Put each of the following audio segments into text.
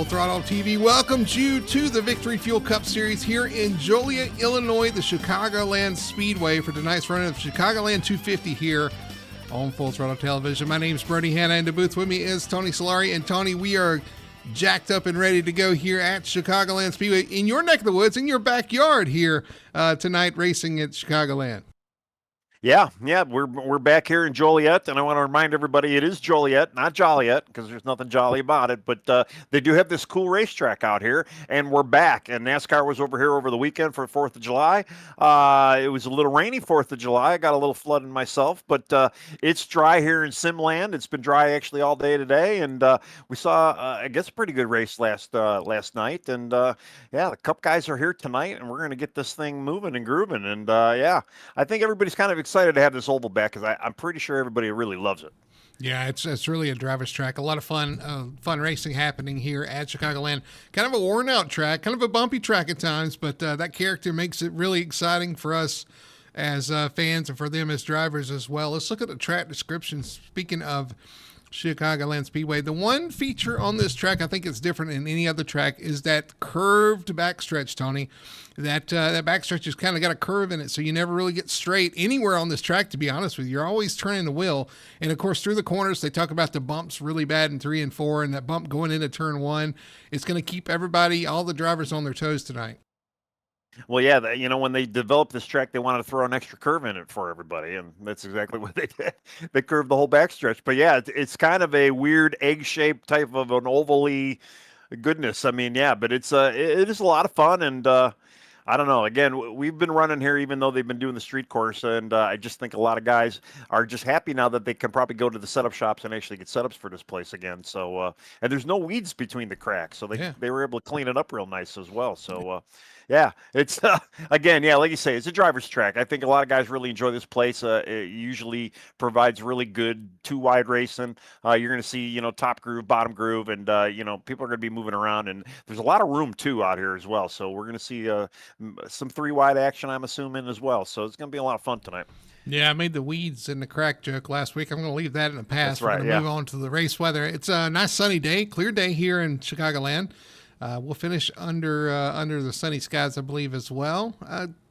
Full Throttle TV welcomes you to the Victory Fuel Cup Series here in Joliet, Illinois, the Chicagoland Speedway for tonight's run of Chicagoland 250 here on Full Throttle Television. My name is Brody Hanna, and the booth with me is Tony Solari. And Tony, we are jacked up and ready to go here at Chicagoland Speedway in your neck of the woods, in your backyard here tonight, racing at Chicagoland. Yeah, we're back here in Joliet, and I want to remind everybody it is Joliet, not Joliet, because there's nothing jolly about it, but they do have this cool racetrack out here, and we're back, and NASCAR was over here over the weekend for 4th of July. It was a little rainy 4th of July. I got a little flooded myself, but it's dry here in Simland. It's been dry actually all day today, and we saw, I guess, a pretty good race last night, and yeah, the Cup guys are here tonight, and we're going to get this thing moving and grooving, and yeah, I think everybody's kind of excited to have this oval back because I'm pretty sure everybody really loves it. Yeah, it's really a driver's track. A lot of fun racing happening here at Chicagoland. Kind of a worn out track, kind of a bumpy track at times, but that character makes it really exciting for us as fans and for them as drivers as well. Let's look at the track description. Speaking of Chicagoland Speedway, the one feature on this track I think is different than any other track is that curved backstretch, Tony. That backstretch has kind of got a curve in it, so you never really get straight anywhere on this track, to be honest with you. You're always turning the wheel. And, of course, through the corners, they talk about the bumps really bad in 3 and 4, and that bump going into turn 1. It's going to keep everybody, all the drivers on their toes tonight. Well, yeah, when they developed this track, they wanted to throw an extra curve in it for everybody, and that's exactly what they did. They curved the whole backstretch. But, yeah, it's kind of a weird egg-shaped type of an oval-y goodness. I mean, yeah, but it is a lot of fun, and I don't know. Again, we've been running here even though they've been doing the street course, and I just think a lot of guys are just happy now that they can probably go to the setup shops and actually get setups for this place again. So, and there's no weeds between the cracks, so they were able to clean it up real nice as well. So, yeah, it's again, yeah, like you say, it's a driver's track. I think a lot of guys really enjoy this place. It usually provides really good 2-wide racing. You're going to see, top groove, bottom groove, and people are going to be moving around, and there's a lot of room too out here as well. So we're going to see some 3-wide action, I'm assuming, as well. So it's going to be a lot of fun tonight. Yeah, I made the weeds in the crack joke last week. I'm going to leave that in the past. That's right, We're going to move on to the race weather. It's a nice sunny day, clear day here in Chicagoland. We'll finish under the sunny skies, I believe, as well.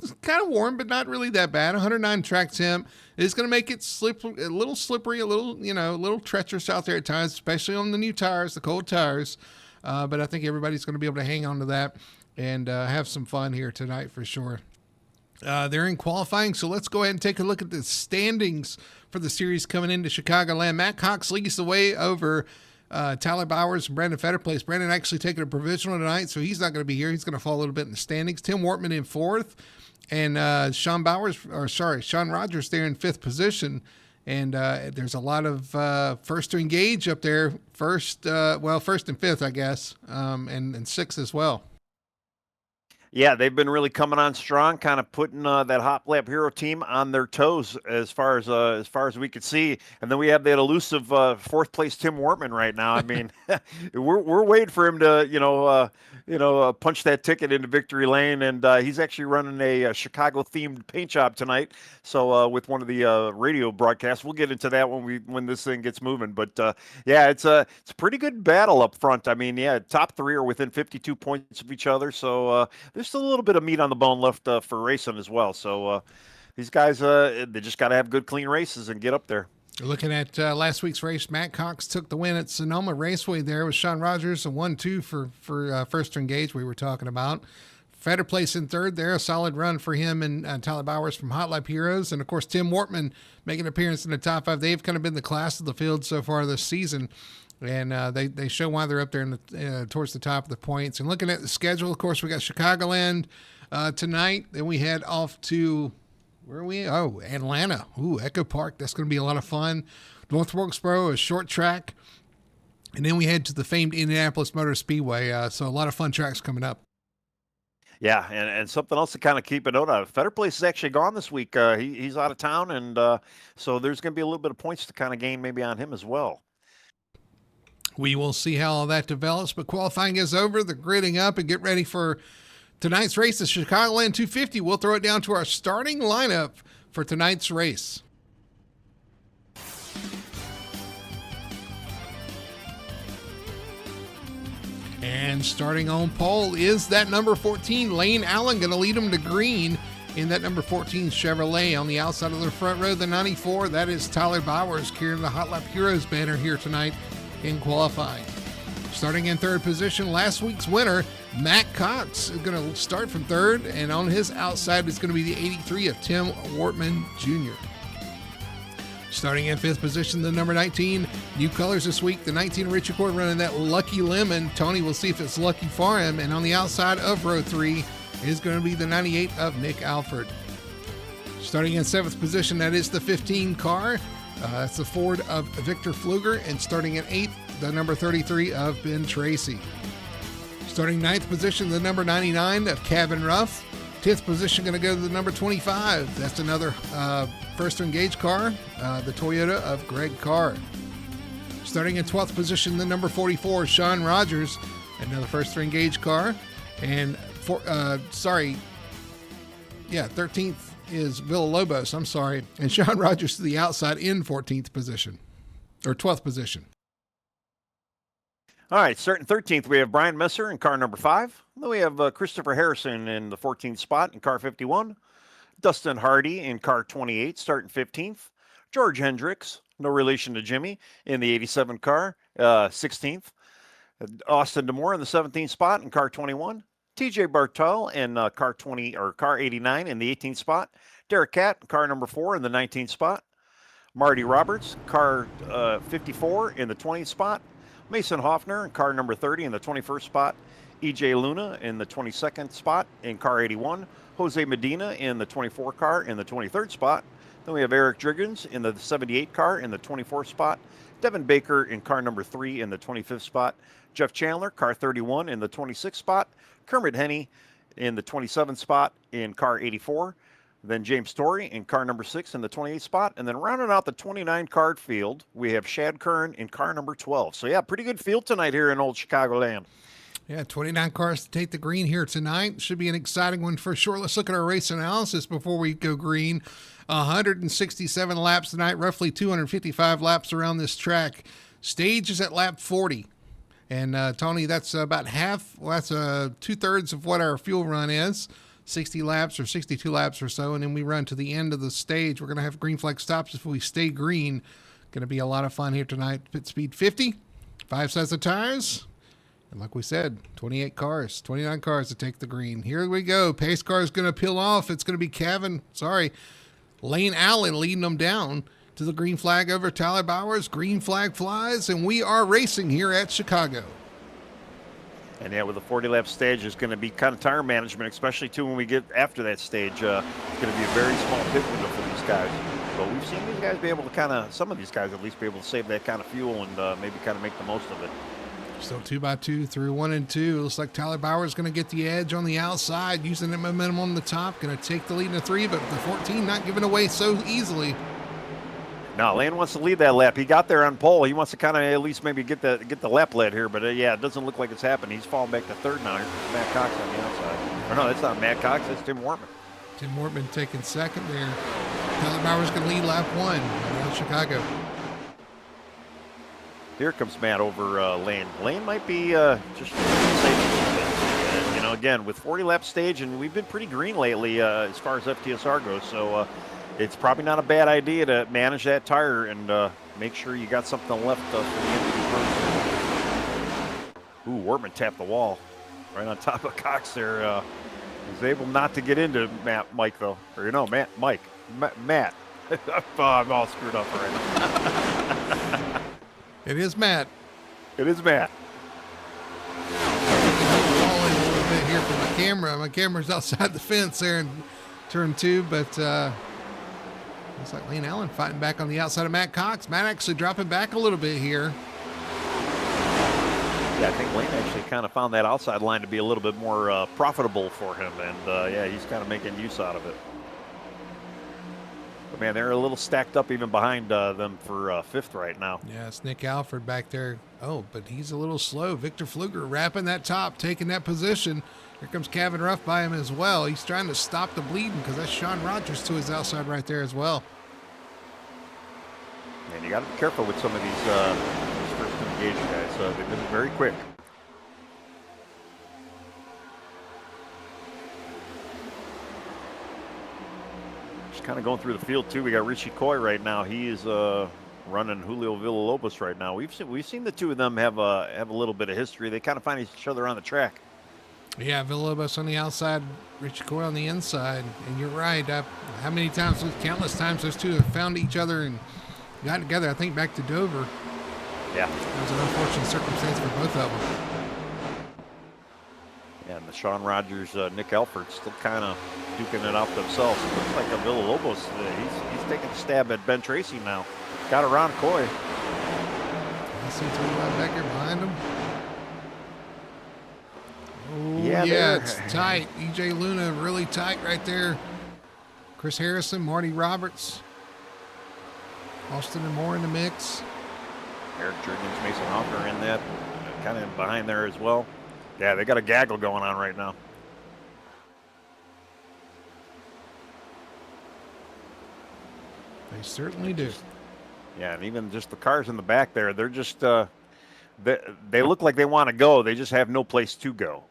It's kind of warm, but not really that bad. 109 track temp is going to make it a little slippery, a little treacherous out there at times, especially on the new tires, the cold tires. But I think everybody's going to be able to hang on to that and have some fun here tonight for sure. They're in qualifying, so let's go ahead and take a look at the standings for the series coming into Chicagoland. Matt Cox leads the way over Tyler Bowers and Brandon Fetterplace. Brandon actually taking a provisional tonight, so he's not going to be here. He's going to fall a little bit in the standings. Tim Wortman in 4th, and Sean Rogers there in 5th position. And there's a lot of first to engage up there. First and 5th, I guess, and 6th as well. Yeah, they've been really coming on strong, kind of putting that Hot Lap Hero team on their toes as far as we could see. And then we have that elusive 4th place Tim Wortman right now. I mean, we're waiting for him to punch that ticket into victory lane, and he's actually running a Chicago themed paint job tonight. So with one of the radio broadcasts, we'll get into that when this thing gets moving. But yeah, it's a pretty good battle up front. I mean, yeah, top 3 are within 52 points of each other. So there's still a little bit of meat on the bone left for racing as well. So these guys, they just got to have good, clean races and get up there. Looking at last week's race, Matt Cox took the win at Sonoma Raceway there with Sean Rogers, a 1-2 for first to engage we were talking about. Fetter place in 3rd there, a solid run for him and Tyler Bowers from Hot Lap Heroes. And, of course, Tim Wortman making an appearance in the top 5. They've kind of been the class of the field so far this season. And they show why they're up there towards the top of the points. And looking at the schedule, of course, we got Chicagoland tonight. Then we head off to, where are we? Oh, Atlanta. Ooh, Echo Park. That's going to be a lot of fun. North Wilkesboro, a short track. And then we head to the famed Indianapolis Motor Speedway. So a lot of fun tracks coming up. Yeah, and something else to kind of keep a note of. Fetterplace is actually gone this week. He's out of town, and so there's going to be a little bit of points to kind of gain maybe on him as well. We will see how all that develops, but qualifying is over. They're gridding up and get ready for tonight's race, the Chicagoland 250. We'll throw it down to our starting lineup for tonight's race. And starting on pole is that number 14, Lane Allen, going to lead him to green in that number 14 Chevrolet. On the outside of the front row, the 94, that is Tyler Bowers carrying the Hot Lap Heroes banner here tonight in qualifying. Starting in third position, last week's winner, Matt Cox, is going to start from third, and on his outside is going to be the 83 of Tim Wortman Jr. Starting in fifth position, the number 19, new colors this week, the 19 Richie Cord running that Lucky Lemon. Tony will see if it's lucky for him, and on the outside of row 3 is going to be the 98 of Nick Alford. Starting in seventh position, that is the 15 car. That's the Ford of Victor Pfluger, and starting in eighth, the number 33 of Ben Tracy. Starting ninth position, the number 99 of Kevin Ruff. 10th position going to go to the number 25. That's another first to engage car, the Toyota of Greg Carr. Starting in 12th position, the number 44, Sean Rogers, another first to engage car. And 13th is Villalobos, I'm sorry. And Sean Rogers to the outside in 14th position, or 12th position. All right, starting 13th, we have Brian Messer in car number 5. Then we have Christopher Harrison in the 14th spot in car 51. Dustin Hardy in car 28, starting 15th. George Hendricks, no relation to Jimmy, in the 87 car, 16th. Austin Demore in the 17th spot in car 21. TJ Bartel in car 89 in the 18th spot. Derek Catt in car number 4 in the 19th spot. Marty Roberts, car 54 in the 20th spot. Mason Hoffner in car number 30 in the 21st spot. EJ Luna in the 22nd spot in car 81. Jose Medina in the 24 car in the 23rd spot. Then we have Eric Driggins in the 78 car in the 24th spot. Devin Baker in car number 3 in the 25th spot. Jeff Chandler, car 31 in the 26th spot. Kermit Henney in the 27th spot in car 84. Then James Story in car number 6 in the 28th spot. And then rounding out the 29 card field, we have Shad Kern in car number 12. So, yeah, pretty good field tonight here in old Chicagoland. Yeah, 29 cars to take the green here tonight. Should be an exciting one for sure. Let's look at our race analysis before we go green. 167 laps tonight, roughly 255 laps around this track. Stage is at lap 40. And, Tony, that's about half. Well, that's 2/3 of what our fuel run is. 60 laps or 62 laps or so, and then we run to the end of the stage. We're going to have green flag stops if we stay green. Going to be a lot of fun here tonight. Pit speed 50, 5 sets of tires, and like we said, 29 cars to take the green. Here we go. Pace car is going to peel off. It's going to be Lane Allen leading them down to the green flag over Tyler Bowers. Green flag flies, and we are racing here at Chicago. And yeah, with the 40-lap stage, it's going to be kind of tire management, especially too when we get after that stage. It's going to be a very small pit window for these guys. But we've seen these guys be able to some of these guys at least be able to save that kind of fuel and maybe kind of make the most of it. Still 2x2 through 1 and 2. Looks like Tyler Bauer is going to get the edge on the outside, using the momentum on the top. Going to take the lead in the 3, but the 14 not giving away so easily. No, Lane wants to lead that lap. He got there on pole. He wants to kind of at least maybe get the lap lead here. But, yeah, it doesn't look like it's happened. He's falling back to third now. Here's Matt Cox on the outside. Or no, that's not Matt Cox. That's Tim Wortman. Tim Wortman taking second there. Tyler Bauer's going to lead lap 1 around Chicago. Here comes Matt over Lane. Lane might be just safe a little bit. And, again, with 40-lap stage, and we've been pretty green lately as far as FTSR goes. So, it's probably not a bad idea to manage that tire and make sure you got something left for the end of the turn. Ooh, Wortman tapped the wall right on top of Cox there. He's able not to get into Mike, though. Or, Matt. I'm all screwed up right now. It is Matt. It is Matt. I'm a little bit here for my camera. My camera's outside the fence there in turn 2, but looks like Lane Allen fighting back on the outside of Matt Cox. Matt actually dropping back a little bit here. Yeah, I think Lane actually kind of found that outside line to be a little bit more profitable for him, and yeah, he's kind of making use out of it. But man, they're a little stacked up even behind them for fifth right now. Yeah, it's Nick Alford back there. Oh, but he's a little slow. Victor Pfluger wrapping that top, taking that position. Here comes Kevin Ruff by him as well. He's trying to stop the bleeding because that's Sean Rogers to his outside right there as well. And you got to be careful with some of these first engaged guys. They've been very quick. kind of going through the field too. We got Richie Coy right now. He is running Julio Villalobos right now. We've seen the two of them have a little bit of history. They kind of find each other on the track. Yeah, Villalobos on the outside, Richie Coy on the inside. And you're right. How many times, countless times, those two have found each other and got together. I think back to Dover. Yeah. It was an unfortunate circumstance for both of them. Yeah, and the Sean Rogers, Nick Elford still kind of duking it out themselves. It looks like a Villalobos, he's taking a stab at Ben Tracy now. Got around Coy. I see three wide back here behind him. Oh, yeah, it's tight. EJ Luna really tight right there. Chris Harrison, Marty Roberts, Austin and Moore in the mix. Eric Jurgens, Mason Hawker in that, kind of behind there as well. Yeah, they got a gaggle going on right now. They certainly do. Yeah, and even just the cars in the back there, they're just, they look like they want to go. They just have no place to go.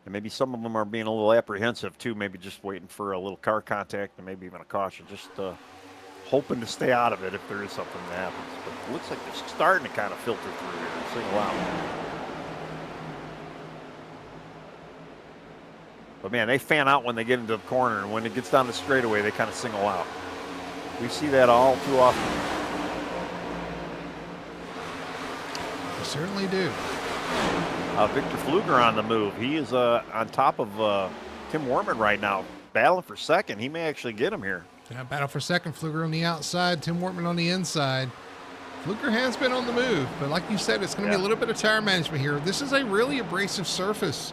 And maybe some of them are being a little apprehensive too, maybe just waiting for a little car contact and maybe even a caution, just hoping to stay out of it if there is something that happens. But it looks like they're starting to kind of filter through here and single out. But man, they fan out when they get into the corner, and when it gets down the straightaway, they kind of single out. We see that all too often. They certainly do. Victor Pfluger on the move. He is on top of Tim Wortman right now, battling for second. He may actually get him here. Yeah, battle for second. Pfluger on the outside, Tim Wortman on the inside. Pfluger has been on the move, but like you said, it's going to be a little bit of tire management here. This is a really abrasive surface.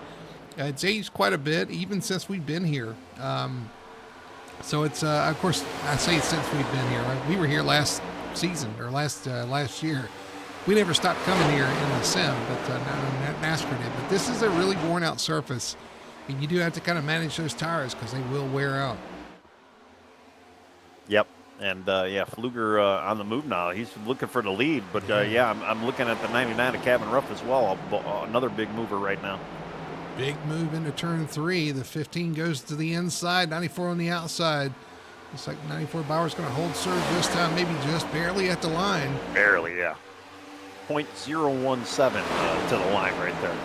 It's aged quite a bit, even since we've been here. So it's, of course, I say since we've been here. Right? We were here last season or last year. We never stopped coming here in the sim, but NASCAR did. But this is a really worn out surface, and you do have to kind of manage those tires because they will wear out. Yep. And Pfluger on the move now. He's looking for the lead, but I'm looking at the 99 of Cabin Ruff as well. Another big mover right now. Big move into turn 3. The 15 goes to the inside, 94 on the outside. Looks like 94 Bauer's going to hold serve this time, maybe just barely at the line. Barely, yeah. 0.017 to the line right there.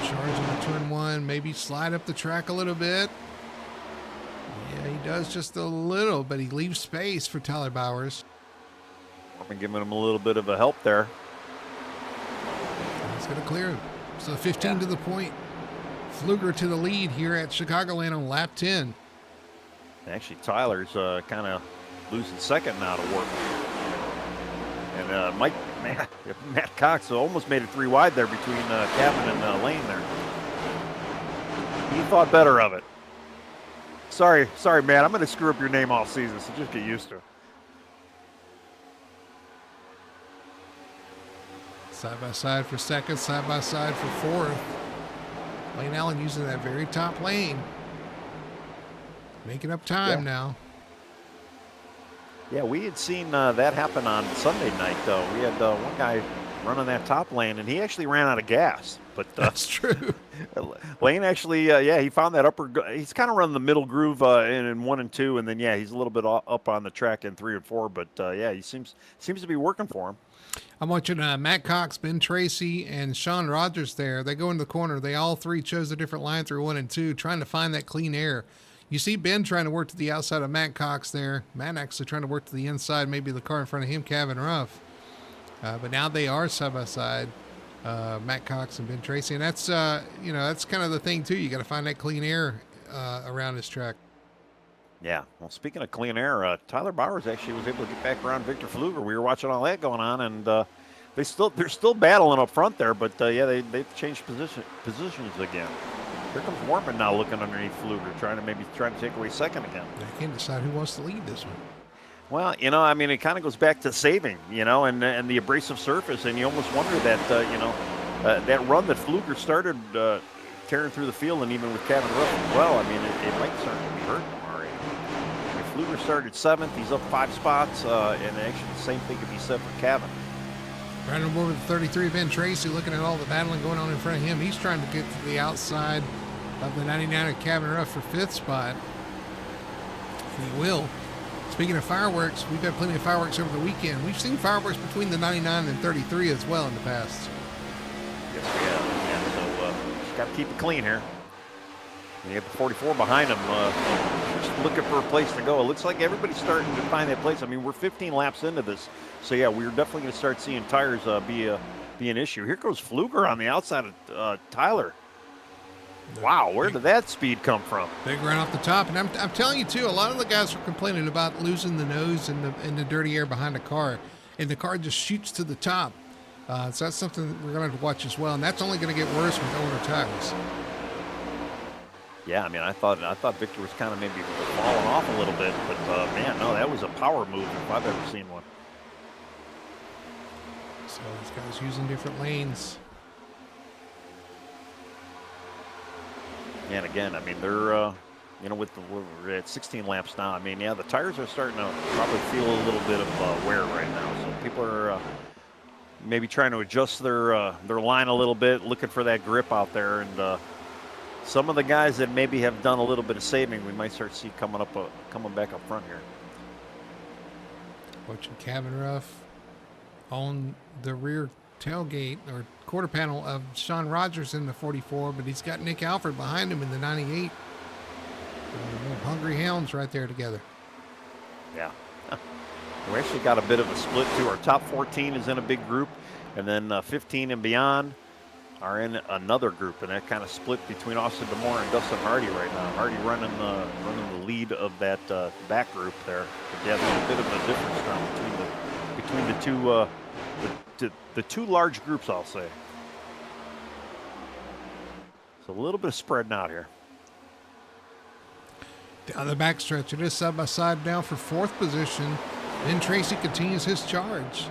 Charge into turn 1, maybe slide up the track a little bit. Yeah, he does just a little, but he leaves space for Tyler Bowers. I'm giving him a little bit of a help there. He's going to clear him. So 15 to the point. Pfluger to the lead here at Chicagoland on lap 10. Actually, Tyler's kind of losing second now to work. And Matt Cox almost made it 3 wide there between Cabin and Lane there. He thought better of it. Sorry, Matt. I'm going to screw up your name all season, so just get used to it. Side by side for second, side by side for fourth. Lane Allen using that very top lane. Making up time now. Yeah, we had seen that happen on Sunday night, though. We had one guy running that top lane, and he actually ran out of gas. But that's true. Lane actually, he found that upper. He's kind of running the middle groove in 1 and 2, and then he's a little bit up on the track in 3 and 4. But he seems to be working for him. I'm watching Matt Cox, Ben Tracy, and Sean Rogers there. They go into the corner. They all three chose a different line through 1 and 2, trying to find that clean air. You see Ben trying to work to the outside of Matt Cox there. Matt actually trying to work to the inside, maybe the car in front of him, Cabin Ruff. But now they are side by side, Matt Cox and Ben Tracy. And that's, that's kind of the thing, too. You got to find that clean air around this track. Yeah. Well, speaking of clean air, Tyler Bowers actually was able to get back around Victor Pfluger. We were watching all that going on, and they're still battling up front there. But they've changed positions again. Here comes Wortman now looking underneath Pfluger, trying to take away second again. They can't decide who wants to lead this one. Well, it kind of goes back to saving, and the abrasive surface, and you almost wonder that, that run that Pfluger started tearing through the field, and even with Cabin Ruff as well. It might start to be hurting him already. If Pfluger started 7th, he's up 5 spots, and actually the same thing could be said for Cabin. Right on board with the 33, Ben Tracy, looking at all the battling going on in front of him. He's trying to get to the outside of the 99 of Cabin Ruff for 5th spot. And he will. Speaking of fireworks, we've had plenty of fireworks over the weekend. We've seen fireworks between the 99 and 33 as well in the past. Yes, we have. Yeah, so just got to keep it clean here. And you have the 44 behind him, just looking for a place to go. It looks like everybody's starting to find that place. I mean, we're 15 laps into this. So, yeah, we're definitely going to start seeing tires be an issue. Here goes Fluger on the outside of Tyler. Wow, where did that speed come from? Big run off the top. And I'm telling you, too, a lot of the guys are complaining about losing the nose in the dirty air behind the car. And the car just shoots to the top. So that's something that we're going to have to watch as well. And that's only going to get worse with older tires. Yeah, I mean, I thought Victor was kind of maybe falling off a little bit. But, man, no, that was a power move if I've ever seen one. So these guys using different lanes. And again, I mean, they're, you know, we're at 16 laps now. I mean, yeah, the tires are starting to probably feel a little bit of wear right now. So people are maybe trying to adjust their line a little bit, looking for that grip out there. And some of the guys that maybe have done a little bit of saving, we might start to see coming back up front here. Watching cabin rough on the rear tailgate or quarter panel of Sean Rogers in the 44, but he's got Nick Alford behind him in the 98. Hungry hounds right there together. Yeah. We actually got a bit of a split too. Our top 14 is in a big group, and then 15 and beyond are in another group, and that kind of split between Austin D'Amore and Dustin Hardy right now. Hardy running the lead of that back group there. But yeah, there's a bit of a difference now between the two. The two large groups, I'll say. So a little bit of spreading out here. Down the backstretch, it is side by side down for fourth position. Then Tracy continues his charge.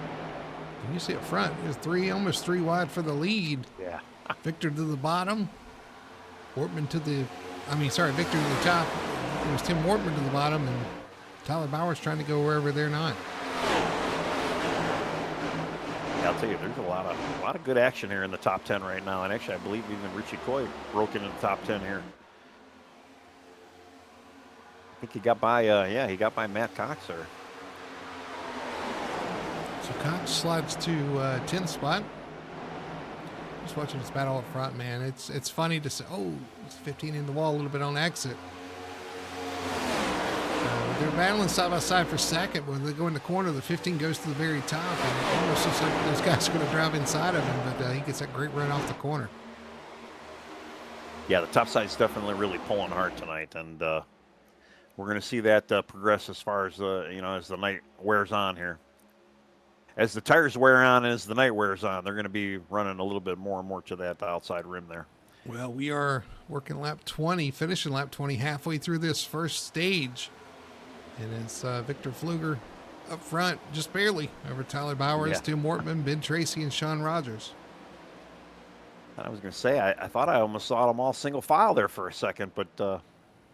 And you see up front, there's almost three wide for the lead. Yeah. Victor to the bottom. Victor to the top. It was Tim Wortman to the bottom, and Tyler Bowers trying to go wherever they're not. I'll tell you, there's a lot of good action here in the top 10 right now. And actually, I believe even Richie Coy broke into the top 10 here. I think he got by Matt Cox there. So Cox slides to 10th spot. Just watching this battle up front, man. It's funny to say, it's 15 in the wall a little bit on exit. They're battling side by side for second. When they go in the corner, the 15 goes to the very top, and it almost looks like those guys are going to drive inside of him, but he gets that great run off the corner. Yeah, the top side's definitely really pulling hard tonight, and we're going to see that progress as far as as the night wears on here. As the tires wear on, as the night wears on, they're going to be running a little bit more and more to that outside rim there. Well, we are working lap 20, finishing lap 20, halfway through this first stage. And it's Victor Fluger up front, just barely, over Tyler Bowers, Tim Wortman, Ben Tracy, and Sean Rogers. I was going to say, I thought I almost saw them all single file there for a second, but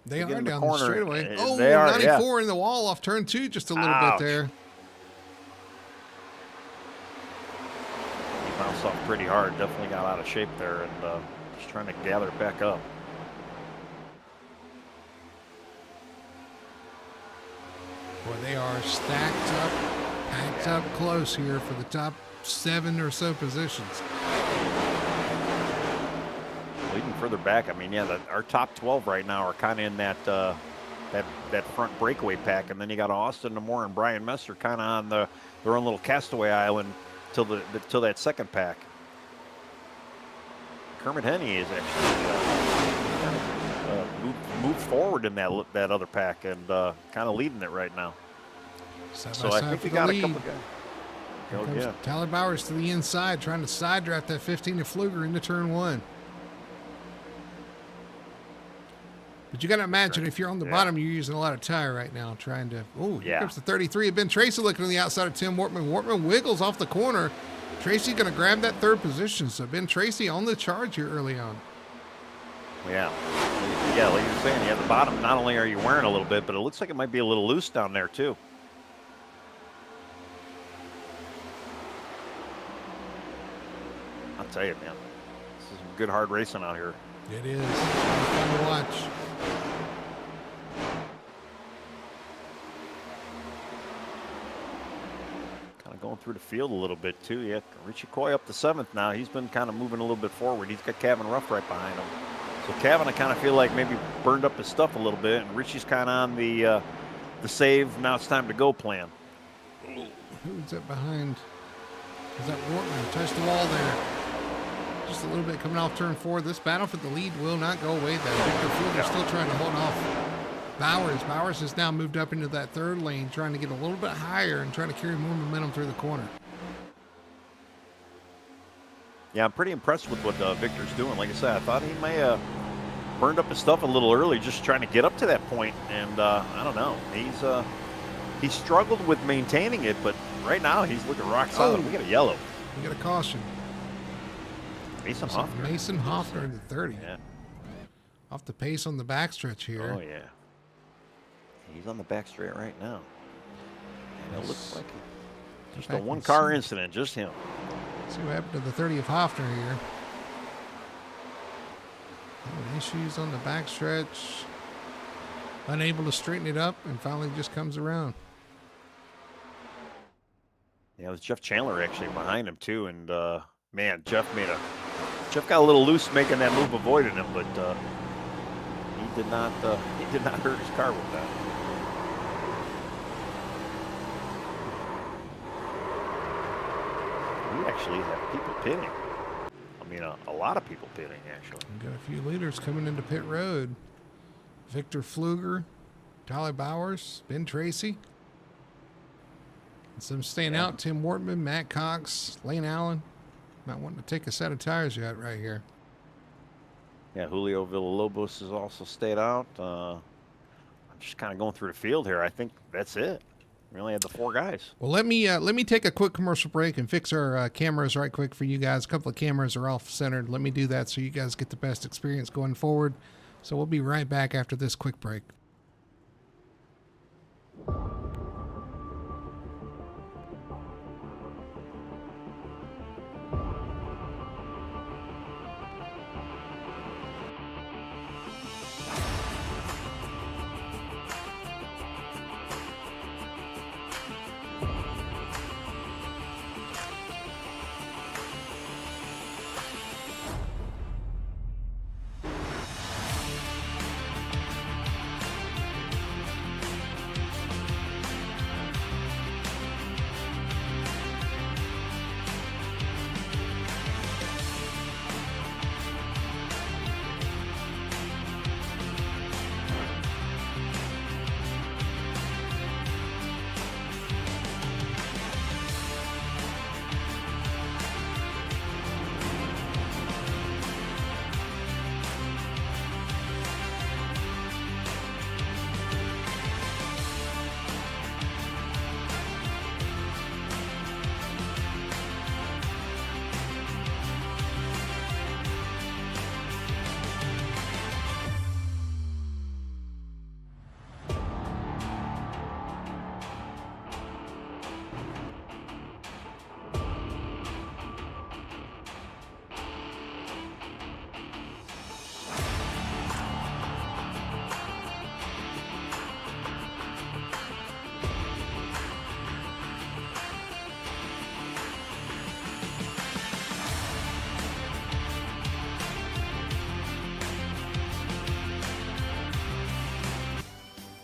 they are down the straightaway. They are, 94 in the wall off turn 2, just a little bit there. He bounced off pretty hard, definitely got out of shape there, and just trying to gather it back up. Boy, they are stacked up, packed up close here for the top 7 or so positions. Well, even further back, I mean, our top 12 right now are kind of in that front breakaway pack, and then you got Austin D'Amore and Brian Messer kind of on their own little castaway island till that second pack. Kermit Henney is actually moved forward in that other pack and kind of leading it right now. So I think we got a couple guys. Tyler Bowers to the inside, trying to side draft that 15 to Fluger into turn 1. But you got to imagine if you're on the bottom, you're using a lot of tire right now, trying to. Here comes the 33 of Ben Tracy looking on the outside of Tim Wortman. Wortman wiggles off the corner. Tracy going to grab that third position. So Ben Tracy on the charge here early on. Yeah, like you're saying, the bottom, not only are you wearing a little bit, but it looks like it might be a little loose down there, too. I'll tell you, man, this is some good, hard racing out here. It is. It's fun to watch. going through the field a little bit too. Yeah, Richie Coy up to 7th now. He's been kind of moving a little bit forward. He's got Kevin Ruff right behind him. So Kevin, I kind of feel like maybe burned up his stuff a little bit, and Richie's kind of on the save. Now it's time to go plan. Who's that behind? Is that Wortman? Touched the wall there. Just a little bit coming off turn 4. This battle for the lead will not go away. That Victor Fluger still trying to hold off Bowers. Bowers has now moved up into that 3rd lane, trying to get a little bit higher and trying to carry more momentum through the corner. Yeah, I'm pretty impressed with what Victor's doing. Like I said, I thought he may have burned up his stuff a little early, just trying to get up to that point. And I don't know. He's struggled with maintaining it, but right now he's looking rock solid. We got a yellow. We got a caution. Mason Hoffner. Mason Hoffner in the 30. Yeah. Off the pace on the backstretch here. Oh, yeah. He's on the back straight right now. And it looks like just a one-car incident, just him. See what happened to the 30 of Hoffner here. Having issues on the backstretch. Unable to straighten it up, and finally just comes around. Yeah, it was Jeff Chandler actually behind him too, and man, Jeff got a little loose making that move, avoiding him, but he did not hurt his car with that. We actually have people pitting. I mean, a lot of people pitting actually. We've got a few leaders coming into pit road. Victor Fluger, Tyler Bowers, Ben Tracy. And some staying out, Tim Wortman, Matt Cox, Lane Allen. Not wanting to take a set of tires yet right here. Yeah, Julio Villalobos has also stayed out. I'm just kind of going through the field here. I think that's it. We only had the 4 guys. Well, let me take a quick commercial break and fix our cameras right quick for you guys. A couple of cameras are off centered. Let me do that so you guys get the best experience going forward. So we'll be right back after this quick break.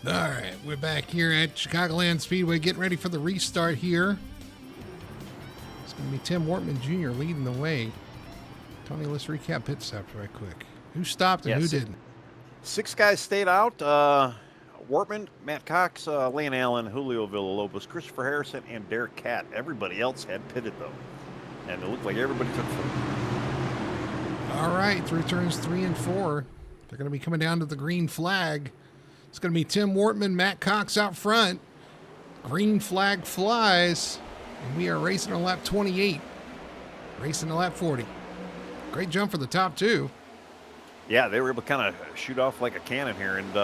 All right, we're back here at Chicagoland Speedway, getting ready for the restart here. It's going to be Tim Wortman Jr. leading the way. Tony, let's recap pit stops right quick. Who stopped and who didn't? 6 guys stayed out. Wortman, Matt Cox, Lane Allen, Julio Villalobos, Christopher Harrison, and Derek Catt. Everybody else had pitted, though. And it looked like everybody took full. All right, through turns 3 and 4. They're going to be coming down to the green flag. It's going to be Tim Wortman, Matt Cox out front. Green flag flies, and we are racing on lap 28. Racing to lap 40. Great jump for the top 2. Yeah, they were able to kind of shoot off like a cannon here. And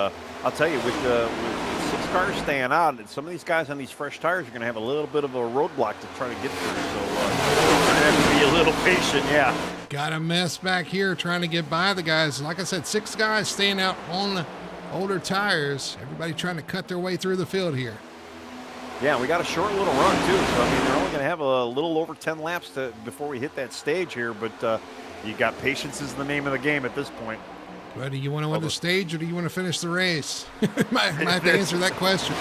I'll tell you, with 6 cars staying out, and some of these guys on these fresh tires are going to have a little bit of a roadblock to try to get through. So we're going to have to be a little patient, yeah. Got a mess back here trying to get by the guys. Like I said, 6 guys staying out on the older tires. Everybody trying to cut their way through the field here. Yeah, we got a short little run too. So I mean, they're only going to have a little over 10 laps before we hit that stage here. But you got patience is the name of the game at this point. Well, do you want to win the stage or do you want to finish the race? I have to answer that question.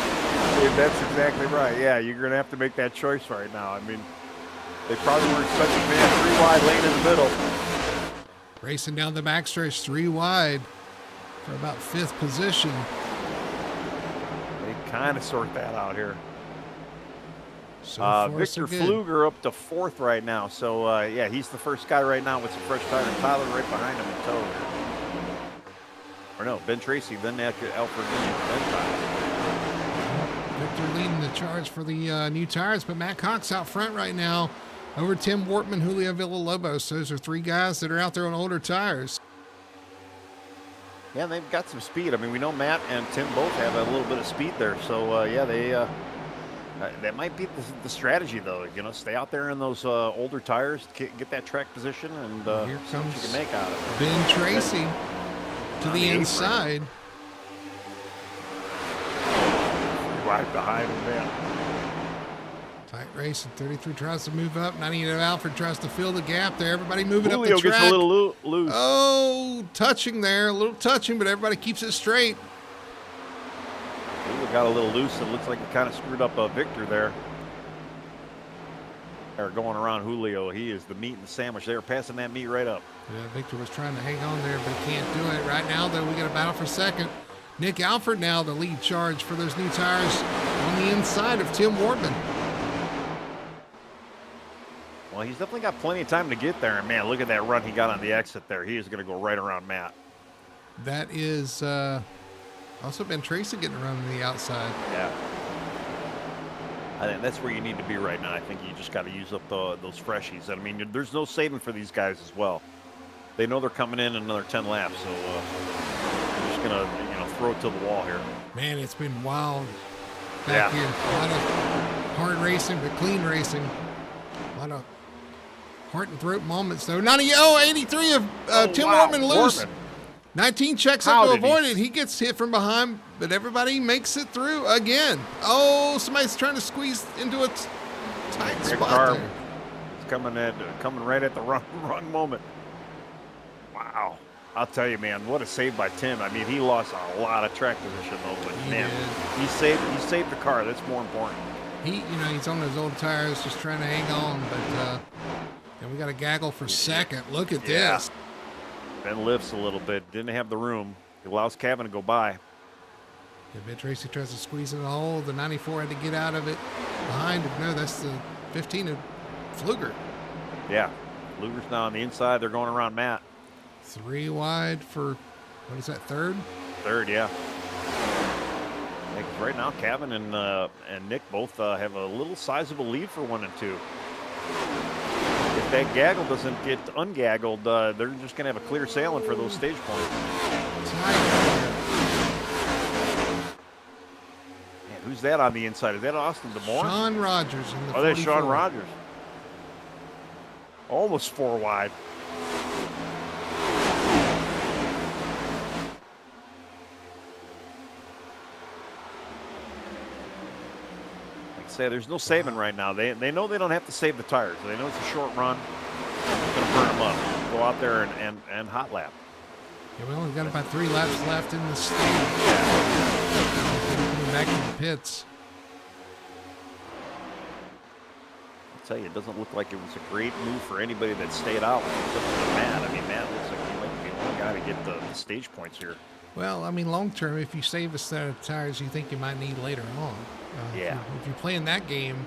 That's exactly right. Yeah, you're going to have to make that choice right now. I mean, they probably weren't expecting to have 3 wide lane in the middle. Racing down the backstretch 3 wide for about 5th position. They kind of sort that out here. So Victor Pfluger up to 4th right now. So, yeah, he's the first guy right now with some fresh tire. Tyler right behind him in tow. Or no, Ben Tracy, then Alfred, then Tyler. Victor leading the charge for the new tires, but Matt Cox out front right now over Tim Wortman, Julio Villalobos. Those are 3 guys that are out there on older tires. Yeah, they've got some speed. I mean, we know Matt and Tim both have a little bit of speed there. So, yeah, they that might be the strategy, though. You know, stay out there in those older tires, get that track position, and here see what you can make out of it. Ben Tracy to the inside. Right behind him, man. Tight race, and 33 tries to move up. 98 Alfred tries to fill the gap there. Everybody moving Julio up the track. Gets a little loose. Oh, touching there. A little touching, but everybody keeps it straight. Julio got a little loose. It looks like he kind of screwed up Victor there. They're going around Julio. He is the meat and the sandwich. They were passing that meat right up. Yeah, Victor was trying to hang on there, but he can't do it. Right now, though, we got a battle for second. Nick Alford now the lead charge for those new tires on the inside of Tim Wortman. Well, he's definitely got plenty of time to get there. And, man, look at that run he got on the exit there. He is going to go right around Matt. That is also Ben Tracy getting around on the outside. Yeah. I think that's where you need to be right now. I think you just got to use up those freshies. I mean, there's no saving for these guys as well. They know they're coming in another 10 laps, so they're just going to throw it to the wall here. Man, it's been wild back here. A lot of hard racing, but clean racing. A lot of heart and throat moments, though. 83 of Tim Wortman loose. 19 checks up to avoid it. He gets hit from behind, but everybody makes it through again. Oh, somebody's trying to squeeze into a tight spot there. It's coming right at the wrong moment. Wow. I'll tell you, man, what a save by Tim. I mean, he lost a lot of track position, though, but man, he saved the car. That's more important. He's on those old tires just trying to hang on, but and we got a gaggle for second. Look at this. Ben lifts a little bit, didn't have the room. He allows Kevin to go by. Yeah, Ben Tracy tries to squeeze in the hole. The 94 had to get out of it behind him. No, that's the 15 of Pfluger. Yeah, Pfluger's now on the inside. They're going around Matt. 3 wide for, what is that, third? Third, yeah. Because right now, Kevin and Nick both have a little sizable lead for 1 and 2. If that gaggle doesn't get ungaggled, they're just going to have a clear sailing for those stage points. Man, who's that on the inside? Is that Austin DeMore? Sean Rogers in the 44. That's Sean Rogers. Almost 4 wide. Say there's no saving right now. They know they don't have to save the tires. They know it's a short run. It's going to burn them up. Go out there and hot lap. Yeah, we only got about 3 laps left in the stage. Back to the pits. I'll tell you, it doesn't look like it was a great move for anybody that stayed out. Except for Matt. I mean, Matt looks like he might be the only guy to get the stage points here. Well, I mean, long term, if you save a set of tires you think you might need later on. If you're playing that game,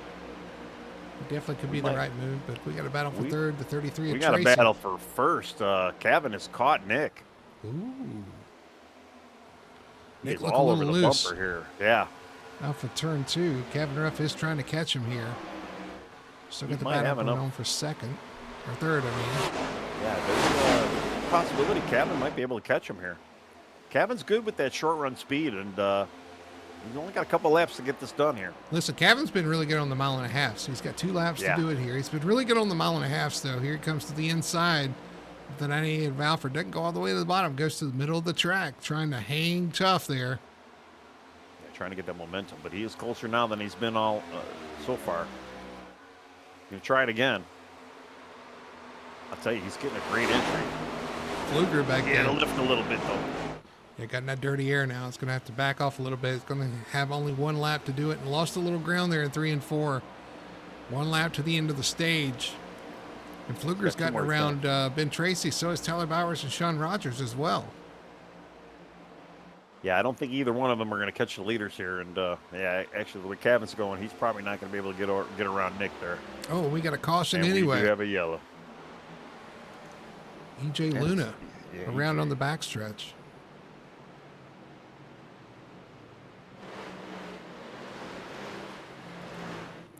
it definitely could be the right move, but we got a battle for third, the 33 of Tracy. We got a battle for first. Kevin has caught Nick. Ooh. Nick looking all over the bumper here. Yeah. Out for turn 2. Kevin Ruff is trying to catch him here. Still got the battle going on for second. Or third, I mean. Yeah, there's a possibility Kevin might be able to catch him here. Kevin's good with that short run speed, and he's only got a couple laps to get this done here. Listen, Kevin's been really good on the 1.5 miles, so he's got 2 laps to do it here. He's been really good on the 1.5 miles, though. Here he comes to the inside. The 98 of Alfred doesn't go all the way to the bottom, goes to the middle of the track, trying to hang tough there. trying to get that momentum. But he is closer now than he's been all so far. Gonna try it again. I'll tell you, he's getting a great entry. Fluker back there. Yeah, it'll lift a little bit though. Yeah, got in that dirty air now. It's going to have to back off a little bit. It's going to have only one lap to do it, and lost a little ground there in 3 and 4. One lap to the end of the stage. And Fluker's gotten around Ben Tracy. So has Tyler Bowers and Sean Rogers as well. Yeah, I don't think either one of them are going to catch the leaders here. And yeah, actually, the way Kevin's going, he's probably not going to be able to get around Nick there. Oh, we got a caution and anyway. We do have a yellow. EJ Luna around on the backstretch.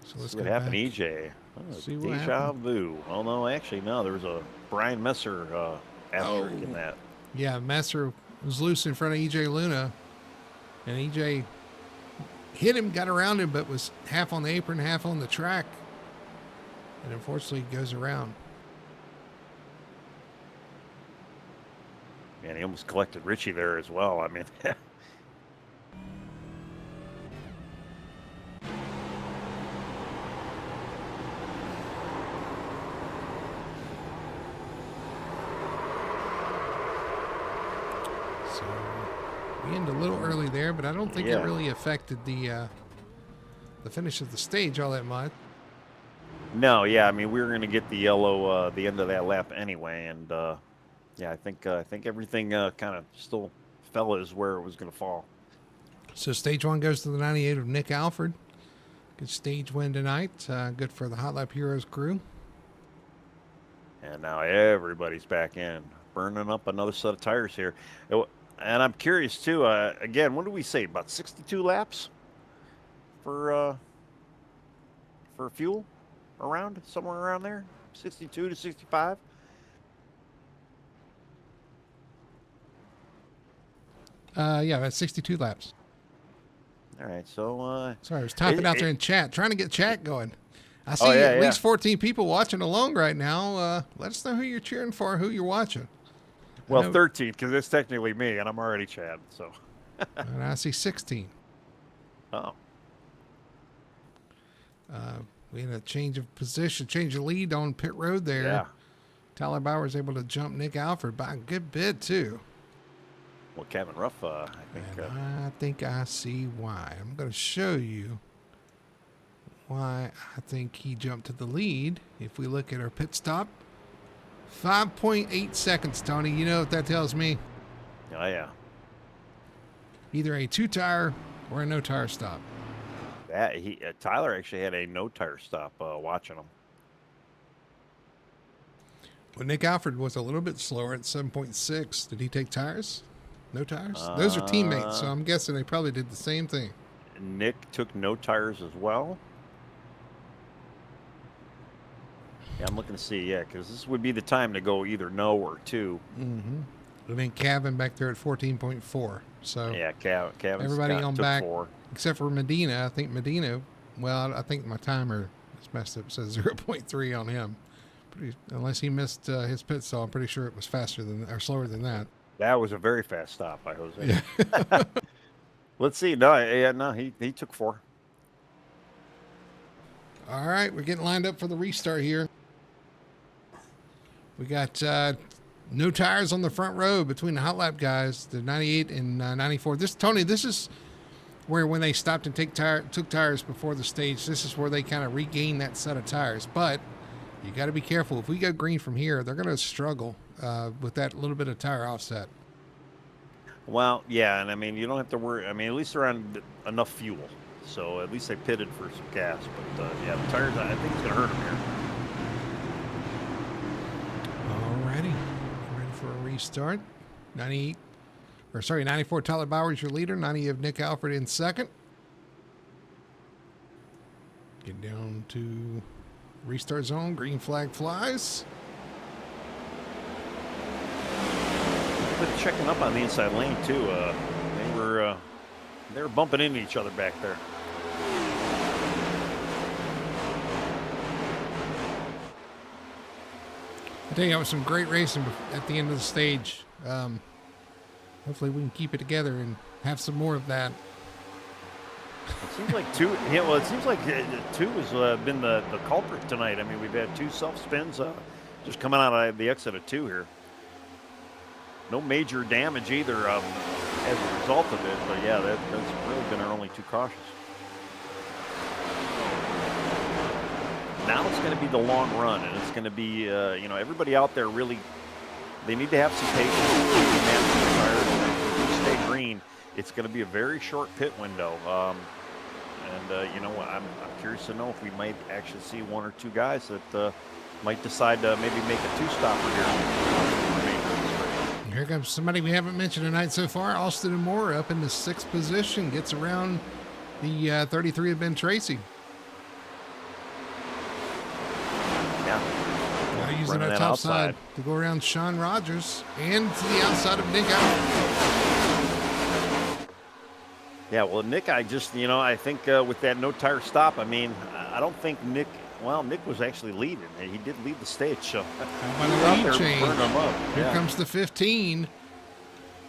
So let's see what happened, EJ. Oh, see what deja vu. Oh no, actually no. There was a Brian Messer asterisk in that. Yeah, Messer was loose in front of EJ Luna, and EJ hit him, got around him, but was half on the apron, half on the track, and unfortunately goes around. Man, he almost collected Richie there as well. I mean. We ended a little early there, but I don't think it really affected the finish of the stage all that much. No, yeah, I mean we were going to get the yellow the end of that lap anyway, and yeah, I think everything kind of still fell as where it was going to fall. So stage 1 goes to the 98 of Nick Alford. Good stage win tonight. Good for the Hot Lap Heroes crew. And now everybody's back in, burning up another set of tires here. And I'm curious too. Again, what did we say? About 62 laps for fuel, around somewhere around there, 62 to 65. Yeah, that's 62 laps. All right, so sorry, I was typing out there in chat, trying to get chat going. I see at least 14 people watching along right now. Let us know who you're cheering for, who you're watching. Well, 13, because it's technically me, and I'm already Chad. So. And I see 16. Oh. We had a change of position, change of lead on pit road there. Yeah. Tyler Bowers able to jump Nick Alford by a good bit too. Well, Kevin Ruff, I think. And I think I see why. I'm going to show you why I think he jumped to the lead. If we look at our pit stop. 5.8 seconds, Tony. You know what that tells me? Oh, yeah. Either a 2-tire or a no-tire stop. Tyler actually had a no-tire stop watching him. Well, Nick Alford was a little bit slower at 7.6. Did he take tires? No tires? Those are teammates, so I'm guessing they probably did the same thing. Nick took no tires as well. Yeah, I'm looking to see, because this would be the time to go either no or 2. Mm-hmm. And then Kevin back there at 14.4. So yeah, Kevin. Everybody on back 4. Except for Medina. I think Medina. Well, I think my timer is messed up. It says 0.3 on him. Unless he missed his pit stop, I'm pretty sure it was faster than or slower than that. That was a very fast stop by Jose. Yeah. Let's see. No, he took 4. All right, we're getting lined up for the restart here. We got no tires on the front row between the Hot Lap guys, the 98 and 94. Tony, this is where when they stopped and took tires before the stage, this is where they kind of regain that set of tires. But you got to be careful. If we go green from here, they're going to struggle with that little bit of tire offset. Well, yeah, and I mean, you don't have to worry. I mean, at least they're on enough fuel. So at least they pitted for some gas. But, yeah, the tires, I think it's going to hurt them here. Alrighty. Ready for a restart. 94 Tyler Bowers, your leader. 90 of Nick Alford in second. Get down to restart zone. Green flag flies. But checking up on the inside lane too. They were bumping into each other back there. I tell you, that was some great racing at the end of the stage. Hopefully we can keep it together and have some more of that. It seems like two. Yeah, well, it seems like two has been the culprit tonight. I mean, we've had two self spins just coming out of the exit of two here. No major damage either as a result of it, but yeah, that's really been our only two cautions. Now it's going to be the long run, and it's going to be everybody out there really. They need to have some patience. If you stay green, it's going to be a very short pit window. You know what? I'm curious to know if we might actually see one or two guys that might decide to maybe make a two-stopper here. Here comes somebody we haven't mentioned tonight so far. Austin and Moore up in the 6th position, gets around the 33 of Ben Tracy. Yeah. Now using our top side to go around Sean Rogers and to the outside of Nick Out. Yeah, well, Nick, I think with that no tire stop, I mean, I don't think Nick was actually leading. He did lead the stage, so. How about a lead change? Here comes the 15.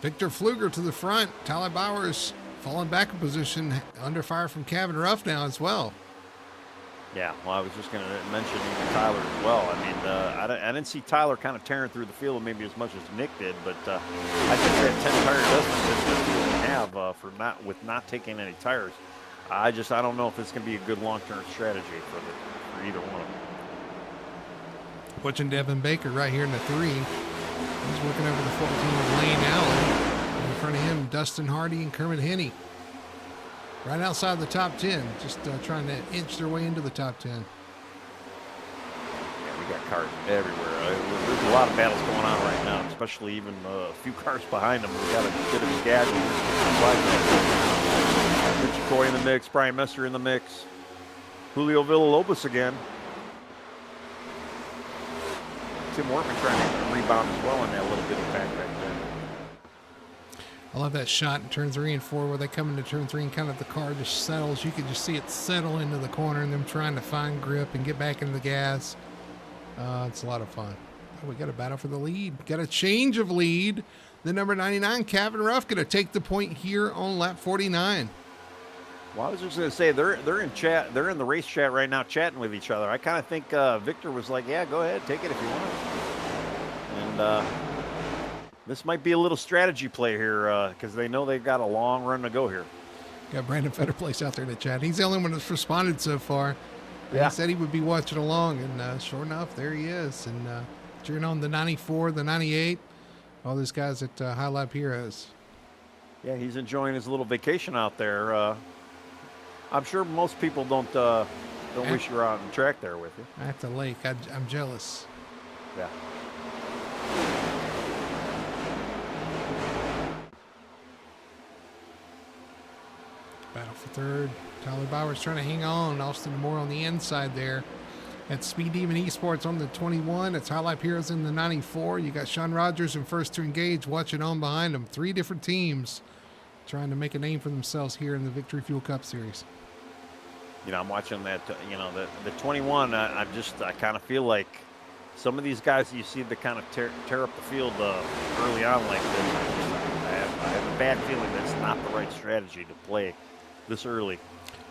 Victor Pfluger to the front. Tyler Bowers falling back in position, under fire from Kevin Ruff now as well. Yeah, well, I was just going to mention Tyler as well. I mean, I didn't see Tyler kind of tearing through the field maybe as much as Nick did, but I think that 10 tire doesn't have with not taking any tires. I don't know if it's going to be a good long-term strategy for either one of them. Watching Devin Baker right here in the 3. He's working over the 14 of Lane Allen. In front of him, Dustin Hardy and Kermit Henney. Right outside the top 10, just trying to inch their way into the top 10. Yeah, we got cars everywhere. There's a lot of battles going on right now, especially even a few cars behind them. We got a bit of a gag. Richie Coy in the mix, Brian Messer in the mix, Julio Villalobos again. Tim Workman trying to rebound as well in that little bit of back there. I love that shot in turn 3 and 4 where they come into turn 3 and kind of the car just settles. You can just see it settle into the corner and them trying to find grip and get back into the gas. It's a lot of fun. Oh, we got a battle for the lead. Got a change of lead. The number 99, Kevin Ruff, going to take the point here on lap 49. Well, I was just going to say they're in chat. They're in the race chat right now, chatting with each other. I kind of think Victor was like, "Yeah, go ahead, take it if you want." And this might be a little strategy play here because they know they've got a long run to go here. Got Brandon Fetterplace out there in the chat. He's the only one that's responded so far. Yeah. He said he would be watching along, and sure enough, there he is. And cheering on the 94, the 98, all those guys at High Lap Heroes. Yeah, he's enjoying his little vacation out there. I'm sure most people don't wish you were out on the track there with you. At the lake. I'm jealous. Yeah. Battle for third. Tyler Bowers trying to hang on. Austin Moore on the inside there. That's Speed Demon Esports on the 21. It's High Lap Heroes in the 94. You got Sean Rogers in first to engage, watching on behind them. 3 different teams trying to make a name for themselves here in the Victory Fuel Cup Series. You know, I'm watching that, the 21. I kind of feel like some of these guys you see that kind of tear up the field early on like this. I have a bad feeling that's not the right strategy to play this early.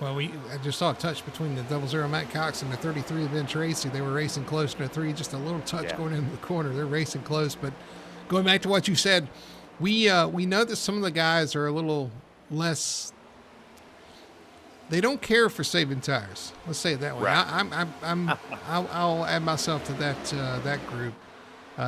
Well, I just saw a touch between the 00 Matt Cox and the 33 of Ben Tracy. They were racing close to the 3, just a little touch going into the corner. They're racing close, but going back to what you said, we know that some of the guys are a little less. They don't care for saving tires. Let's say it that way. Right. I'll add myself to that group.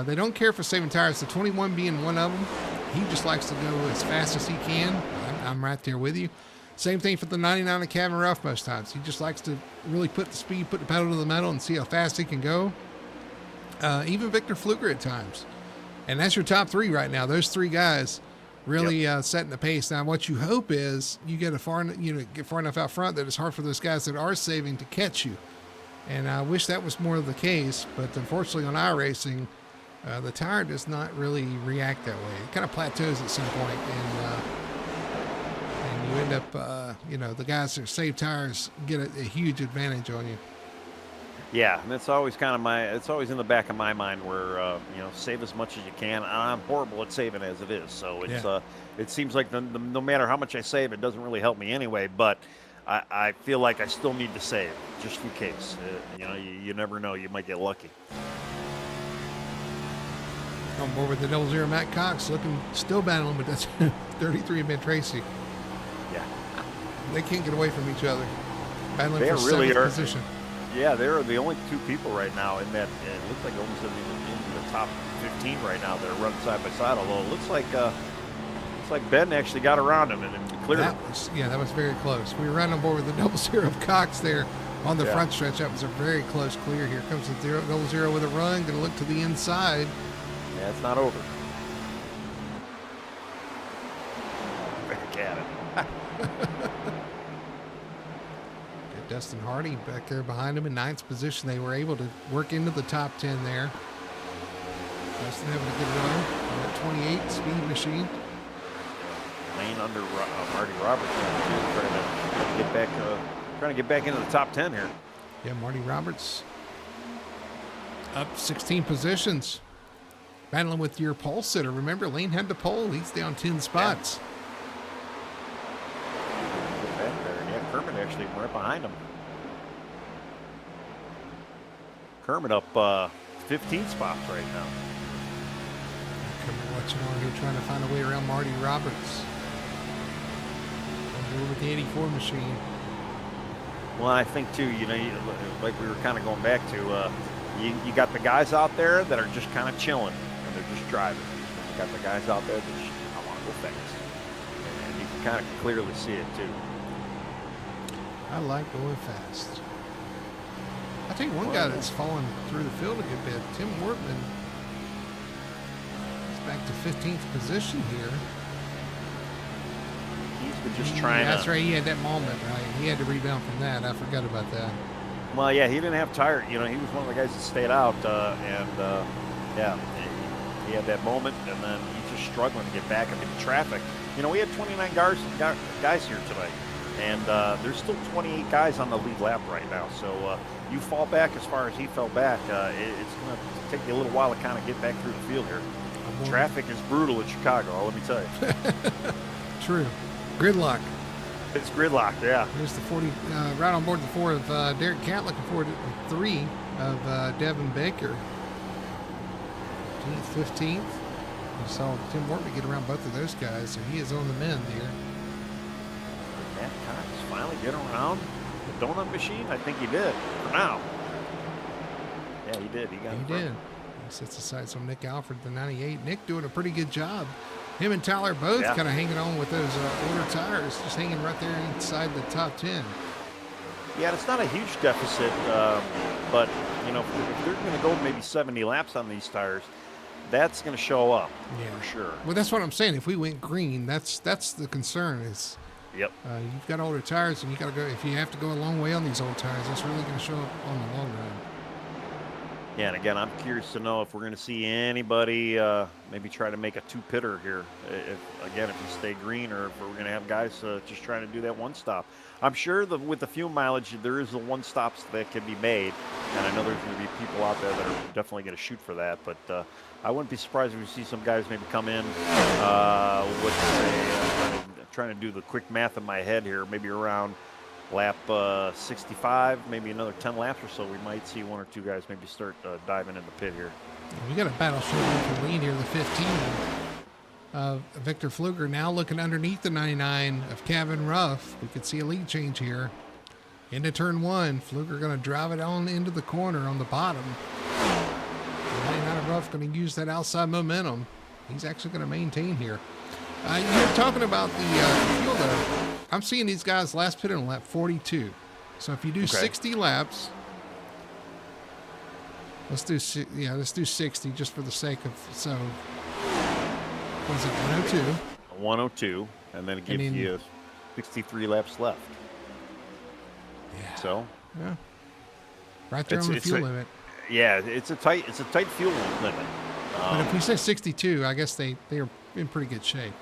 They don't care for saving tires. The 21 being one of them. He just likes to go as fast as he can. I'm right there with you. Same thing for the 99 of Kevin Ruff most times. He just likes to really put the speed, put the pedal to the metal, and see how fast he can go. Even Victor Pfluger at times. And that's your top 3 right now. Those 3 guys really setting the pace. Now, what you hope is you get get far enough out front that it's hard for those guys that are saving to catch you. And I wish that was more of the case, but unfortunately on iRacing, the tire does not really react that way. It kind of plateaus at some point, and you end up, the guys that save tires get a huge advantage on you. Yeah, and it's always it's always in the back of my mind where, save as much as you can. I'm horrible at saving as it is. So it's, it seems like no matter how much I save, it doesn't really help me anyway. But I feel like I still need to save just in case. You know, you never know. You might get lucky. On board with the 00 Matt Cox, looking still battling, but that's 33 Ben Tracy. Yeah. They can't get away from each other. Battling They for really seventh are. position. Yeah, they're the only two people right now in that. It looks like almost in the top 15 right now that are running side by side. Although it looks like Ben actually got around him and cleared him. That was very close. We were right on board with the 00 Cox there on the front stretch. That was a very close clear. Here comes the 00 with a run. Going to look to the inside. Yeah, it's not over. Back at it. Dustin Hardy back there behind him in 9th position. They were able to work into the top 10 there. Dustin having a good run on that 28 speed machine. Lane under Marty Roberts trying to get back into the top 10 here. Yeah, Marty Roberts up 16 positions. Battling with your pole sitter. Remember, Lane had the pole. He's down 10 spots. Yeah, Kermit actually right behind him. Kermit up 15 spots right now. Kermit watching on here, trying to find a way around Marty Roberts. Over with the 84 machine. Well, I think too, you know, like we were kind of going back to, you got the guys out there that are just kind of chilling and they're just driving. You got the guys out there that just, I want to go fast. And you can kind of clearly see it too. I like going fast. I think one guy that's fallen through the field a good bit, Tim Wortman. He's back to 15th position here. He's been just trying to. That's right. He had that moment, right? He had to rebound from that. I forgot about that. Well, yeah, he didn't have tire. You know, he was one of the guys that stayed out, yeah, he had that moment, and then he's just struggling to get back. I mean, the traffic. You know, we had 29 guys here tonight, and there's still 28 guys on the lead lap right now. So you fall back as far as he fell back. It's going to take you a little while to kind of get back through the field here. Traffic is brutal in Chicago, let me tell you. True. Gridlock. It's gridlock, yeah. Here's the 40, right on board the 4 of Derek Cat, looking forward to the 3 of Devin Baker. 15th. You saw Tim Wortman get around both of those guys, so he is on the mend here. Matt Cox finally get around the donut machine? I think he did, for now. Yeah, he did. He did. He sets aside some Nick Alfred, the 98. Nick doing a pretty good job. Him and Tyler both kind of hanging on with those older tires, just hanging right there inside the top 10. Yeah, it's not a huge deficit, but, you know, if they're going to go maybe 70 laps on these tires, that's going to show up for sure. Well, that's what I'm saying. If we went green, that's the concern is Yep. You've got older tires, and you got to go. If you have to go a long way on these old tires, that's really going to show up on the long run. Yeah, and again, I'm curious to know if we're going to see anybody maybe try to make a two-pitter here. If you stay green, or if we're going to have guys just trying to do that one stop. I'm sure with the fuel mileage, there is the one stops that can be made, and I know there's going to be people out there that are definitely going to shoot for that. But I wouldn't be surprised if we see some guys maybe come in trying to do the quick math in my head here, maybe around lap 65, maybe another 10 laps or so, we might see one or two guys maybe start diving in the pit here. We got a battle showing for lead here, the 15 of Victor Fluger now looking underneath the 99 of Kevin Ruff. We could see a lead change here. Into turn 1, Fluger going to drive it on into the corner on the bottom. The 99 of Ruff going to use that outside momentum. He's actually going to maintain here. You're talking about the fuel though. I'm seeing these guys last pit on lap 42. So if you do 60 laps, let's do 60 just for the sake of, so was it 102? 102, and then it gives you 63 laps left. Yeah. So right there on the fuel limit. Yeah, it's a tight fuel limit. But if we say 62, I guess they are in pretty good shape.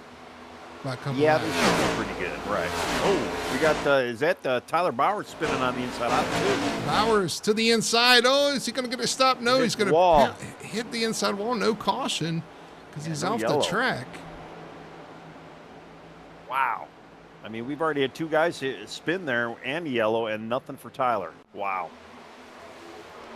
Yeah, they should be pretty good, right? Oh, we got is that Tyler Bowers spinning on the inside out too? Bowers to the inside. Oh, is he going to get a stop? No, he's going to hit the inside wall. No caution because he's off the track. Wow, I mean, we've already had 2 guys spin there and yellow, and nothing for Tyler. Wow.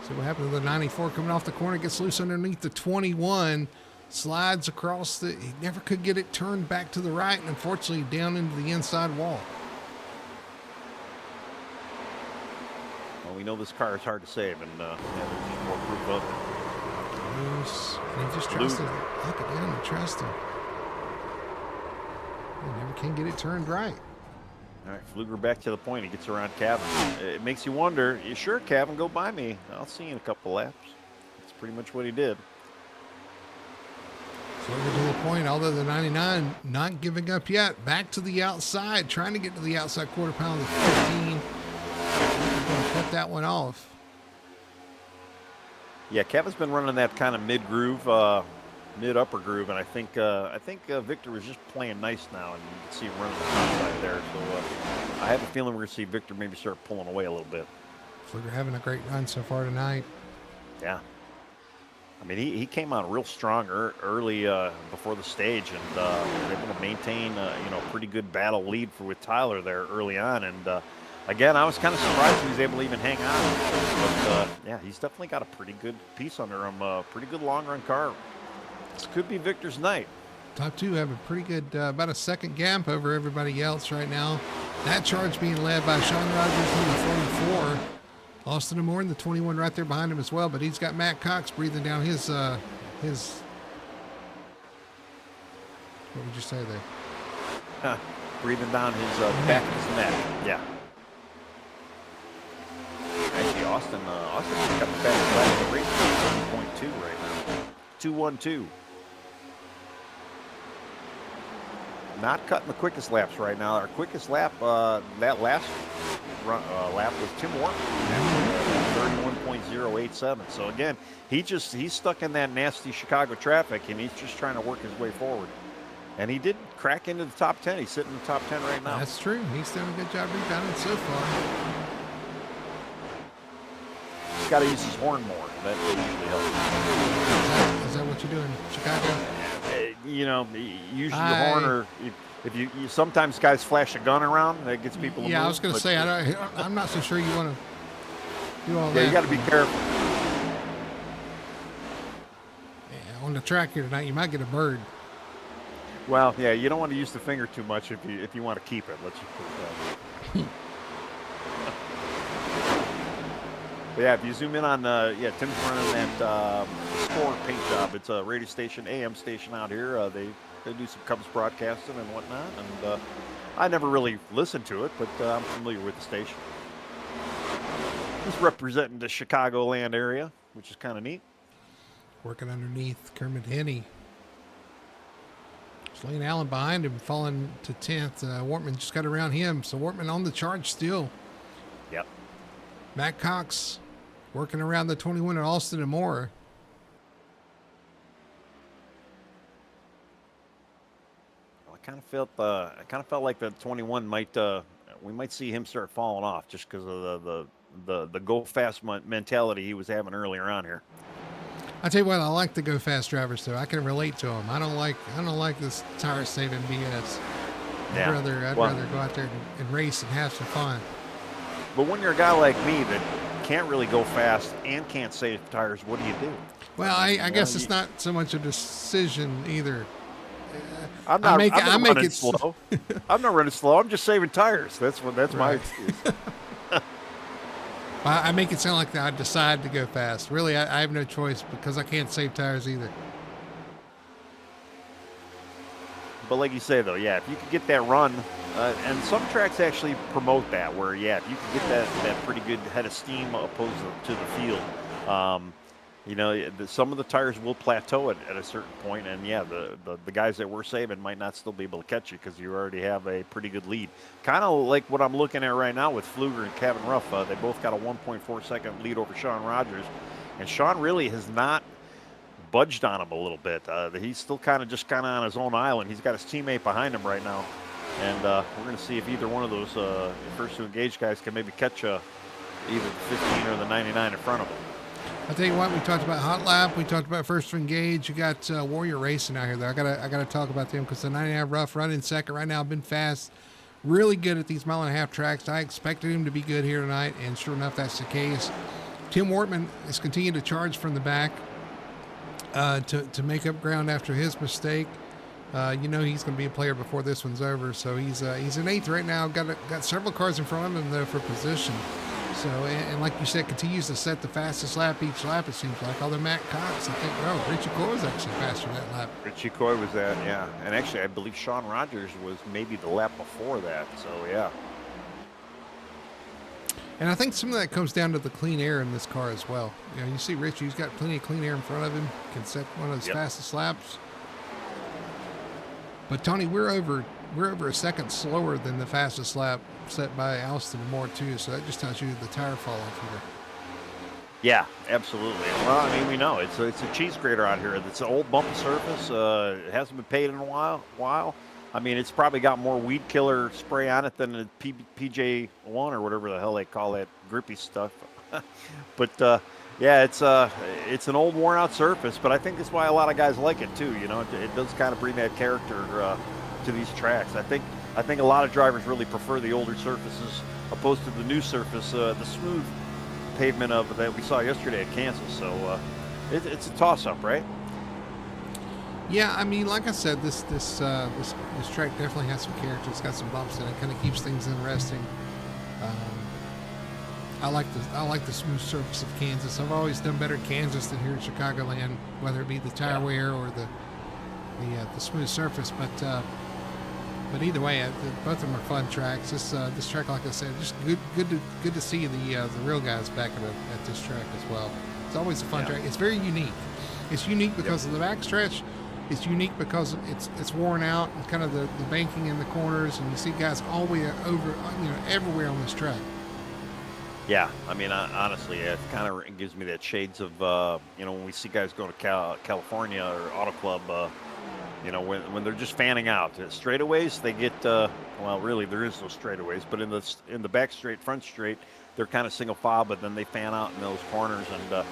See what happened to the 94 coming off the corner, gets loose underneath the 21, slides across the, he never could get it turned back to the right, and unfortunately down into the inside wall. Well, we know this car is hard to save, and yeah, there's just more proof of it. Loose, and he just tries to lock it down and trust him. He never can get it turned right. All right, Fluger back to the point. He gets around Cavan. It makes you wonder, you sure, Cavan, go by me. I'll see you in a couple laps. That's pretty much what he did. Fluger to the point, although the 99 not giving up yet. Back to the outside, trying to get to the outside quarter pound of the 15. Going to cut that one off. Yeah, Cavan's been running that kind of mid-groove, mid-upper groove, and I think Victor was just playing nice now, and you can see him running the top side there. So I have a feeling we're going to see Victor maybe start pulling away a little bit. Fluger having a great run so far tonight. Yeah. I mean, he came out real strong early before the stage, and was able to maintain a pretty good battle lead with Tyler there early on. And again, I was kind of surprised he was able to even hang on. But yeah, he's definitely got a pretty good piece under him. Pretty good long run car. This could be Victor's night. Top 2 have a pretty good, about a second gap over everybody else right now. That charge being led by Sean Rogers in the 44. Austin Amore in the 21 right there behind him as well, but he's got Matt Cox breathing down his what would you say there? Breathing down his back of his neck. Yeah. Actually, Austin got the fastest lap of the race, 1.2 right now. 2:12. Not cutting the quickest laps right now. Our quickest lap, that last lap was Tim Wharton, 31.087. So again, he's stuck in that nasty Chicago traffic, and he's just trying to work his way forward. And he did crack into the top 10. He's sitting in the top 10 right now. That's true. He's done a good job rebounding so far. He's got to use his horn more. That usually helps. Is that what you're doing, Chicago? Use your horn, or if you sometimes guys flash a gun around, that gets people. Yeah, I was going to say, I'm not so sure you want to do all that. Yeah, you got to be careful. Yeah, on the track here tonight, you might get a bird. Well, yeah, you don't want to use the finger too much if you want to keep it. Let's just put it that way. But yeah, if you zoom in on, Tim's running that Score paint job. It's a radio station, AM station out here. They do some Cubs broadcasting and whatnot, and I never really listened to it, but I'm familiar with the station. It's representing the Chicagoland area, which is kind of neat. Working underneath Kermit Henney. Lane Allen behind him, falling to 10th. Wortman just got around him, so Wortman on the charge still. Yep. Matt Cox working around the 21 at Austin and Moore. Well, I kind of felt like the 21 we might see him start falling off just because of the go fast mentality he was having earlier on here. I tell you what, I like the go fast drivers though. I can relate to them. I don't like this tire saving BS. I'd rather go out there and race and have some fun. But when you're a guy like me that can't really go fast and can't save tires, what do you do? Well, I guess it's not so much a decision either. I'm not running slow. I'm not running slow. I'm just saving tires. That's my excuse. I make it sound like I decide to go fast. Really, I have no choice because I can't save tires either. But like you say, though, yeah, if you could get that run, and some tracks actually promote that, where, yeah, if you can get that pretty good head of steam opposed to the field, some of the tires will plateau at a certain point, and yeah, the guys that we're saving might not still be able to catch you because you already have a pretty good lead. Kind of like what I'm looking at right now with Fluger and Cavan Ruff. They both got a 1.4 second lead over Sean Rogers, and Sean really has not budged on him a little bit. He's still kind of on his own island. He's got his teammate behind him right now, and we're going to see if either one of those first to engage guys can maybe catch either the 15 or the 99 in front of him. I'll tell you what, we talked about Hot Lap, we talked about First to Engage. You got Warrior Racing out here, though. I gotta talk about them because the 99 Rough running second right now, been fast really good at these 1.5-mile tracks. I expected him to be good here tonight, and sure enough, that's the case. Tim Wortman has continued to charge from the back to make up ground after his mistake. You know he's going to be a player before this one's over, so he's in 8th right now. Got several cars in front of him though for position. So and like you said, continues to set the fastest lap each lap. It seems like. Although Matt Cox, I think, Richie Coy was actually faster that lap. Richie Coy was that, yeah. And actually, I believe Sean Rogers was maybe the lap before that. So yeah. And I think some of that comes down to the clean air in this car as well. You know, you see Richie, he's got plenty of clean air in front of him, can set one of his fastest laps. But Tony, we're over a second slower than the fastest lap set by Alston Moore too. So that just tells you the tire fall off here. Yeah, absolutely. Well, I mean, we know it's a cheese grater out here. It's an old bumpy surface. It hasn't been painted in a while. I mean, it's probably got more weed killer spray on it than the PJ1 or whatever the hell they call that grippy stuff. But yeah, it's an old worn out surface, but I think that's why a lot of guys like it too. You know, it does kind of bring that character to these tracks. I think a lot of drivers really prefer the older surfaces opposed to the new surface, the smooth pavement of that we saw yesterday at Kansas. So it's a toss up, right? Yeah, I mean, like I said, this track definitely has some character. It's got some bumps in it. Kind of keeps things interesting. I like the smooth surface of Kansas. I've always done better at Kansas than here at Chicagoland, whether it be the tire wear or the smooth surface. But either way, both of them are fun tracks. This track, like I said, just good to see the real guys back at this track as well. It's always a fun track. It's very unique. It's unique because of the backstretch. It's unique because it's worn out and kind of the banking in the corners, and you see guys all the way over, everywhere on this track. Yeah, I mean, honestly, it kind of gives me that shades of, when we see guys going to California or Auto Club, when they're just fanning out. Straightaways, they get, really there is no straightaways, but in the back straight, front straight, they're kind of single file, but then they fan out in those corners and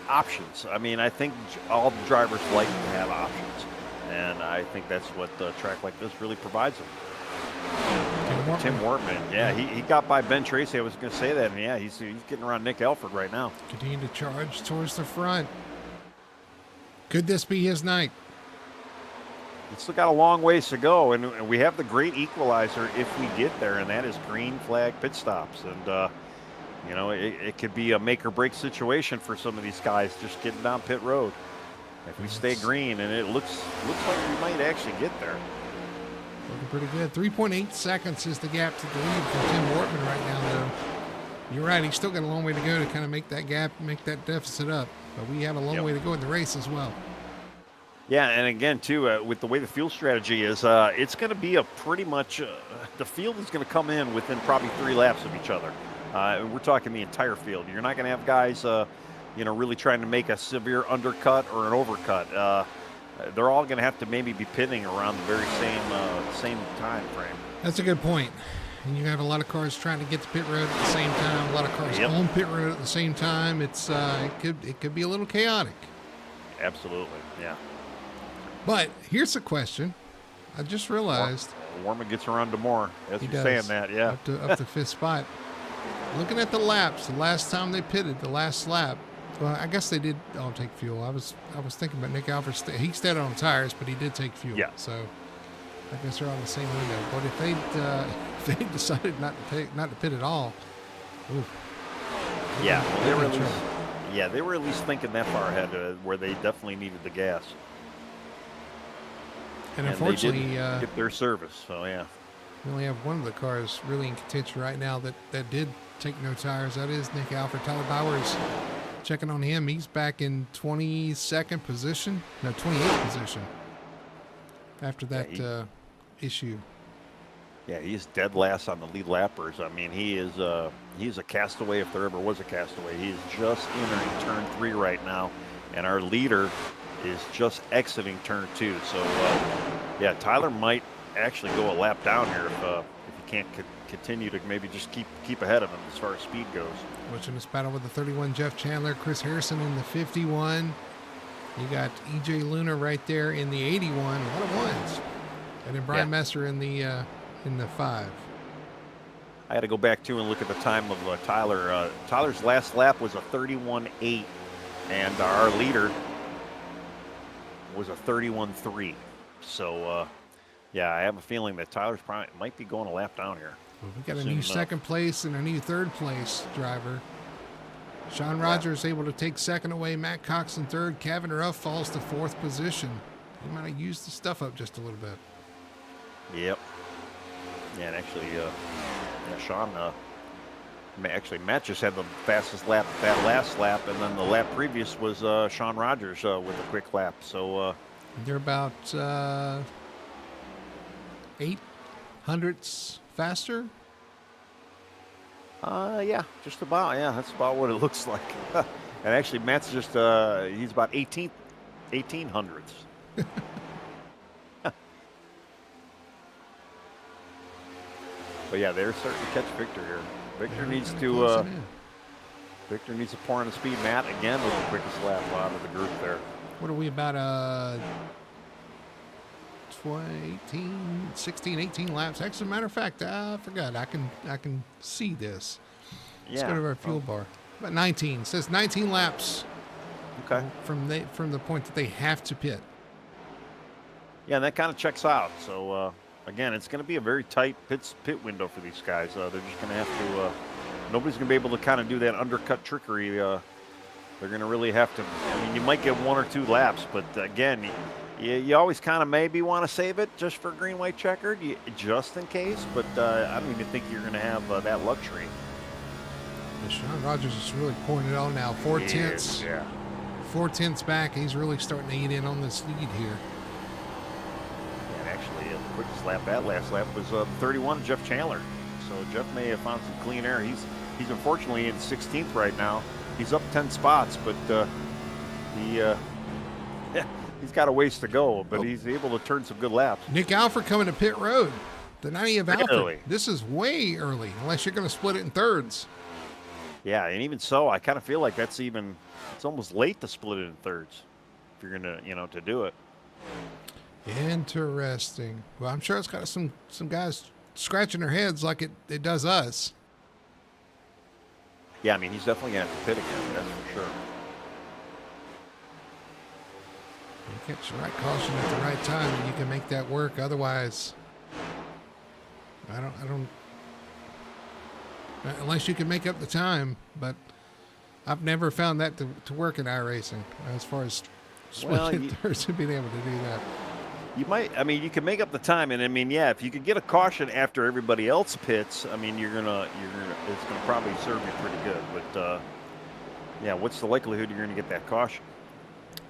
options. I mean, I think all the drivers like to have options, and I think that's what a track like this really provides them. Tim Wortman, he got by Ben Tracy. I was going to say that, and he's getting around Nick Elford right now. Continue to charge towards the front. Could this be his night? It's still got a long ways to go, and we have the great equalizer if we get there, and that is green flag pit stops. And it could be a make or break situation for some of these guys just getting down pit road. If we stay green, and it looks like we might actually get there. Looking pretty good. 3.8 seconds is the gap to the lead for Tim Wortman right now, though. You're right. He's still got a long way to go to kind of make that gap, make that deficit up. But we have a long way to go in the race as well. Yeah, and again, too, with the way the field strategy is, it's going to be a pretty much the field is going to come in within probably 3 laps of each other. We're talking the entire field. You're not going to have guys, really trying to make a severe undercut or an overcut. They're all going to have to maybe be pitting around the very same time frame. That's a good point. And you have a lot of cars trying to get to pit road at the same time. A lot of cars on pit road at the same time. It's it could be a little chaotic. Absolutely, yeah. But here's a question. I just realized. Wortman gets around to more. As you're saying that, up to 5th spot. Looking at the laps, the last time they pitted, the last lap. Well, I guess they did all take fuel. I was thinking about Nick Alford. He stayed on tires, but he did take fuel. Yeah. So I guess they're on the same window. But if they decided not to pit at all, they were at least thinking that far ahead, where they definitely needed the gas. And unfortunately, they didn't get their service. So we only have one of the cars really in contention right now that did take no tires. That is Nick Alford. Tyler Bowers. Checking on him, he's back in 22nd position. No, 28th position. After that issue. Yeah, he's dead last on the lead lappers. I mean, he's a castaway if there ever was a castaway. He is just entering turn 3 right now, and our leader is just exiting turn 2. So, Tyler might actually go a lap down here if he can't continue to maybe just keep ahead of him as far as speed goes. Watching this battle with the 31, Jeff Chandler, Chris Harrison in the 51. You got EJ Luna right there in the 81. A lot of ones. And then Brian Messer in the 5. I had to go back too and look at the time of Tyler. Tyler's last lap was a 31.8, and our leader was a 31.3. So, yeah, I have a feeling that Tyler's probably might be going a lap down here. Well, we got a new second place and a new third place driver. Sean Rogers able to take second away. Matt Cox in third. Kevin Ruff falls to fourth position. He might have used the stuff up just a little bit. Yep. Yeah, and actually, Sean, actually, Matt just had the fastest lap that last lap, and then the lap previous was Sean Rogers with a quick lap. So they're about 800ths faster. Yeah, just about. Yeah, that's about what it looks like. And actually, Matt's just he's about 1800ths. But yeah, they're starting to catch Victor here. Victor needs to pour on the speed. Matt again with the quickest lap out of the group there. What are we about 16, 18 laps? Actually, as a matter of fact, I forgot. I can see this. Let's go to our fuel bar. About 19. It says 19 laps. Okay. From the point that they have to pit. Yeah, and that kind of checks out. So again, it's going to be a very tight pit window for these guys. They're just going to have to. Nobody's going to be able to kind of do that undercut trickery. They're going to really have to. I mean, you might get 1 or 2 laps, but again, you always kind of maybe want to save it just for green, white, checkered, just in case. But I don't even think you're going to have that luxury. Sean Rogers is really pouring it on now. 4 tenths. Yeah. 4 tenths back. He's really starting to eat in on this lead here. And actually, the quickest lap, that last lap, was 31, Jeff Chandler. So Jeff may have found some clean air. He's unfortunately in 16th right now. He's up 10 spots, but he's got a ways to go. But he's able to turn some good laps. Nick Alford coming to pit road. The 90 of Alford. Really? This is way early, unless you're going to split it in thirds. Yeah, and even so, I kind of feel like it's almost late to split it in thirds if you're going to, to do it. Interesting. Well, I'm sure it's got some guys scratching their heads like it does us. Yeah, I mean, he's definitely going to have to pit again, that's for sure. You catch the right caution at the right time, and you can make that work. Otherwise, I don't. Unless you can make up the time, but I've never found that to work in iRacing as far as splitting thirds and being able to do that. You might, I mean, you can make up the time, and I mean, yeah, if you could get a caution after everybody else pits, I mean, it's gonna probably serve you pretty good. But yeah, what's the likelihood you're gonna get that caution?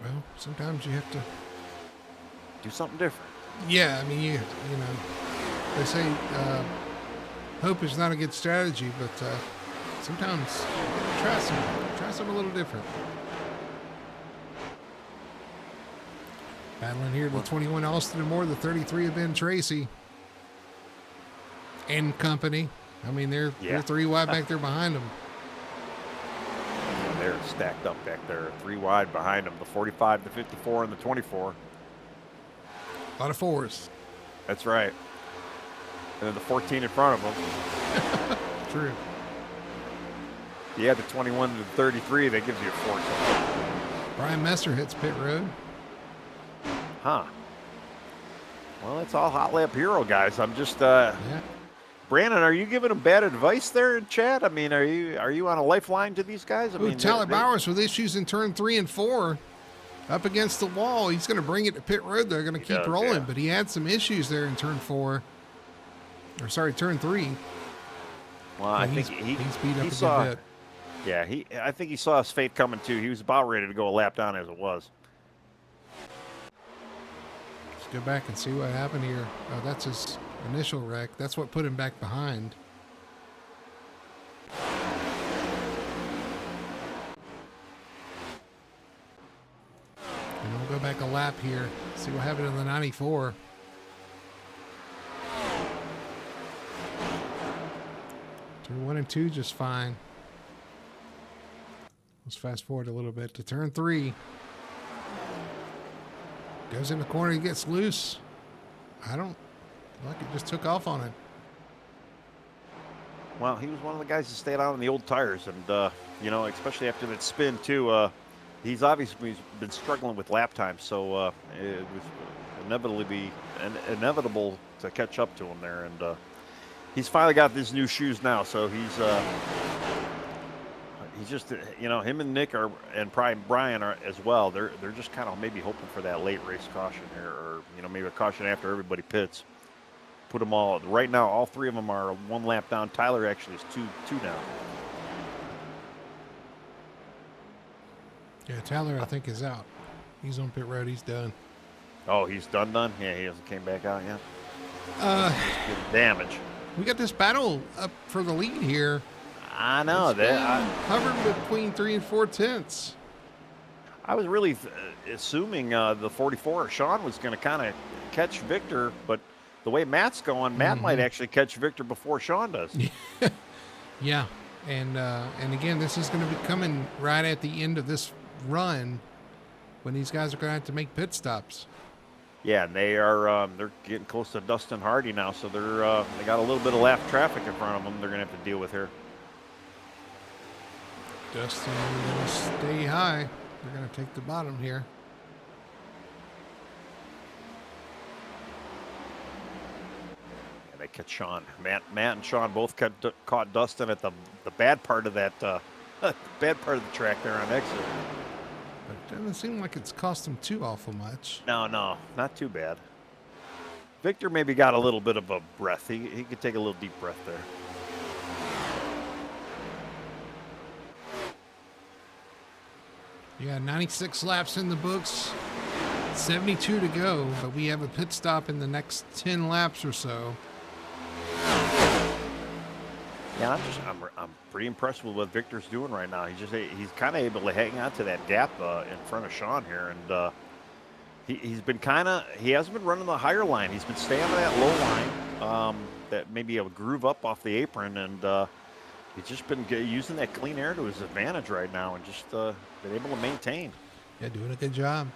Well, sometimes you have to do something different. Yeah, I mean, you know, they say hope is not a good strategy, but sometimes try something a little different. Battling here, the 21 Austin and Moore, the 33 of Ben Tracy and company. I mean, they're 3 wide back there behind them. They're stacked up back there, 3 wide behind them. The 45, the 54, and the 24. A lot of 4s. That's right. And then the 14 in front of them. True. Yeah, the 21 to the 33, that gives you a 4. Brian Messer hits pit road. Huh. Well, it's all hot lap hero, guys. I'm just Brandon, are you giving them bad advice there in chat? I mean, are you on a lifeline to these guys? I mean, Tyler Bowers with issues in turn 3 and 4. Up against the wall. He's going to bring it to pit road. They're going to keep rolling, but he had some issues there in turn 4. Or sorry, turn 3. Well, I think he's beat up a saw, good bit. Yeah, I think he saw his fate coming too. He was about ready to go a lap down as it was. Let's go back and see what happened here. Oh, that's his initial wreck. That's what put him back behind. And we'll go back a lap here. See what happened in the 94. Turn 1 and 2 just fine. Let's fast forward a little bit to turn 3. Goes in the corner, he gets loose. I don't like it, just took off on it. Well, he was one of the guys that stayed out on the old tires, and you know, especially after that spin too. He's obviously been struggling with lap time, so it was inevitable to catch up to him there, and he's finally got his new shoes now, so he's just, you know, him and Nick and Brian are as well. They're just kind of maybe hoping for that late race caution here, or you know, maybe a caution after everybody pits. Put them all right now. All three of them are one lap down. Tyler actually is two down. Yeah, Tyler, I think, is out. He's on pit road. He's done. Oh, he's done. Yeah, he hasn't came back out yet. Good damage. We got this battle up for the lead here. I know that. Hovered between 3 and 4 tenths. I was really assuming the 44 Sean was going to kind of catch Victor, but the way Matt's going, Matt might actually catch Victor before Sean does. Yeah, and again, this is going to be coming right at the end of this run when these guys are going to have to make pit stops. Yeah, and they're getting close to Dustin Hardy now, so they got a little bit of lap traffic in front of them. They're going to have to deal with here. Dustin is going to stay high. They're going to take the bottom here. And they catch Sean. Matt and Sean both caught Dustin at the bad part of that bad part of the track there on exit. But it doesn't seem like it's cost them too awful much. No, not too bad. Victor maybe got a little bit of a breath. He could take a little deep breath there. Yeah, 96 laps in the books, 72 to go, but we have a pit stop in the next 10 laps or so. Yeah, I'm pretty impressed with what Victor's doing right now. He's kind of able to hang on to that gap in front of Sean here, and he hasn't been running the higher line. He's been staying on that low line, that maybe a groove up off the apron, and he's just been using that clean air to his advantage right now, and just been able to maintain. Yeah, doing a good job.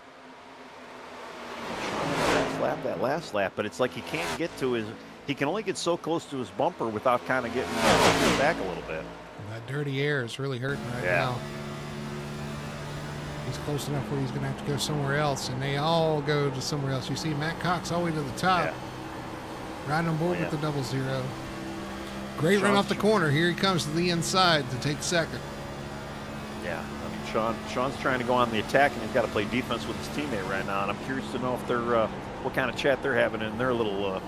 That last lap, but it's like he can't get to he can only get so close to his bumper without kind of getting back a little bit. And that dirty air is really hurting right now. He's close enough where he's going to have to go somewhere else, and they all go to somewhere else. You see Matt Cox all the way to the top, riding on board with the 00. Great run off the corner. Here he comes to the inside to take second. Yeah, I mean, Sean's trying to go on the attack, and he's got to play defense with his teammate right now. And I'm curious to know if they're what kind of chat they're having in their little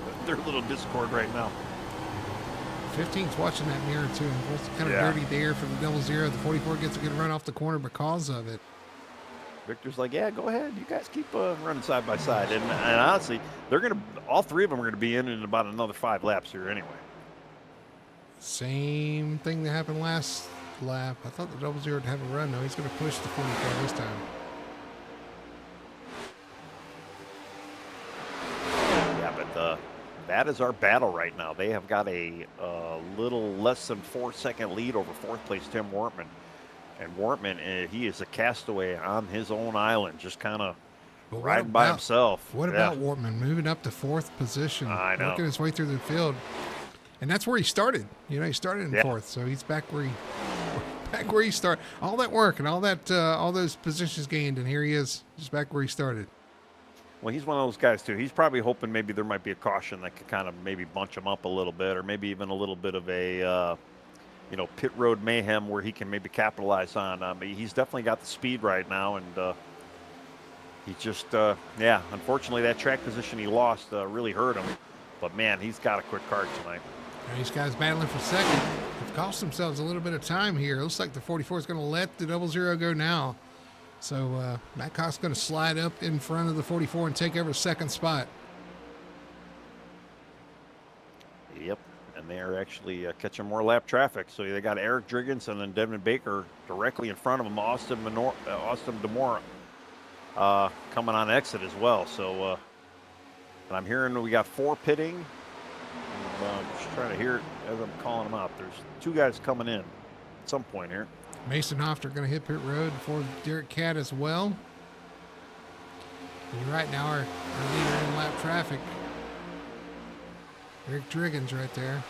Discord right now. 15's watching that mirror too. It's kind of dirty there for the 00. The 44 gets a good run off the corner because of it. Victor's like, yeah, go ahead. You guys keep running side by side. And honestly, all three of them are going to be in about another 5 laps here anyway. Same thing that happened last lap. I thought the 00 would have a run. No, he's going to push the 44 this time. Yeah, but that is our battle right now. They have got a little less than 4-second lead over 4th place Tim Wortman. And Wortman, he is a castaway on his own island, just kind of riding by himself. What about Wortman moving up to 4th position? I know. Working his way through the field. And that's where he started. You know, he started in 4th, so he's back where he started. All that work and all those positions gained, and here he is, just back where he started. Well, he's one of those guys too. He's probably hoping maybe there might be a caution that could kind of maybe bunch him up a little bit, or maybe even a little bit of a pit road mayhem where he can maybe capitalize on. He's definitely got the speed right now, and he just unfortunately that track position he lost really hurt him. But man, he's got a quick car tonight. These guys battling for second. They've cost themselves a little bit of time here. It looks like the 44 is going to let the 00 go now. So Matt Cox is going to slide up in front of the 44 and take over second spot. Yep, and they are actually catching more lap traffic. So they got Eric Driggins and then Devin Baker directly in front of them. Austin Demore coming on exit as well. So and I'm hearing we got 4 pitting. I'm just trying to hear it as I'm calling them out. There's 2 guys coming in at some point here. Mason Hofter going to hit pit road for Derek Catt as well. And right now our leader in lap traffic, Eric Driggins right there.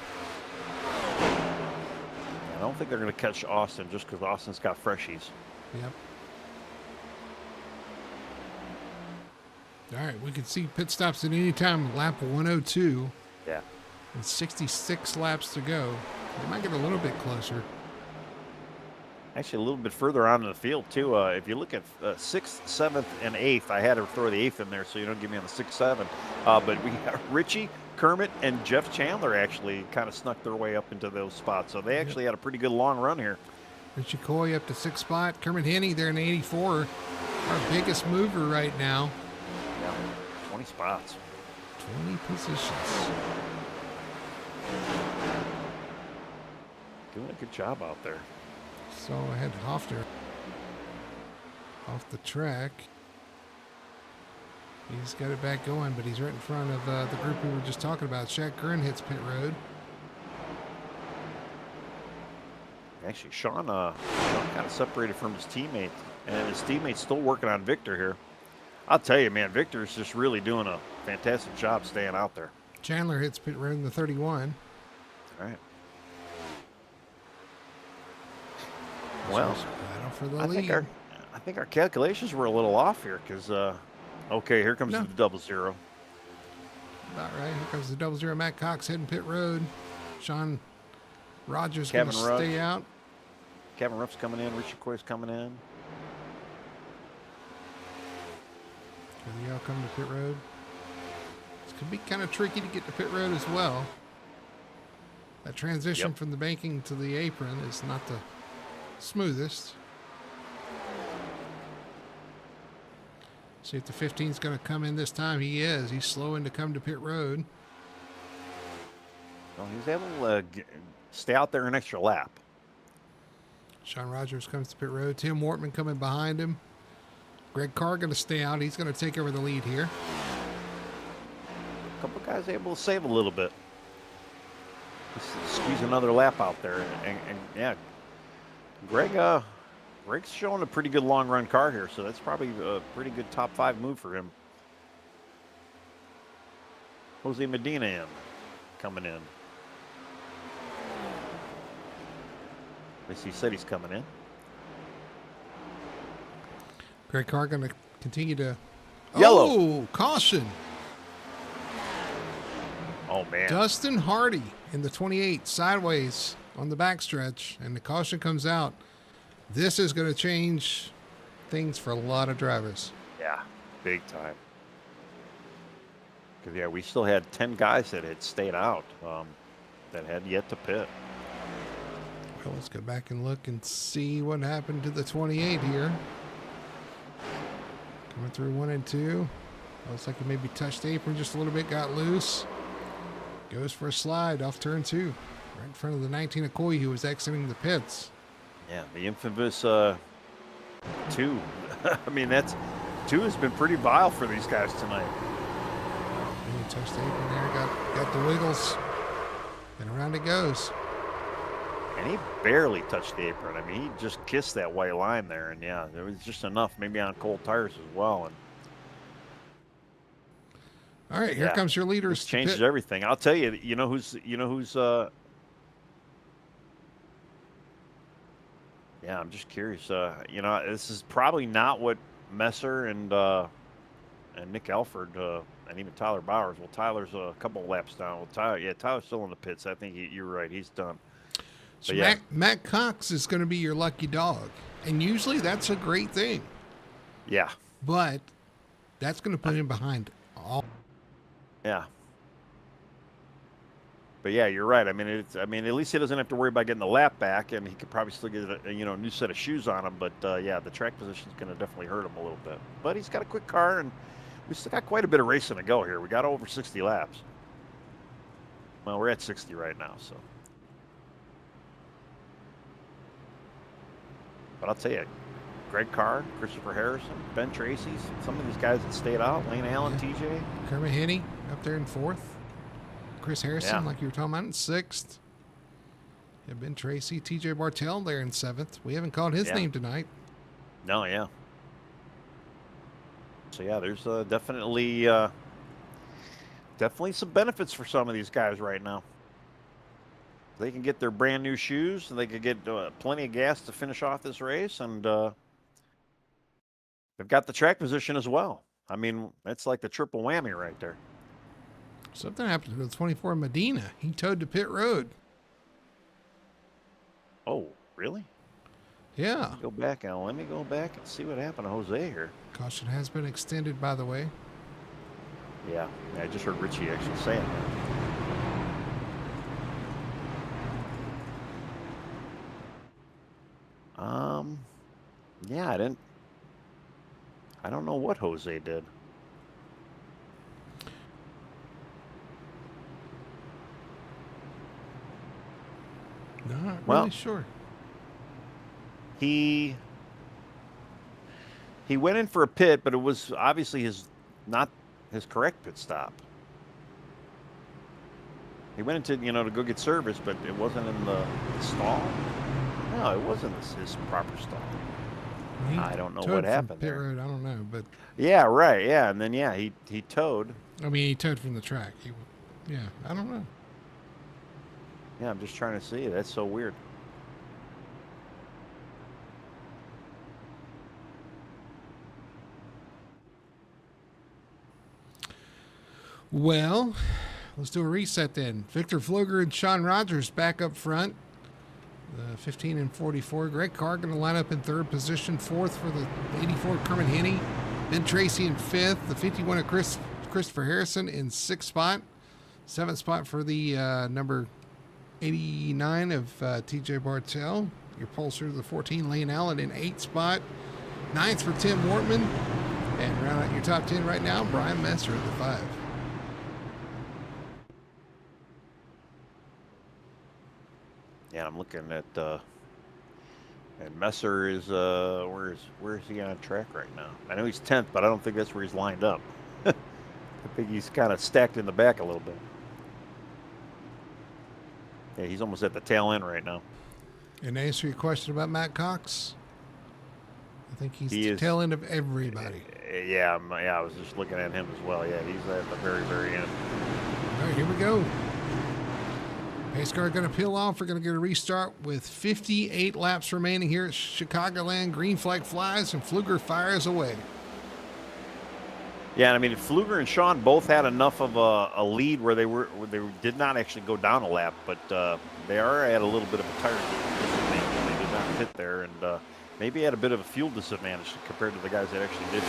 I don't think they're going to catch Austin just because Austin's got freshies. Yep. All right, we can see pit stops at any time. Lap 102. Yeah. And 66 laps to go. They might get a little bit closer. Actually, a little bit further on in the field, too. If you look at 6th, 7th, and 8th, I had to throw the 8th in there so you don't give me on the 6th, 7th. But we got Richie, Kermit, and Jeff Chandler actually kind of snuck their way up into those spots. So they actually had a pretty good long run here. Richie Coy up to 6th spot. Kermit Henney there in 84. Our biggest mover right now. Yeah, 20 spots. 20 positions. Doing a good job out there. So I had Hofter off the track. He's got it back going, but he's right in front of the group we were just talking about. Shaq Curran hits pit road. Actually, Sean kind of separated from his teammate, and his teammate's still working on Victor here. I'll tell you, man, Victor's just really doing a fantastic job staying out there. Chandler hits pit road in the 31. All right. Well, for the I think our calculations were a little off here because, okay, here comes the 00. About right. Here comes the 00. Matt Cox heading pit road. Sean Rogers going to stay out. Kevin Ruff's coming in. Richard Coy's coming in. They all coming to pit road. This could be kind of tricky to get to pit road as well. That transition from the banking to the apron is not the smoothest. See if the 15 is going to come in this time. He is. He's slowing to come to pit road. Well, he's able to stay out there an extra lap. Sean Rogers comes to pit road. Tim Wortman coming behind him. Greg Carr going to stay out. He's going to take over the lead here. A couple guys able to save a little bit. Just squeeze another lap out there. And yeah, Greg's showing a pretty good long run car here, so that's probably a pretty good top 5 move for him. Jose Medina coming in. At least he said he's coming in. Greg Carr going to continue to... Yellow. Oh, caution. Oh, man. Dustin Hardy in the 28 sideways on the backstretch, and the caution comes out. This is going to change things for a lot of drivers. Yeah, big time. Because, yeah, we still had 10 guys that had stayed out that had yet to pit. Well, let's go back and look and see what happened to the 28 here. Coming through 1 and 2. Looks like he maybe touched the apron just a little bit, got loose. Goes for a slide off turn 2. Right in front of the 19 Okoye, who was exiting the pits. Yeah, the infamous 2. I mean, 2 has been pretty vile for these guys tonight. And he touched the apron there, got the wiggles, and around it goes. And he barely touched the apron. I mean, he just kissed that white line there, and yeah, there was just enough, maybe on cold tires as well. And all right, here comes your leaders. This changes everything. I'll tell you. You know who's. Yeah, I'm just curious. This is probably not what Messer and Nick Alford and even Tyler Bowers. Well, Tyler's a couple laps down. Well, Tyler's still in the pits. I think you're right. He's done. So Matt Cox is going to be your lucky dog, and usually that's a great thing. Yeah. But that's going to put him behind all. Yeah. But yeah, you're right. I mean, at least he doesn't have to worry about getting the lap back, and he could probably still get a new set of shoes on him. But yeah, the track position is going to definitely hurt him a little bit. But he's got a quick car, and we still got quite a bit of racing to go here. We got over 60 laps. Well, we're at 60 right now, so. But I'll tell you, Greg Carr, Christopher Harrison, Ben Tracy, some of these guys that stayed out, Lane Allen, TJ. Kermit Henney up there in 4th. Chris Harrison, like you were talking about, in 6th. Yeah, Ben Tracy, TJ Bartell there in 7th. We haven't called his name tonight. No, yeah. So yeah, there's definitely some benefits for some of these guys right now. they can get their brand new shoes, and they could get plenty of gas to finish off this race, and they've got the track position as well. I mean, that's like the triple whammy right there. Something happened to the 24 Medina. He towed to pit road. Oh, really? Yeah. Go back now. Let me go back and see what happened to Jose here. Caution has been extended, by the way. Yeah, I just heard Richie actually saying that. Yeah, I don't know what Jose did. Not Well, really sure. He went in for a pit, but it was obviously not his correct pit stop. He went into, to go get service, but it wasn't in the stall. No, it wasn't his proper stall. I don't know what happened pit there. road, I don't know, but yeah, right, yeah, and then he towed. I mean, he towed from the track. Yeah, I don't know. Yeah, I'm just trying to see. That's so weird. Well, let's do a reset then. Victor Pfluger and Sean Rogers back up front. 15 and 44. Greg Carr going to line up in third position. Fourth for the 84, Kermit Henney. Ben Tracy in fifth. The 51 of Christopher Harrison in sixth spot. Seventh spot for the number 89 of TJ Bartel. Your pulser, the 14, Lane Allen in eighth spot. Ninth for Tim Wortman. And round out your top 10 right now, Brian Messer at the 5. Yeah, I'm looking at and Messer is where is he on track right now? I know he's 10th, but I don't think that's where he's lined up. I think he's kind of stacked in the back a little bit. Yeah, he's almost at the tail end right now. And to answer your question about Matt Cox, I think he's the tail end of everybody. Yeah, I was just looking at him as well. Yeah, he's at the very, very end. All right, here we go. Pace car going to peel off. We're going to get a restart with 58 laps remaining here at Chicagoland. Green flag flies and Pfluger fires away. Yeah, I mean, Pfluger and Sean both had enough of a lead where they did not actually go down a lap, but they are at a little bit of a tire disadvantage. They did not hit there, and maybe had a bit of a fuel disadvantage compared to the guys that actually did.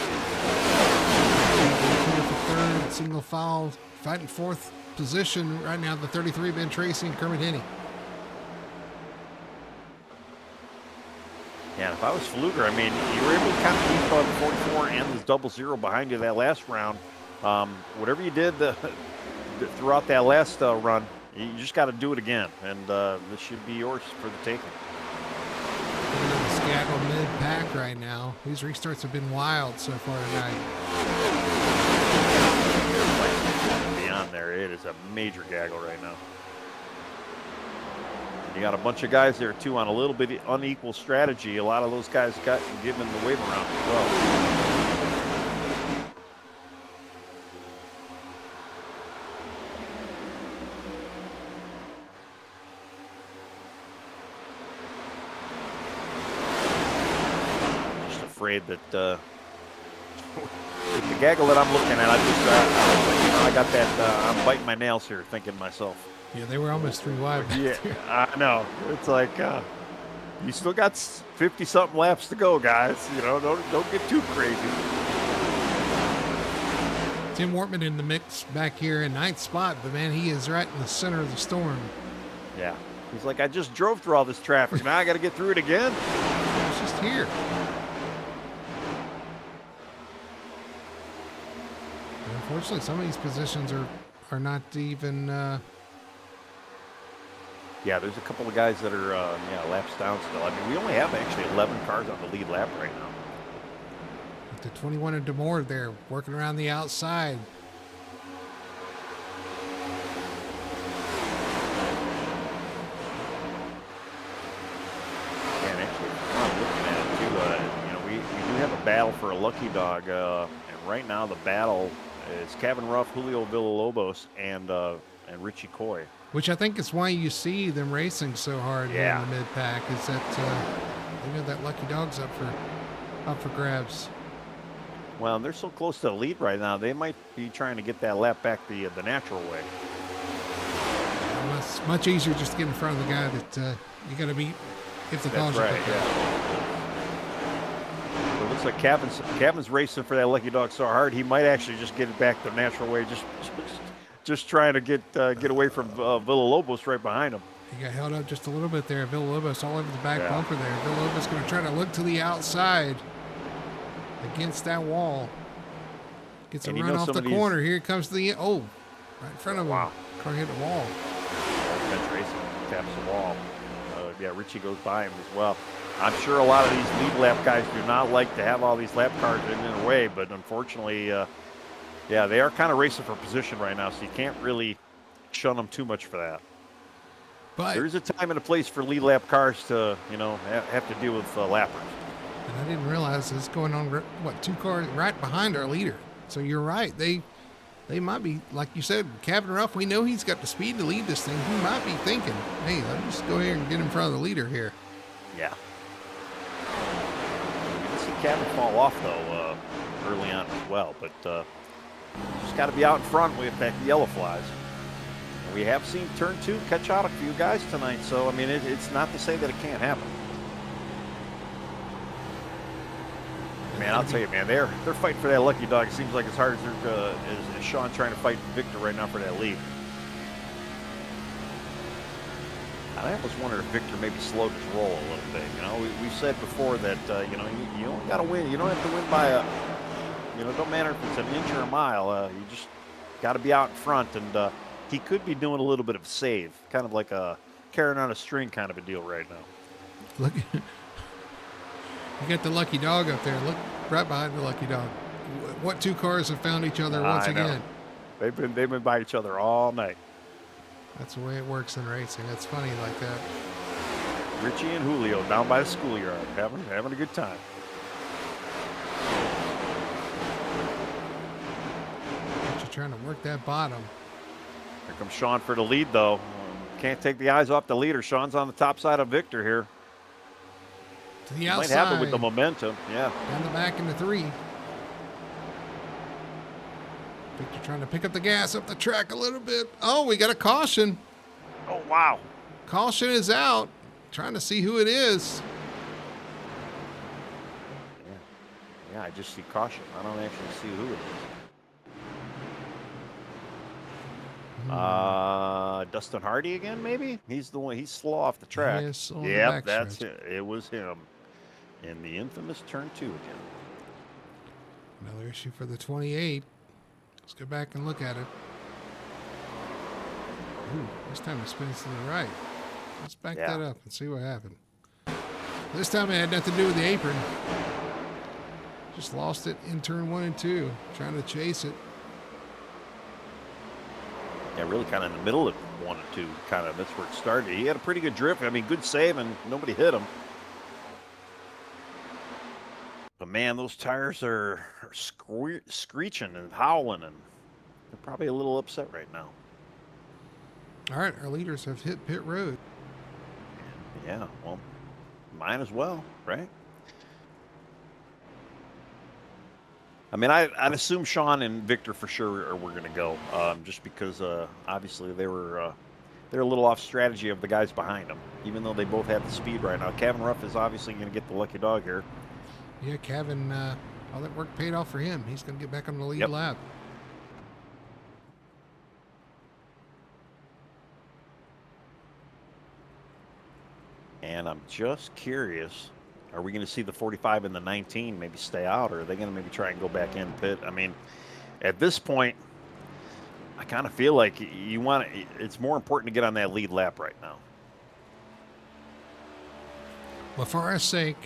Third, single foul, fighting fourth position right now. The 33, Ben Tracy and Kermit Henney. Yeah, if I was Pfluger, I mean, you were able to kind of keep the 44 and the 00 behind you that last round. Whatever you did throughout that last run, you just got to do it again, and this should be yours for the taking. Skaggle mid-pack right now. These restarts have been wild so far tonight. Beyond there, it is a major gaggle right now. You got a bunch of guys there too on a little bit unequal strategy. A lot of those guys got given the wave around as well. I'm just afraid that the gaggle that I'm looking at, I got that. I'm biting my nails here, thinking to myself. Yeah, they were almost 3 wide. Yeah, I know. It's like you still got 50-something laps to go, guys. Don't get too crazy. Tim Wortman in the mix back here in 9th spot, but man, he is right in the center of the storm. Yeah, he's like, I just drove through all this traffic. Now I got to get through it again. It's just here. Unfortunately, some of these positions are not even. Yeah, there's a couple of guys that are laps down still. I mean, we only have actually 11 cars on the lead lap right now. The 21 of DeMore there working around the outside. And actually, I'm looking at it too. We do have a battle for a lucky dog, and right now the battle is Kevin Ruff, Julio Villalobos, and Richie Coy. Which I think is why you see them racing so hard here in the mid pack. Is that they know that lucky dog's up for grabs. Well, they're so close to the lead right now. They might be trying to get that lap back the natural way. Well, it's much easier just to get in front of the guy that you got to beat if the cars are picked up. It looks like Kevin's racing for that lucky dog so hard he might actually just get it back the natural way. Just trying to get away from Villalobos right behind him. He got held up just a little bit there. Villalobos all over the back bumper there. Villalobos going to try to look to the outside against that wall. Gets a run off the corner. Here comes the right in front of him. Wow. Car hit the wall. Bench racing taps the wall. Richie goes by him as well. I'm sure a lot of these lead lap guys do not like to have all these lap cars in their way, but unfortunately, they are kind of racing for position right now, so you can't really shun them too much for that. But there is a time and a place for lead lap cars to, have to deal with lappers. And I didn't realize it's going on, 2 cars right behind our leader. So you're right. They might be, like you said, Kevin Ruff, we know he's got the speed to lead this thing. He might be thinking, hey, let's just go ahead and get in front of the leader here. Yeah. You can see Kevin fall off, though, early on as well. But just got to be out in front with that yellow flies. And we have seen turn 2 catch out a few guys tonight. So, I mean, it's not to say that it can't happen. Man, I'll tell you, man, they're fighting for that lucky dog. It seems like as hard as Sean trying to fight Victor right now for that lead. I almost wonder if Victor maybe slowed his roll a little bit. We've said before that you only got to win. You don't have to win by don't matter if it's an inch or a mile. You just got to be out in front, and he could be doing a little bit of save, kind of like a carrying on a string kind of a deal right now. Look. You got the lucky dog up there. Look right behind the lucky dog. What 2 cars have found each other once again? They've been by each other all night. That's the way it works in racing. That's funny like that. Richie and Julio down by the schoolyard having a good time. But you're trying to work that bottom. Here comes Sean for the lead, though. Can't take the eyes off the leader. Sean's on the top side of Victor here. To the outside. Might happen with the momentum, yeah. Down the back into 3. Victor trying to pick up the gas up the track a little bit. Oh, we got a caution. Oh, wow. Caution is out. Trying to see who it is. Yeah, I just see caution. I don't actually see who it is. Dustin Hardy again, maybe? He's the one. He's slow off the track. Yep, that's it. It was him. In the infamous turn 2 again. Another issue for the 28. Let's go back and look at it. Ooh, this time it spins to the right. Let's back that up and see what happened. This time it had nothing to do with the apron. Just lost it in turn 1 and 2. Trying to chase it. Yeah, really kind of in the middle of 1 and 2. Kind of, that's where it started. He had a pretty good drift. I mean, good save, and nobody hit him. But man, those tires are screeching and howling, and they're probably a little upset right now. All right, our leaders have hit pit road. Yeah, well, mine as well, right? I mean, I'd assume Sean and Victor for sure were going to go, just because obviously they're a little off strategy of the guys behind them, even though they both have the speed right now. Kevin Ruff is obviously going to get the lucky dog here. Yeah, Kevin, all that work paid off for him. He's going to get back on the lead lap. And I'm just curious, are we going to see the 45 and the 19 maybe stay out, or are they going to maybe try and go back in pit? I mean, at this point, I kind of feel like it's more important to get on that lead lap right now. Well, for our sake,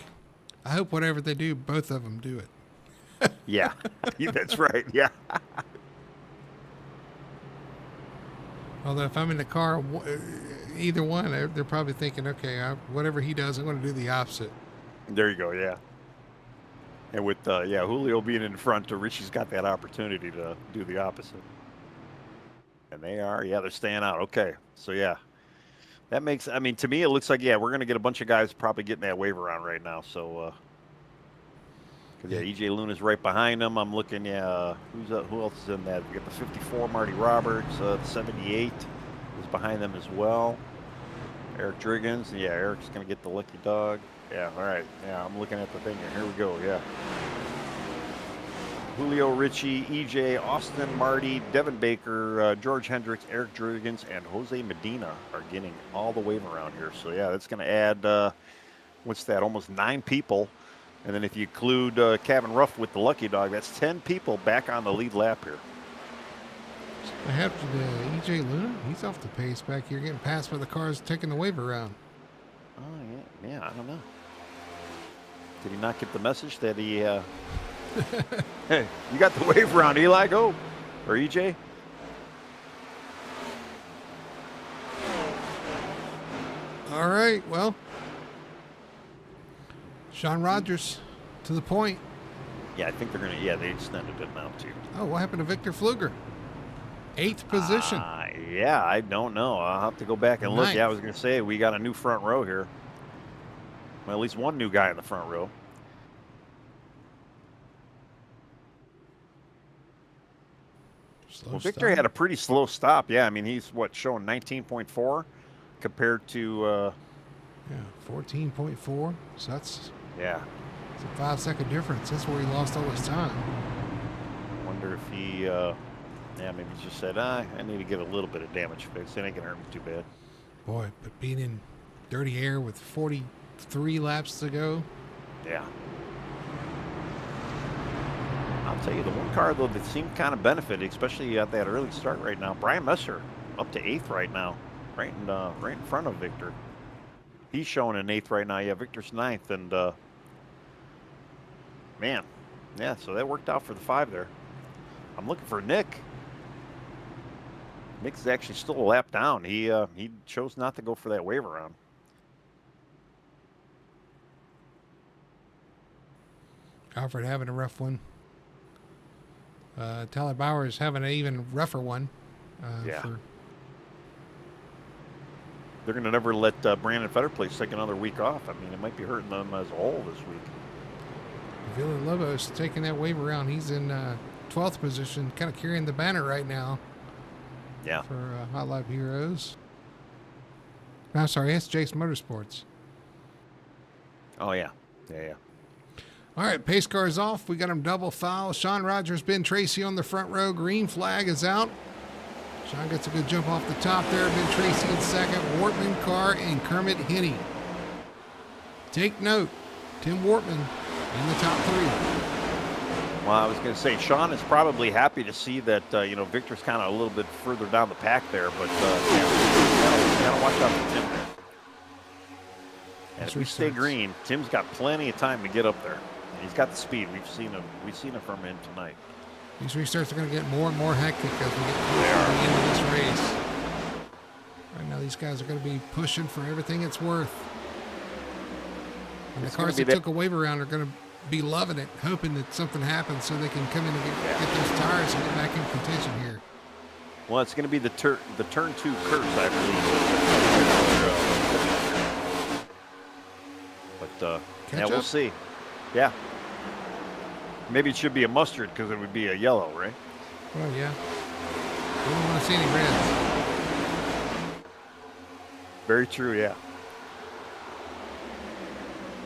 I hope whatever they do, both of them do it. Yeah, that's right. Yeah. Although if I'm in the car, either one, they're probably thinking, okay, whatever he does, I'm going to do the opposite. There you go, yeah. And with Julio being in front, Richie's got that opportunity to do the opposite. And they are, yeah, they're staying out. Okay, so yeah, that makes. I mean, to me, it looks like yeah, we're gonna get a bunch of guys probably getting that waiver round right now. So, cause yeah, EJ Luna's right behind him. I'm looking. Yeah, who else is in that? We got the 54, Marty Roberts. The 78 is behind them as well. Eric Driggins. Yeah, Eric's gonna get the lucky dog. Yeah, all right. Yeah, I'm looking at the thing here. Here we go. Yeah. Julio Ritchie, EJ, Austin Marty, Devin Baker, George Hendricks, Eric Driggins, and Jose Medina are getting all the waiver around here. So, yeah, that's going to add, what's that, almost 9 people. And then if you include Kevin Ruff with the lucky dog, that's 10 people back on the lead lap here. I have to EJ Luna. He's off the pace back here, getting passed by the cars taking the waiver around. Oh, yeah, I don't know. Did he not get the message that he... Hey, you got the wave round, Eli. Go. Or EJ. All right. Well, Sean Rogers to the point. Yeah, I think they're going to. Yeah, they extended it now, too. Oh, what happened to Victor Fluger? 8th position. Yeah, I don't know. I'll have to go back and look. Yeah, I was going to say, we got a new front row here. Well, at least one new guy in the front row. Well, Victor had a pretty slow stop. Yeah, I mean, he's showing 19.4 compared to. Yeah, 14.4. So that's. Yeah. It's a 5-second difference. That's where he lost all his time. Wonder if he. Yeah, maybe he just said, I need to get a little bit of damage fixed. It ain't gonna hurt me too bad. Boy, but being in dirty air with 43 laps to go. Yeah. I'll tell you, the one car, though, that seemed kind of benefited, especially at that early start right now, Brian Messer, up to 8th right now, right in front of Victor. He's showing an 8th right now. Yeah, Victor's 9th, and, man, yeah, so that worked out for the 5 there. I'm looking for Nick. Nick's actually still a lap down. He chose not to go for that waiver round. Alfred having a rough one. Tyler Bauer is having an even rougher one. Yeah. They're going to never let Brandon Fetterplace take another week off. I mean, it might be hurting them as a whole this week. Villalobos taking that wave around. He's in 12th position, kind of carrying the banner right now. Yeah. For Hot Lap Heroes. No, I'm sorry, it's Jace Motorsports. Oh, yeah. Yeah. All right, pace car is off. We got him double foul. Sean Rogers, Ben Tracy on the front row. Green flag is out. Sean gets a good jump off the top there. Ben Tracy in second. Wortman, Carr, and Kermit Hinney. Take note, Tim Wortman in the top 3. Well, I was going to say, Sean is probably happy to see that, Victor's kind of a little bit further down the pack there, but gotta watch out for Tim there. And if we stay green, Tim's got plenty of time to get up there. And he's got the speed. We've seen it from him tonight. These restarts are going to get more and more hectic as we get closer to the end of this race. Right now, these guys are going to be pushing for everything it's worth. And the cars that took a wave around are going to be loving it, hoping that something happens so they can come in and get those tires and get back in contention here. Well, it's going to be the turn 2 curse, I believe. But yeah, we'll see. Yeah. Maybe it should be a mustard because it would be a yellow, right? Well, yeah. We don't want to see any reds. Very true, yeah.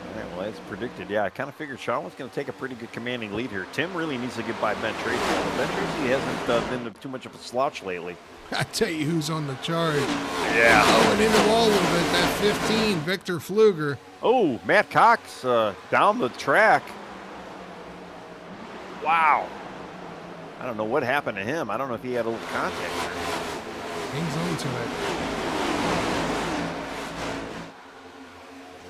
All right, well, as predicted, yeah, I kind of figured Sean was going to take a pretty good commanding lead here. Tim really needs to get by Ben Tracy. Ben Tracy hasn't been too much of a slouch lately. I tell you who's on the charge. Yeah. Oh, and in the wall a little bit. That 15, Victor Fluger. Oh, Matt Cox down the track. Wow. I don't know what happened to him. I don't know if he had a little contact there. Hangs on to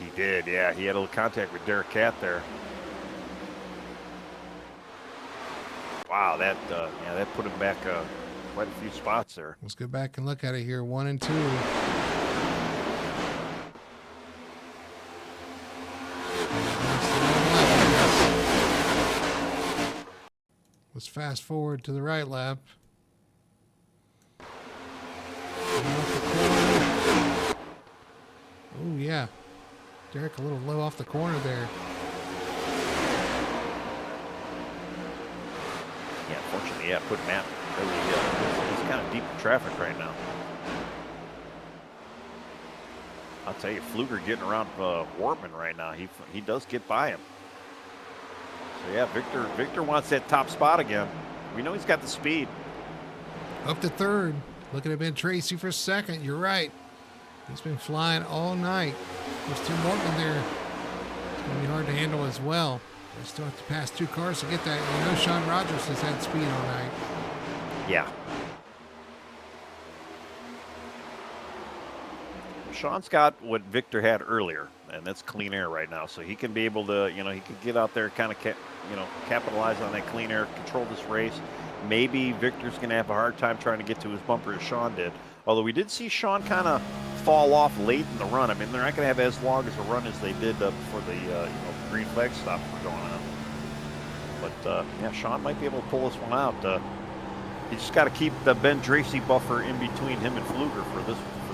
it. He did, yeah. He had a little contact with Derek Catt there. Wow, that put him back quite a few spots there. Let's go back and look at it here. 1 and 2. Let's fast forward to the right lap. yeah. Derek a little low off the corner there. Yeah, unfortunately, yeah, put Matt really, he's kind of deep in traffic right now. I'll tell you, Fluger getting around Wortman right now. He does get by him. So yeah, Victor wants that top spot again. We know he's got the speed. Up to third. Looking at Ben Tracy for second. You're right. He's been flying all night. There's Tim Wortman there. It's going to be hard to handle as well. They still have to pass 2 cars to get that. You know, Sean Rogers has had speed all night. Yeah. Sean's got what Victor had earlier, and that's clean air right now. So he can be able to, you know, he can get out there, kind of, capitalize on that clean air, control this race. Maybe Victor's going to have a hard time trying to get to his bumper as Sean did. Although we did see Sean kind of fall off late in the run. I mean, they're not going to have as long as a run as they did before the green flag stop were going on. But yeah, Sean might be able to pull this one out. You just got to keep the Ben Tracy buffer in between him and Fluger for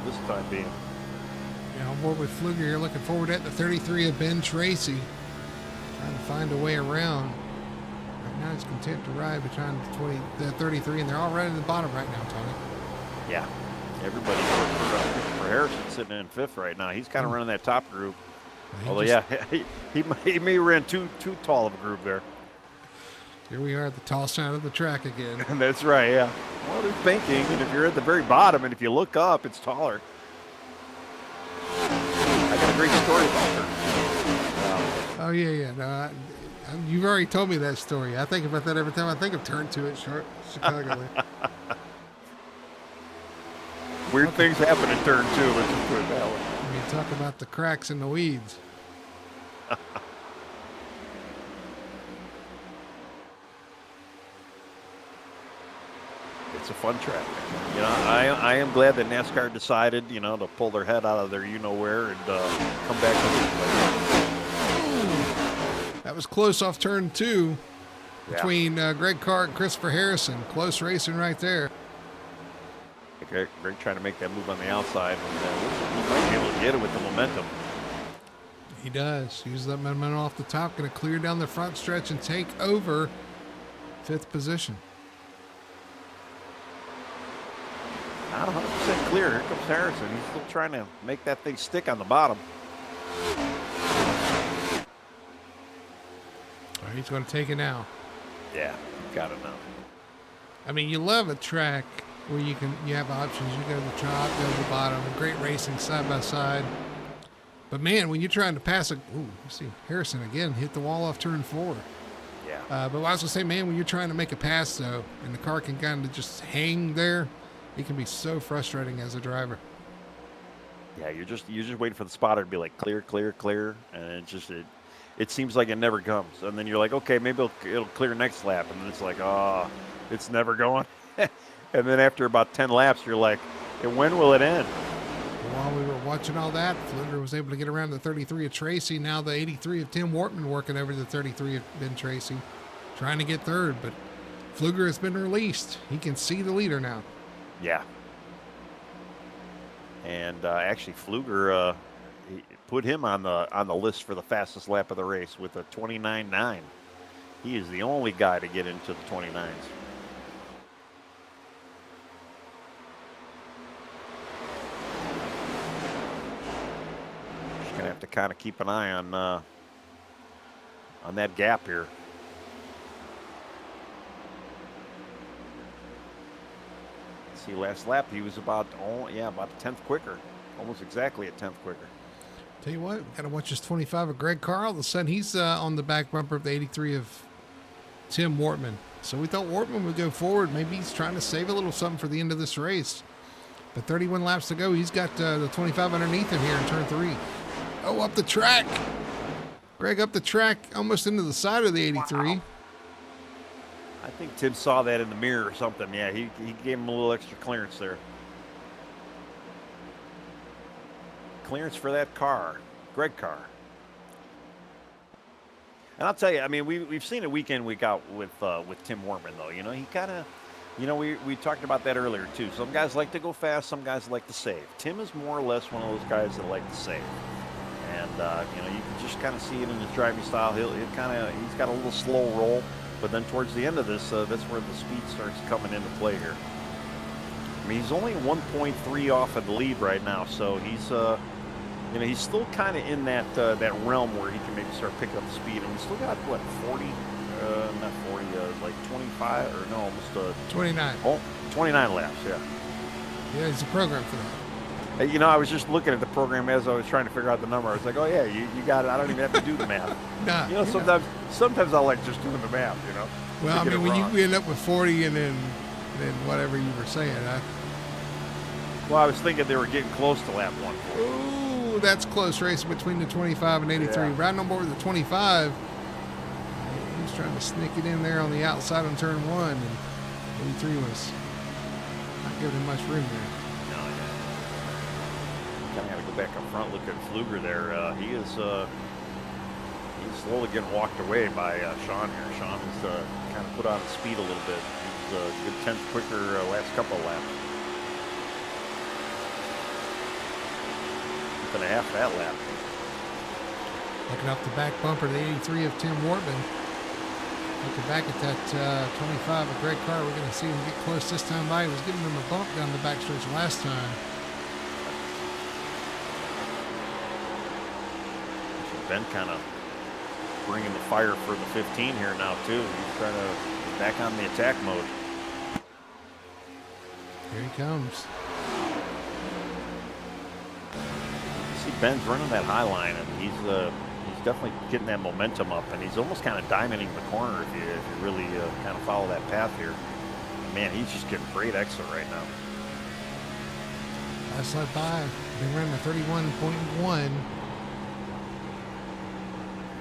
this time being. Yeah, on board with Fluger. You're looking forward at the 33 of Ben Tracy, trying to find a way around. Right now, he's content to ride between the 33, and they're all right at the bottom right now, Tony. Yeah, everybody for Harrison sitting in 5th right now. He's kind of running that top group. Although, yeah, he may ran too tall of a group there. Here we are at the tall side of the track again. That's right, yeah. Well, there's banking, and if you're at the very bottom, and if you look up, it's taller. I got a great story about her. Oh, yeah. No, you've already told me that story. I think about that every time I think of turn 2 at Chicagoland. Weird things happen in turn 2, let's just put it that way. I mean, talk about the cracks in the weeds. It's a fun track. You know, I am glad that NASCAR decided, to pull their head out of their you-know-where and come back to this place. That was close off turn 2 between Greg Carr and Christopher Harrison. Close racing right there. Greg trying to make that move on the outside. And, he might be able to get it with the momentum. He does. Use that momentum off the top. Going to clear down the front stretch and take over 5th position. Not 100% clear. Here comes Harrison. He's still trying to make that thing stick on the bottom. Oh, he's going to take it now. Yeah, got it now. I mean, you love a track where you have options. You go to the top, go to the bottom. Great racing side by side. But man, when you're trying to pass you see Harrison again hit the wall off turn 4. Yeah. But I was gonna say, man, when you're trying to make a pass though, and the car can kind of just hang there, it can be so frustrating as a driver. Yeah, you're just waiting for the spotter to be like clear, clear, clear, and it seems like it never comes. And then you're like, okay, maybe it'll clear next lap, and then it's like, it's never going. And then after about 10 laps, you're like, when will it end? While we were watching all that, Fluger was able to get around the 33 of Tracy. Now the 83 of Tim Wortman working over the 33 of Ben Tracy, trying to get third. But Fluger has been released. He can see the leader now. Yeah. And actually, Fluger he put him on the list for the fastest lap of the race with a 29.9. He is the only guy to get into the 29s. Gonna have to kind of keep an eye on that gap here. Let's see, last lap he was about a tenth quicker, almost exactly a tenth quicker. Tell you what, gotta watch this 25 of Greg Carr. All of a sudden he's on the back bumper of the 83 of Tim Wortman. So we thought Wortman would go forward. Maybe he's trying to save a little something for the end of this race. But 31 laps to go. He's got the 25 underneath him here in turn 3. Oh, up the track. Greg up the track, almost into the side of the 83. Wow. I think Tim saw that in the mirror or something. Yeah, he gave him a little extra clearance there. Clearance for that car, Greg Carr. And I'll tell you, I mean, we've seen it week in, week out with Tim Wortman, though. He kind of, we talked about that earlier, too. Some guys like to go fast, some guys like to save. Tim is more or less one of those guys that like to save. And you know, you can just kind of see it in his driving style. He's got a little slow roll, but then towards the end of this, that's where the speed starts coming into play here. I mean, he's only 1.3 off of the lead right now, so he's you know, he's still kind of in that that realm where he can maybe start picking up the speed. And we still got what, 40, not 40, like 25 or no, almost 29. Oh, 29 laps, yeah. Yeah, it's a program for that. You know, I was just looking at the program as I was trying to figure out the number. I was like, oh yeah, you got it. I don't even have to do the math. Nah, you know, sometimes I like just doing the math. You know. Well, I mean, when you end up with 40 and then whatever you were saying, well, I was thinking they were getting close to lap 140. Ooh, that's close racing between the 25 and 83. Yeah. Riding on board with the 25. He was trying to sneak it in there on the outside on turn 1, and 83 was not giving him much room there. No, yeah. Kind of got to go back up front, look at Pfluger there. He's slowly getting walked away by Sean here. Sean has kind of put on his speed a little bit. He's a good tenth quicker last couple of laps. And a half that lap. Looking up the back bumper, the 83 of Tim Wortman. Looking back at that 25 of Greg Carr, we're going to see him get close this time by. He was giving him a bump down the backstretch last time. Ben kind of bringing the fire for the 15 here now too. He's trying to get back on the attack mode. Here he comes. Ben's running that high line, and he's definitely getting that momentum up, and he's almost kind of diamonding the corner if you really kind of follow that path here. Man, he's just getting great exit right now. Last lap by, been running a 31.1.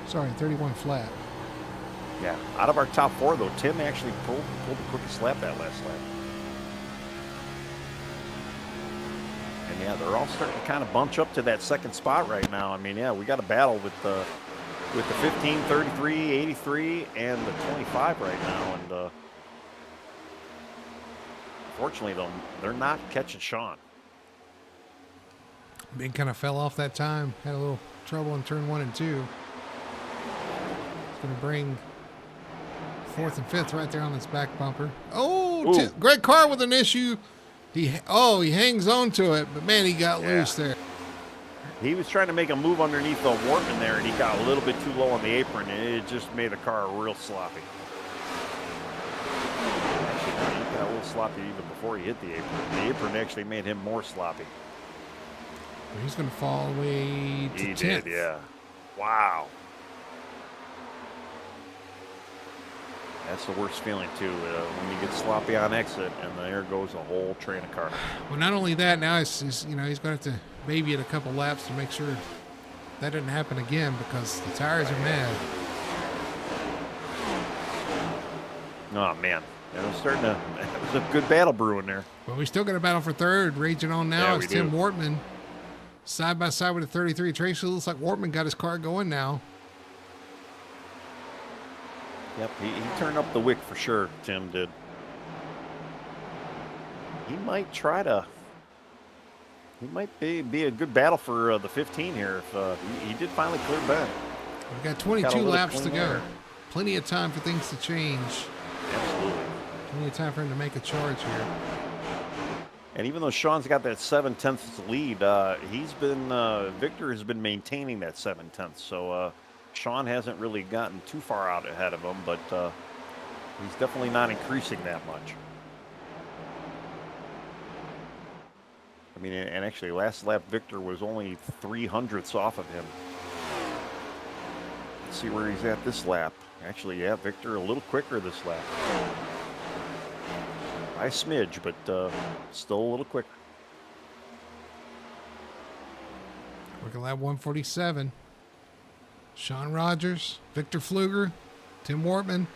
Sorry, 31 flat. Yeah, out of our top 4 though, Tim actually pulled the quickest lap that last lap. And yeah, they're all starting to kind of bunch up to that second spot right now. I mean, yeah, we got a battle with the 15, 33, 83, and the 25 right now. And fortunately, though, they're not catching Sean. Ben kind of fell off that time. Had a little trouble in turn 1 and 2. It's going to bring 4th and 5th right there on this back bumper. Oh, Greg Carr with an issue. He hangs on to it, but man, he got loose there. He was trying to make a move underneath the Wortman there, and he got a little bit too low on the apron, and it just made the car real sloppy. Actually, he got a little sloppy even before he hit the apron. The apron actually made him more sloppy. He's going to fall away to 10th. He did, yeah. Wow. That's the worst feeling too, when you get sloppy on exit and there goes a whole train of cars. Well, not only that, now he's going to have to baby it a couple laps to make sure that doesn't happen again because the tires are mad. Oh man, it was a good battle brewing there. Well, we still got a battle for third. Raging on now is Tim Wortman. Side by side with the 33 Tracy. Looks like Wortman got his car going now. Yep, he turned up the wick for sure, Tim did. He might be a good battle for the 15 here if he did finally clear Ben. We've got 22 laps to go. Plenty of time for things to change. Absolutely. Plenty of time for him to make a charge here. And even though Sean's got that 7/10 lead, Victor has been maintaining that 7/10. So Sean hasn't really gotten too far out ahead of him, but he's definitely not increasing that much. I mean, and actually last lap Victor was only 0.03 off of him. Let's see where he's at this lap. Actually, yeah, Victor a little quicker this lap. By a smidge, but still a little quicker. Working lap 147. Sean Rogers, Victor Pfluger, Tim Wortman.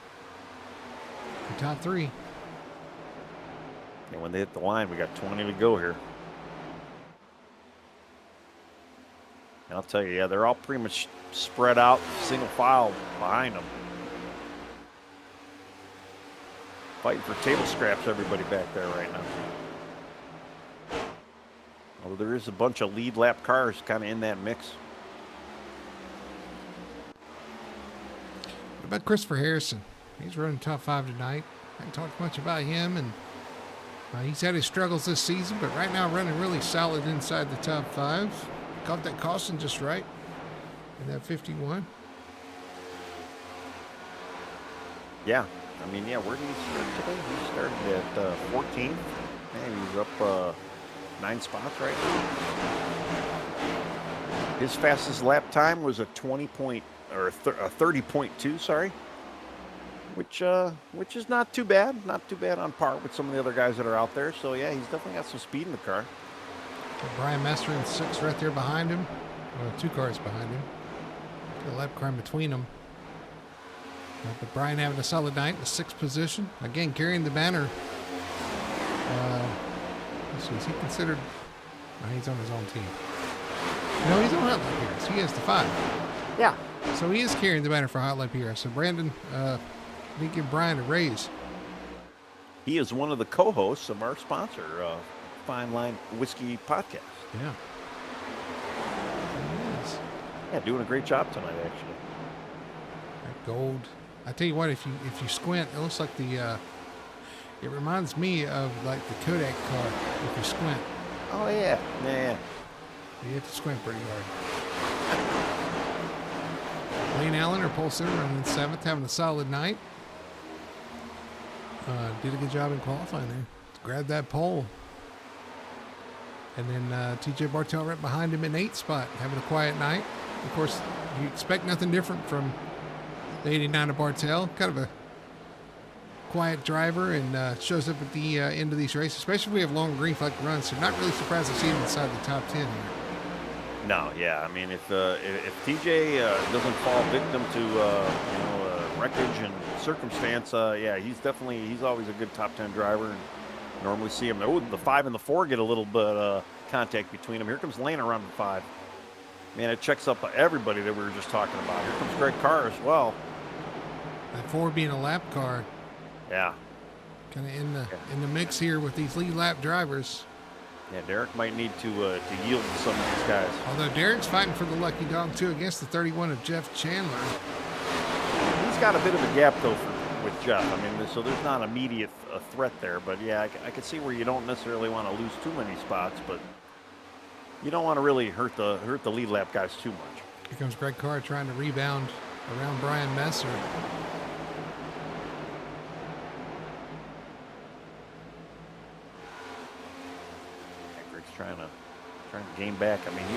The top 3. And when they hit the line, we got 20 to go here. And I'll tell you, yeah, they're all pretty much spread out, single file behind them. Fighting for table scraps, everybody back there right now. Although there is a bunch of lead lap cars kind of in that mix. about Christopher Harrison? He's running top 5 tonight. I haven't talked much about him, and he's had his struggles this season, but right now running really solid inside the top 5. Caught that caution just right in that 51. Yeah. I mean, yeah, where did he start today? He started at 14th. Man, he's up 9 spots right now. His fastest lap time was a 30.2, sorry. Which is not too bad. Not too bad on par with some of the other guys that are out there. So, yeah, he's definitely got some speed in the car. Brian Messer in 6th right there behind him. Well, 2 cars behind him. Got a lap car in between them. But Brian having a solid night in the 6th position. Again, carrying the banner. Let's see, is he considered... No, he's on his own team. No, he's on Hot Lap Heroes. He has the 5. Yeah. So he is carrying the banner for Hot Lap Heroes. So Brandon, did give Brian a raise. He is one of the co-hosts of our sponsor, Fine Line Whiskey Podcast. Yeah. He is. Yeah, doing a great job tonight, actually. That gold. I tell you what, if you squint, it looks like the it reminds me of like the Kodak car if you squint. Oh yeah. Yeah. You have to squint pretty hard. Lane Allen, or pole sitter, running in 7th, having a solid night. Did a good job in qualifying there. Grabbed that pole. And then TJ Bartel right behind him in 8th spot, having a quiet night. Of course, you expect nothing different from the 89 of Bartel. Kind of a quiet driver, and shows up at the end of these races, especially if we have long green flag runs. So not really surprised to see him inside the top 10 here. No, yeah. I mean, if TJ doesn't fall victim to wreckage and circumstance, yeah, he's always a good top 10 driver. And normally see him. Oh, the 5 and the 4 get a little bit contact between them. Here comes Lane around the 5. Man, it checks up everybody that we were just talking about. Here comes Greg Carr as well. That 4 being a lap car. Yeah. Kind of in the mix here with these lead lap drivers. Yeah, Derek might need to yield to some of these guys. Although Derek's fighting for the lucky dog too against the 31 of Jeff Chandler. He's got a bit of a gap though with Jeff. I mean, so there's not immediate threat there. But yeah, I can see where you don't necessarily want to lose too many spots, but you don't want to really hurt the lead lap guys too much. Here comes Greg Carr trying to rebound around Brian Messer. Trying to gain back. I mean, he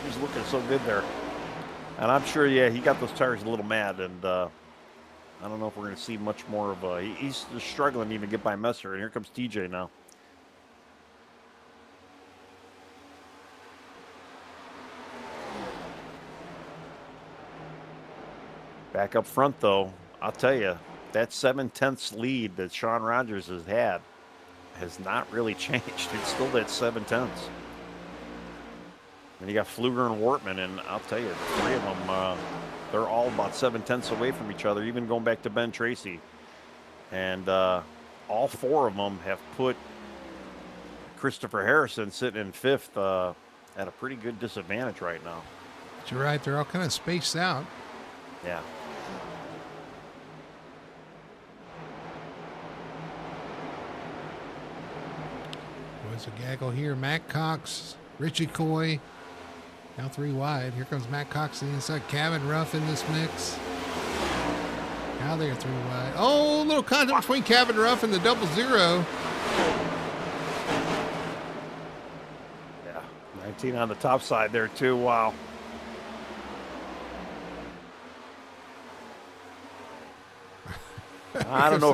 was looking so good there, and I'm sure, yeah, he got those tires a little mad, and I don't know if we're going to see much more of. He's just struggling even to get by Messer, and here comes TJ now. Back up front, though, I'll tell you, that 7/10 lead that Sean Rogers has had has not really changed. It's still that 7/10. And you got Fluger and Wortman, and I'll tell you, the 3 of them, they're all about 7/10 away from each other, even going back to Ben Tracy. And all 4 of them have put Christopher Harrison sitting in 5th at a pretty good disadvantage right now. But you're right, they're all kind of spaced out. Yeah. There's a gaggle here. Matt Cox, Richie Coy, now 3 wide. Here comes Matt Cox to the inside. Kevin Ruff in this mix. Now they're 3 wide. Oh, a little contact between Kevin Ruff and the 00. Yeah, 19 on the top side there too. Wow. I don't know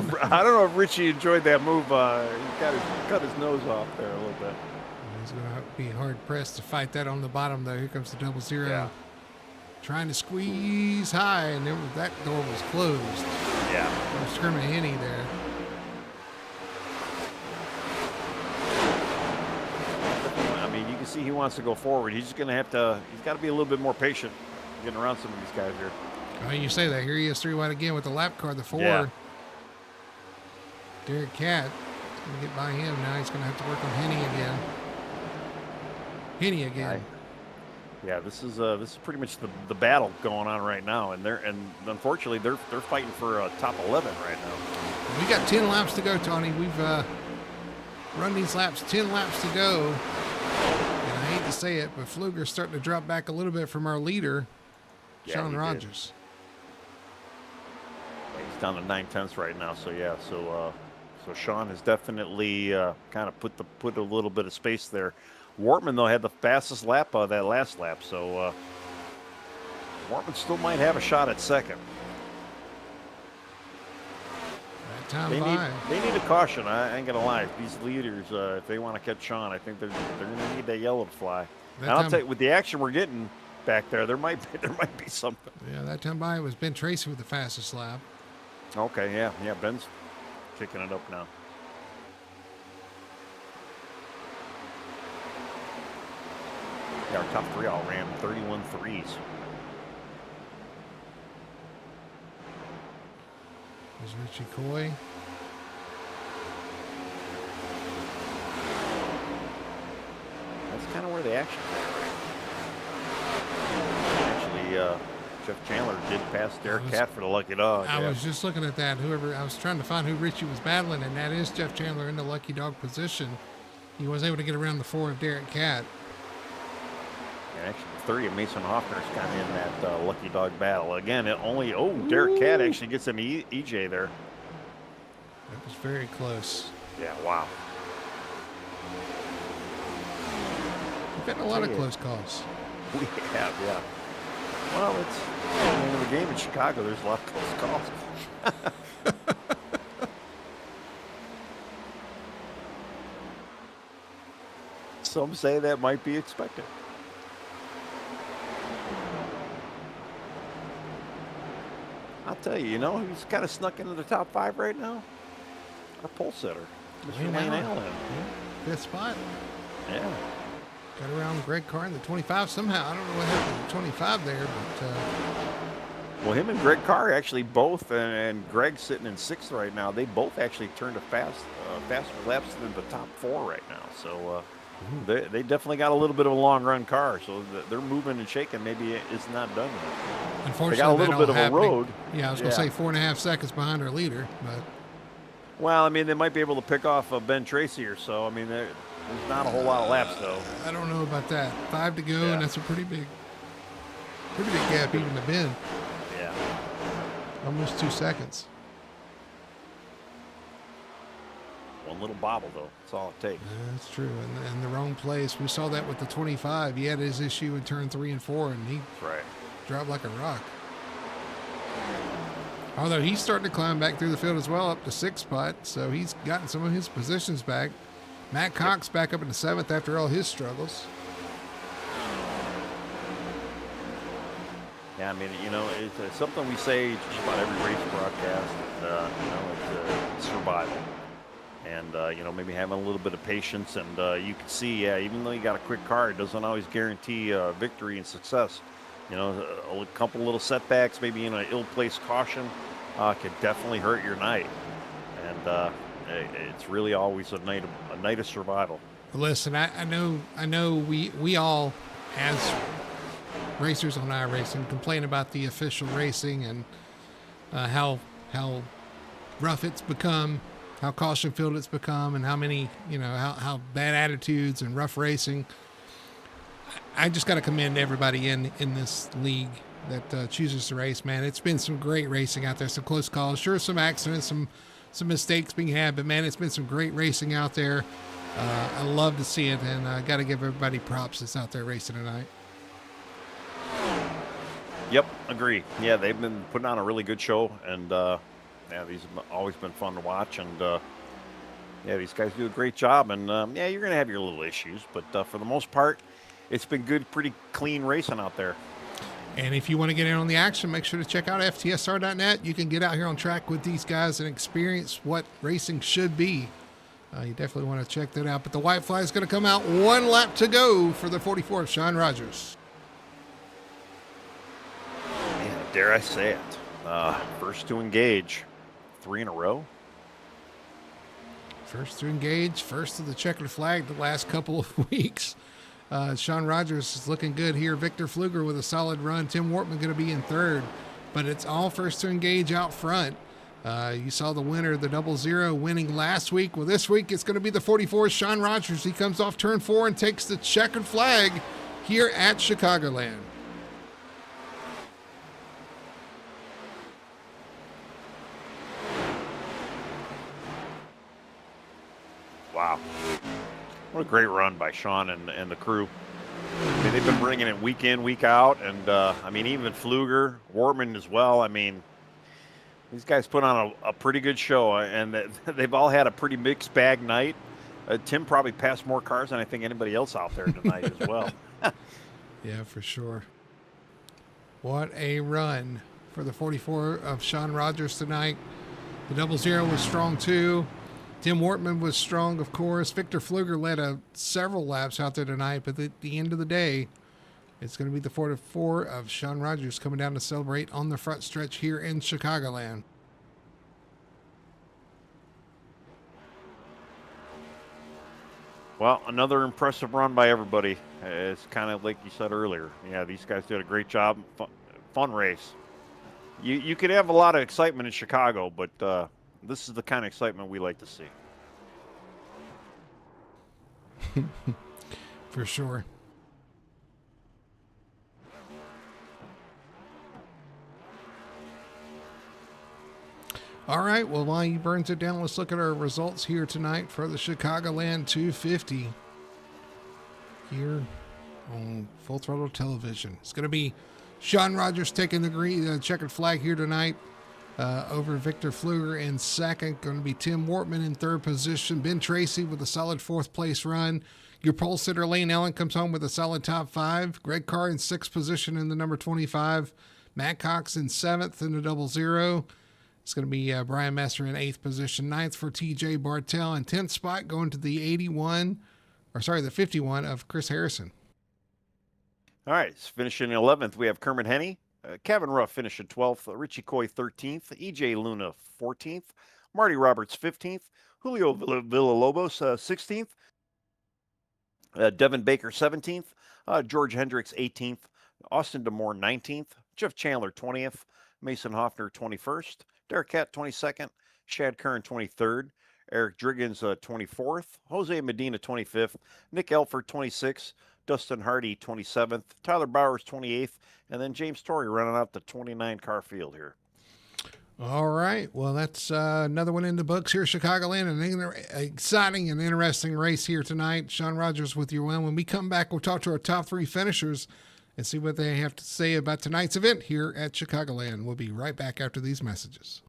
if Richie enjoyed that move. He cut his nose off there a little bit. He's going to be hard pressed to fight that on the bottom though. Here comes the 00. Yeah. Trying to squeeze high, and that door was closed. Yeah. No scrimmage Henny there. I mean, you can see he wants to go forward. He's got to be a little bit more patient getting around some of these guys here. Oh, you say that. Here he is 3 wide again with the lap car, the 4. Yeah. Derek Cat is going to get by him. Now he's going to have to work on Henny again. Yeah, this is pretty much the battle going on right now, and unfortunately they're fighting for top 11 right now. We got 10 laps to go, Tony. We've run these laps, 10 laps to go. And I hate to say it, but Pfluger's starting to drop back a little bit from our leader, Sean Rogers. Yeah, he's down to 9/10 right now. So yeah, so Sean has definitely kind of put a little bit of space there. Wortman, though, had the fastest lap that last lap, so Wortman still might have a shot at second. They need a caution. I ain't gonna lie. These leaders, if they want to catch Sean, I think they're gonna need that yellow to fly. And I'll tell you, with the action we're getting back there, there might be something. Yeah, that time by was Ben Tracy with the fastest lap. Okay, yeah, Ben's kicking it up now. Yeah, our top three all ran 31 threes. There's Richie Coy. That's kind of where the action's at. Actually, Jeff Chandler did pass Derek Cat for the lucky dog. I was just looking at that. I was trying to find who Richie was battling, and that is Jeff Chandler in the lucky dog position. He was able to get around the 4 of Derek Cat. And actually, the 30 of Mason Hoffner's kind of in that lucky dog battle. Again, Derek Cat actually gets an EJ there. That was very close. Yeah, wow. We've gotten a lot of close calls. We have, yeah. Well, it's the name of the game in Chicago. There's a lot of close calls. Some say that might be expected. I'll tell you, he's kind of snuck into the top 5 right now. Our pole setter, Mr. Wayne Allen. Yeah, 5th spot. Yeah. Got around Greg Carr in the 25 somehow. I don't know what happened to the 25 there, but... Well, him and Greg Carr actually both, and Greg's sitting in 6th right now, they both actually turned a faster laps than the top 4 right now. So they definitely got a little bit of a long run car. So they're moving and shaking. Maybe it's not done yet. Unfortunately, they got a little bit of a road. Yeah, I was going to say 4.5 seconds behind our leader, but... Well, I mean, they might be able to pick off Ben Tracy or so. I mean, there's not a whole lot of laps, though. I don't know about that. 5 to go, and that's a pretty big gap even to Ben. Yeah. Almost 2 seconds. One little bobble, though. That's all it takes. Yeah, that's true. And the wrong place. We saw that with the 25. He had his issue in turn 3 and 4, and he dropped like a rock. Although he's starting to climb back through the field as well, up to 6th spot. So he's gotten some of his positions back. Matt Cox back up in the 7th after all his struggles. Yeah, I mean, it's something we say just about every race broadcast. It's survival. And, maybe having a little bit of patience. And you can see, even though you got a quick car, it doesn't always guarantee victory and success. A couple little setbacks, maybe in an ill-placed caution, could definitely hurt your night. And it's really always a night of survival. Listen, I know we all, as racers on iRacing, complain about the official racing and how rough it's become, how caution-filled it's become, and how many, how bad attitudes and rough racing. I just got to commend everybody in this league that chooses to race, man. It's been some great racing out there, some close calls. Sure, some accidents, some mistakes being had, but, man, it's been some great racing out there. I love to see it, and I got to give everybody props that's out there racing tonight. Yep, agree. Yeah, they've been putting on a really good show, and, these have always been fun to watch, and, these guys do a great job, and, you're going to have your little issues, but for the most part, it's been good, pretty clean racing out there. And if you want to get in on the action, make sure to check out FTSR.net. You can get out here on track with these guys and experience what racing should be. You definitely want to check that out. But the white flag is going to come out. 1 lap to go for the 44 of Sean Rogers. Man, dare I say it. First to engage. 3 in a row. First to engage. First to the checkered flag the last couple of weeks. Sean Rogers is looking good here. Victor Fluger with a solid run. Tim Wortman going to be in third, but it's all first to engage out front. You saw the winner, the 00, winning last week. Well, this week it's going to be the 44, Sean Rogers. He comes off turn 4 and takes the checkered flag here at Chicagoland. Wow. What a great run by Sean and the crew. I mean, they've been bringing it week in, week out. And, I mean, even Fluger, Wortman as well. I mean, these guys put on a pretty good show. And they've all had a pretty mixed bag night. Tim probably passed more cars than I think anybody else out there tonight as well. Yeah, for sure. What a run for the 44 of Sean Rogers tonight. The 00 was strong, too. Tim Wortman was strong, of course. Victor Fluger led several laps out there tonight, but at the end of the day, it's going to be the 44 of Sean Rogers coming down to celebrate on the front stretch here in Chicagoland. Well, another impressive run by everybody. It's kind of like you said earlier. Yeah, these guys did a great job. Fun race. You could have a lot of excitement in Chicago, but this is the kind of excitement we like to see. For sure. All right, well, while he burns it down, let's look at our results here tonight for the Chicagoland 250 here on Full Throttle Television. It's going to be Sean Rogers taking the green checkered flag here tonight over Victor Fluger in second. Going to be Tim Wortman in third position. Ben Tracy with a solid fourth place run. Your pole sitter Lane Allen comes home with a solid top 5. Greg Carr in sixth position in the number 25. Matt Cox in seventh in the 00. It's going to be Brian Messer in 8th position. 9th for TJ Bartell. And 10th spot going to the 51 of Chris Harrison. All right, finishing 11th, we have Kermit Henney. Kevin Ruff finishing 12th. Richie Coy 13th. EJ Luna 14th. Marty Roberts 15th. Julio Villalobos 16th. Devin Baker 17th. George Hendricks 18th. Austin Demore 19th. Jeff Chandler 20th. Mason Hoffner 21st. Derek Cat 22nd, Shad Kern 23rd, Eric Driggins 24th, Jose Medina 25th, Nick Elford 26th, Dustin Hardy 27th, Tyler Bowers 28th, and then James Torrey running out the 29 car field here. All right, well, that's another one in the books here, Chicagoland. An exciting and interesting race here tonight. Sean Rogers with your win. When we come back, we'll talk to our top 3 finishers and see what they have to say about tonight's event here at Chicagoland. We'll be right back after these messages.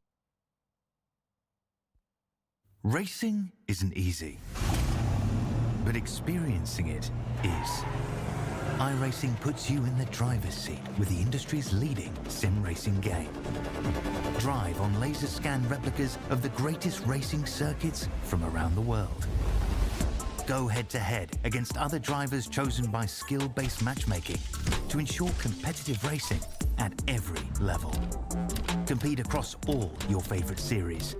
Racing isn't easy, but experiencing it is. iRacing puts you in the driver's seat with the industry's leading sim racing game. Drive on laser scan replicas of the greatest racing circuits from around the world. Go head-to-head against other drivers chosen by skill-based matchmaking to ensure competitive racing at every level. Compete across all your favorite series.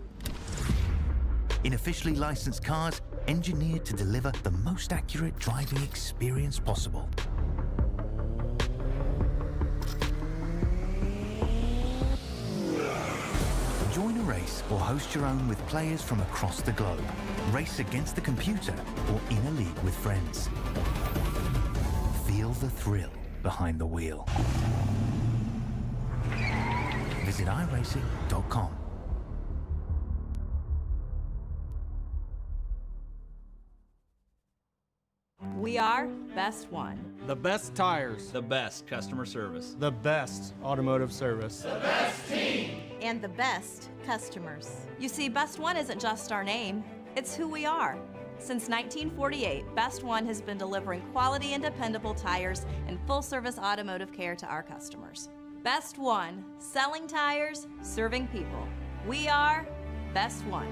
In officially licensed cars, engineered to deliver the most accurate driving experience possible. Join a race or host your own with players from across the globe. Race against the computer or in a league with friends. Feel the thrill behind the wheel. Visit iRacing.com. We are Best One. The best tires. The best customer service. The best automotive service. And the best customers. You see, Best One isn't just our name, it's who we are. Since 1948, Best One has been delivering quality and dependable tires and full-service automotive care to our customers. Best One, selling tires, serving people. We are Best One.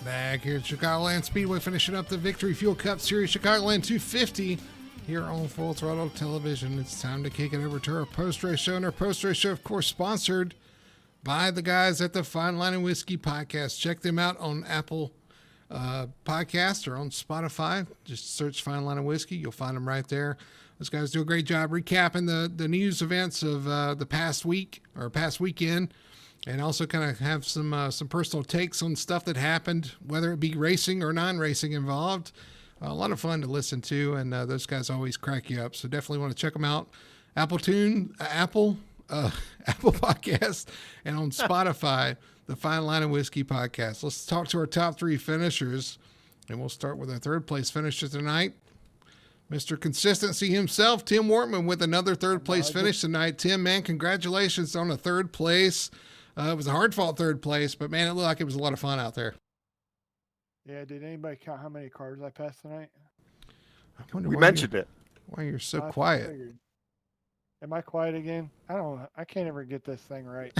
Back here at Chicagoland Speedway, finishing up the Victory Fuel Cup Series Chicagoland 250 here on Full Throttle Television. It's time to kick it over to our post-race show. And our post-race show, of course, sponsored by the guys at the Fine Line and Whiskey Podcast. Check them out on Apple Podcast or on Spotify. Just search Fine Line and Whiskey. You'll find them right there. Those guys do a great job recapping the news events of the past week or past weekend. And also kind of have some personal takes on stuff that happened, whether it be racing or non-racing involved. A lot of fun to listen to, and those guys always crack you up. So definitely want to check them out. Apple Podcast, and on Spotify, the Fine Line and Whiskey Podcast. Let's talk to our top three finishers, and we'll start with our third place finisher tonight. Mr. Consistency himself, Tim Wortman, with another third place finish tonight. Tim, man, congratulations on a third place. It was a hard-fought third place, but, man, it looked like it was a lot of fun out there. Yeah, did anybody count how many cars I passed tonight? I wonder We mentioned it. why you're so I quiet. figured. Am I quiet again? I can't ever get this thing right.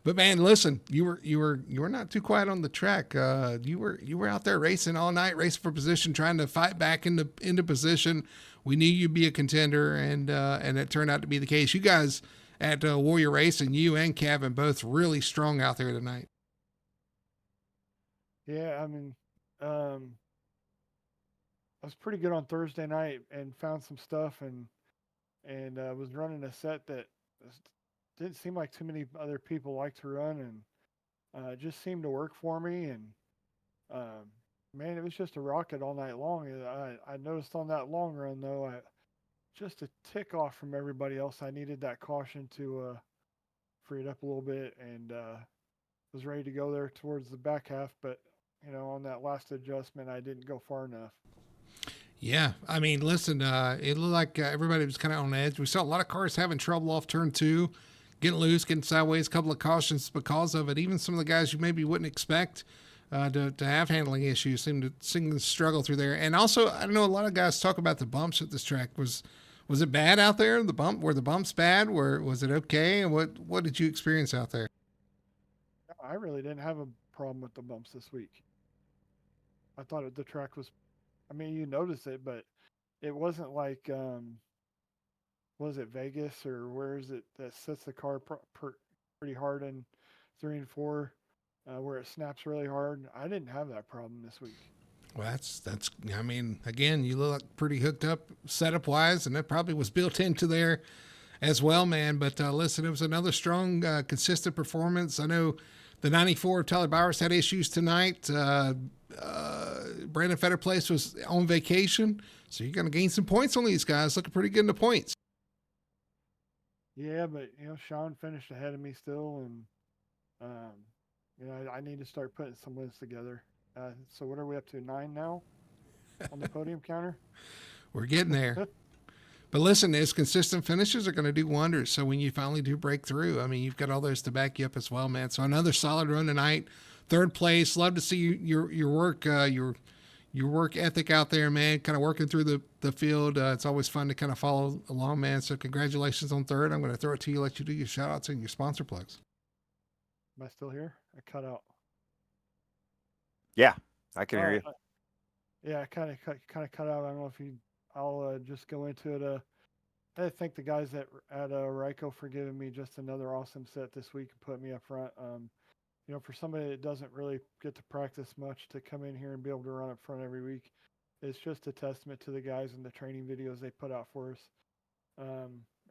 But, man, listen, you were not too quiet on the track. You were out there racing all night, racing for position, trying to fight back into position. We knew you'd be a contender, and it turned out to be the case. You guys at Warrior Racing, you and Kevin both really strong out there tonight. Yeah, I mean, I was pretty good on Thursday night and found some stuff and was running a set that didn't seem like too many other people like to run, and it just seemed to work for me. And man, it was just a rocket all night long. I noticed on that long run though, just a tick off from everybody else. I needed that caution to free it up a little bit, and was ready to go there towards the back half, but on that last adjustment, I didn't go far enough. Yeah, I mean, listen, it looked like everybody was kind of on edge. We saw a lot of cars having trouble off turn 2, getting loose, getting sideways, a couple of cautions because of it. Even some of the guys you maybe wouldn't expect to have handling issues seem to struggle through there. And also, I know a lot of guys talk about the bumps at this track. Was it bad out there? Were the bumps bad? Was it okay? And what did you experience out there? I really didn't have a problem with the bumps this week. I thought the track was, I mean, you notice it, but it wasn't like, was it Vegas or where is it that sets the car pretty hard in 3 and 4, where it snaps really hard. I didn't have that problem this week. Well, that's. I mean, again, you look pretty hooked up setup wise, and that probably was built into there as well, man. But listen, it was another strong, consistent performance. I know the 94 of Tyler Bowers had issues tonight. Brandon Fetterplace was on vacation, so you're going to gain some points on these guys. Looking pretty good in the points. Yeah, but Sean finished ahead of me still, and I need to start putting some wins together. So what are we up to, 9 now on the podium counter? We're getting there. But listen, those consistent finishes are going to do wonders. So when you finally do break through, I mean, you've got all those to back you up as well, man. So another solid run tonight, third place. Love to see your work, your work ethic out there, man. Kind of working through the field. It's always fun to kind of follow along, man. So congratulations on third. I'm going to throw it to you, let you do your shout outs and your sponsor plugs. Am I still here? I cut out. Yeah, I can hear you. Yeah, I kind of cut out. I don't know if I'll just go into it. I thank the guys at Ryko for giving me just another awesome set this week and put me up front. For somebody that doesn't really get to practice much to come in here and be able to run up front every week, it's just a testament to the guys and the training videos they put out for us.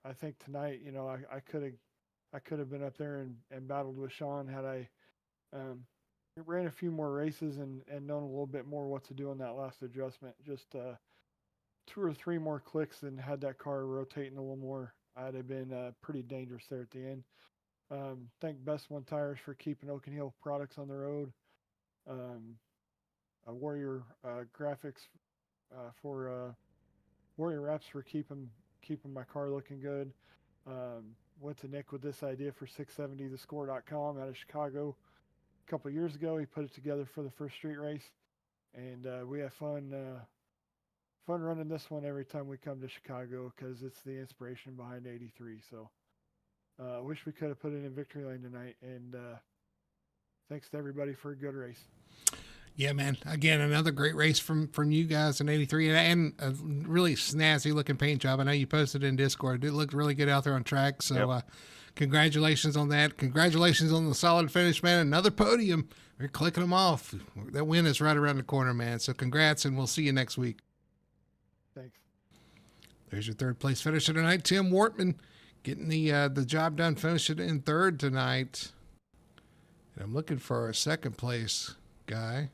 I think tonight, I could have been up there and battled with Sean had I ran a few more races and known a little bit more what to do on that last adjustment. Just 2 or 3 more clicks and had that car rotating a little more. I'd have been pretty dangerous there at the end. Thank Best One Tires for keeping Oak and Hill products on the road. Warrior GRAPHIX for Warrior Wraps for keeping my car looking good. Went to Nick with this idea for 670thescore.com out of Chicago a couple of years ago. He put it together for the first street race, and we have fun running this one every time we come to Chicago because it's the inspiration behind 83. So I wish we could have put it in victory lane tonight, and thanks to everybody for a good race. Yeah, man. Again, another great race from you guys in 83, and a really snazzy looking paint job. I know you posted in Discord. It looked really good out there on track. So congratulations on that. Congratulations on the solid finish, man. Another podium. We're clicking them off. That win is right around the corner, man. So congrats, and we'll see you next week. Thanks. There's your third place finisher tonight, Tim Wortman, getting the job done, finishing in third tonight. And I'm looking for a second place guy.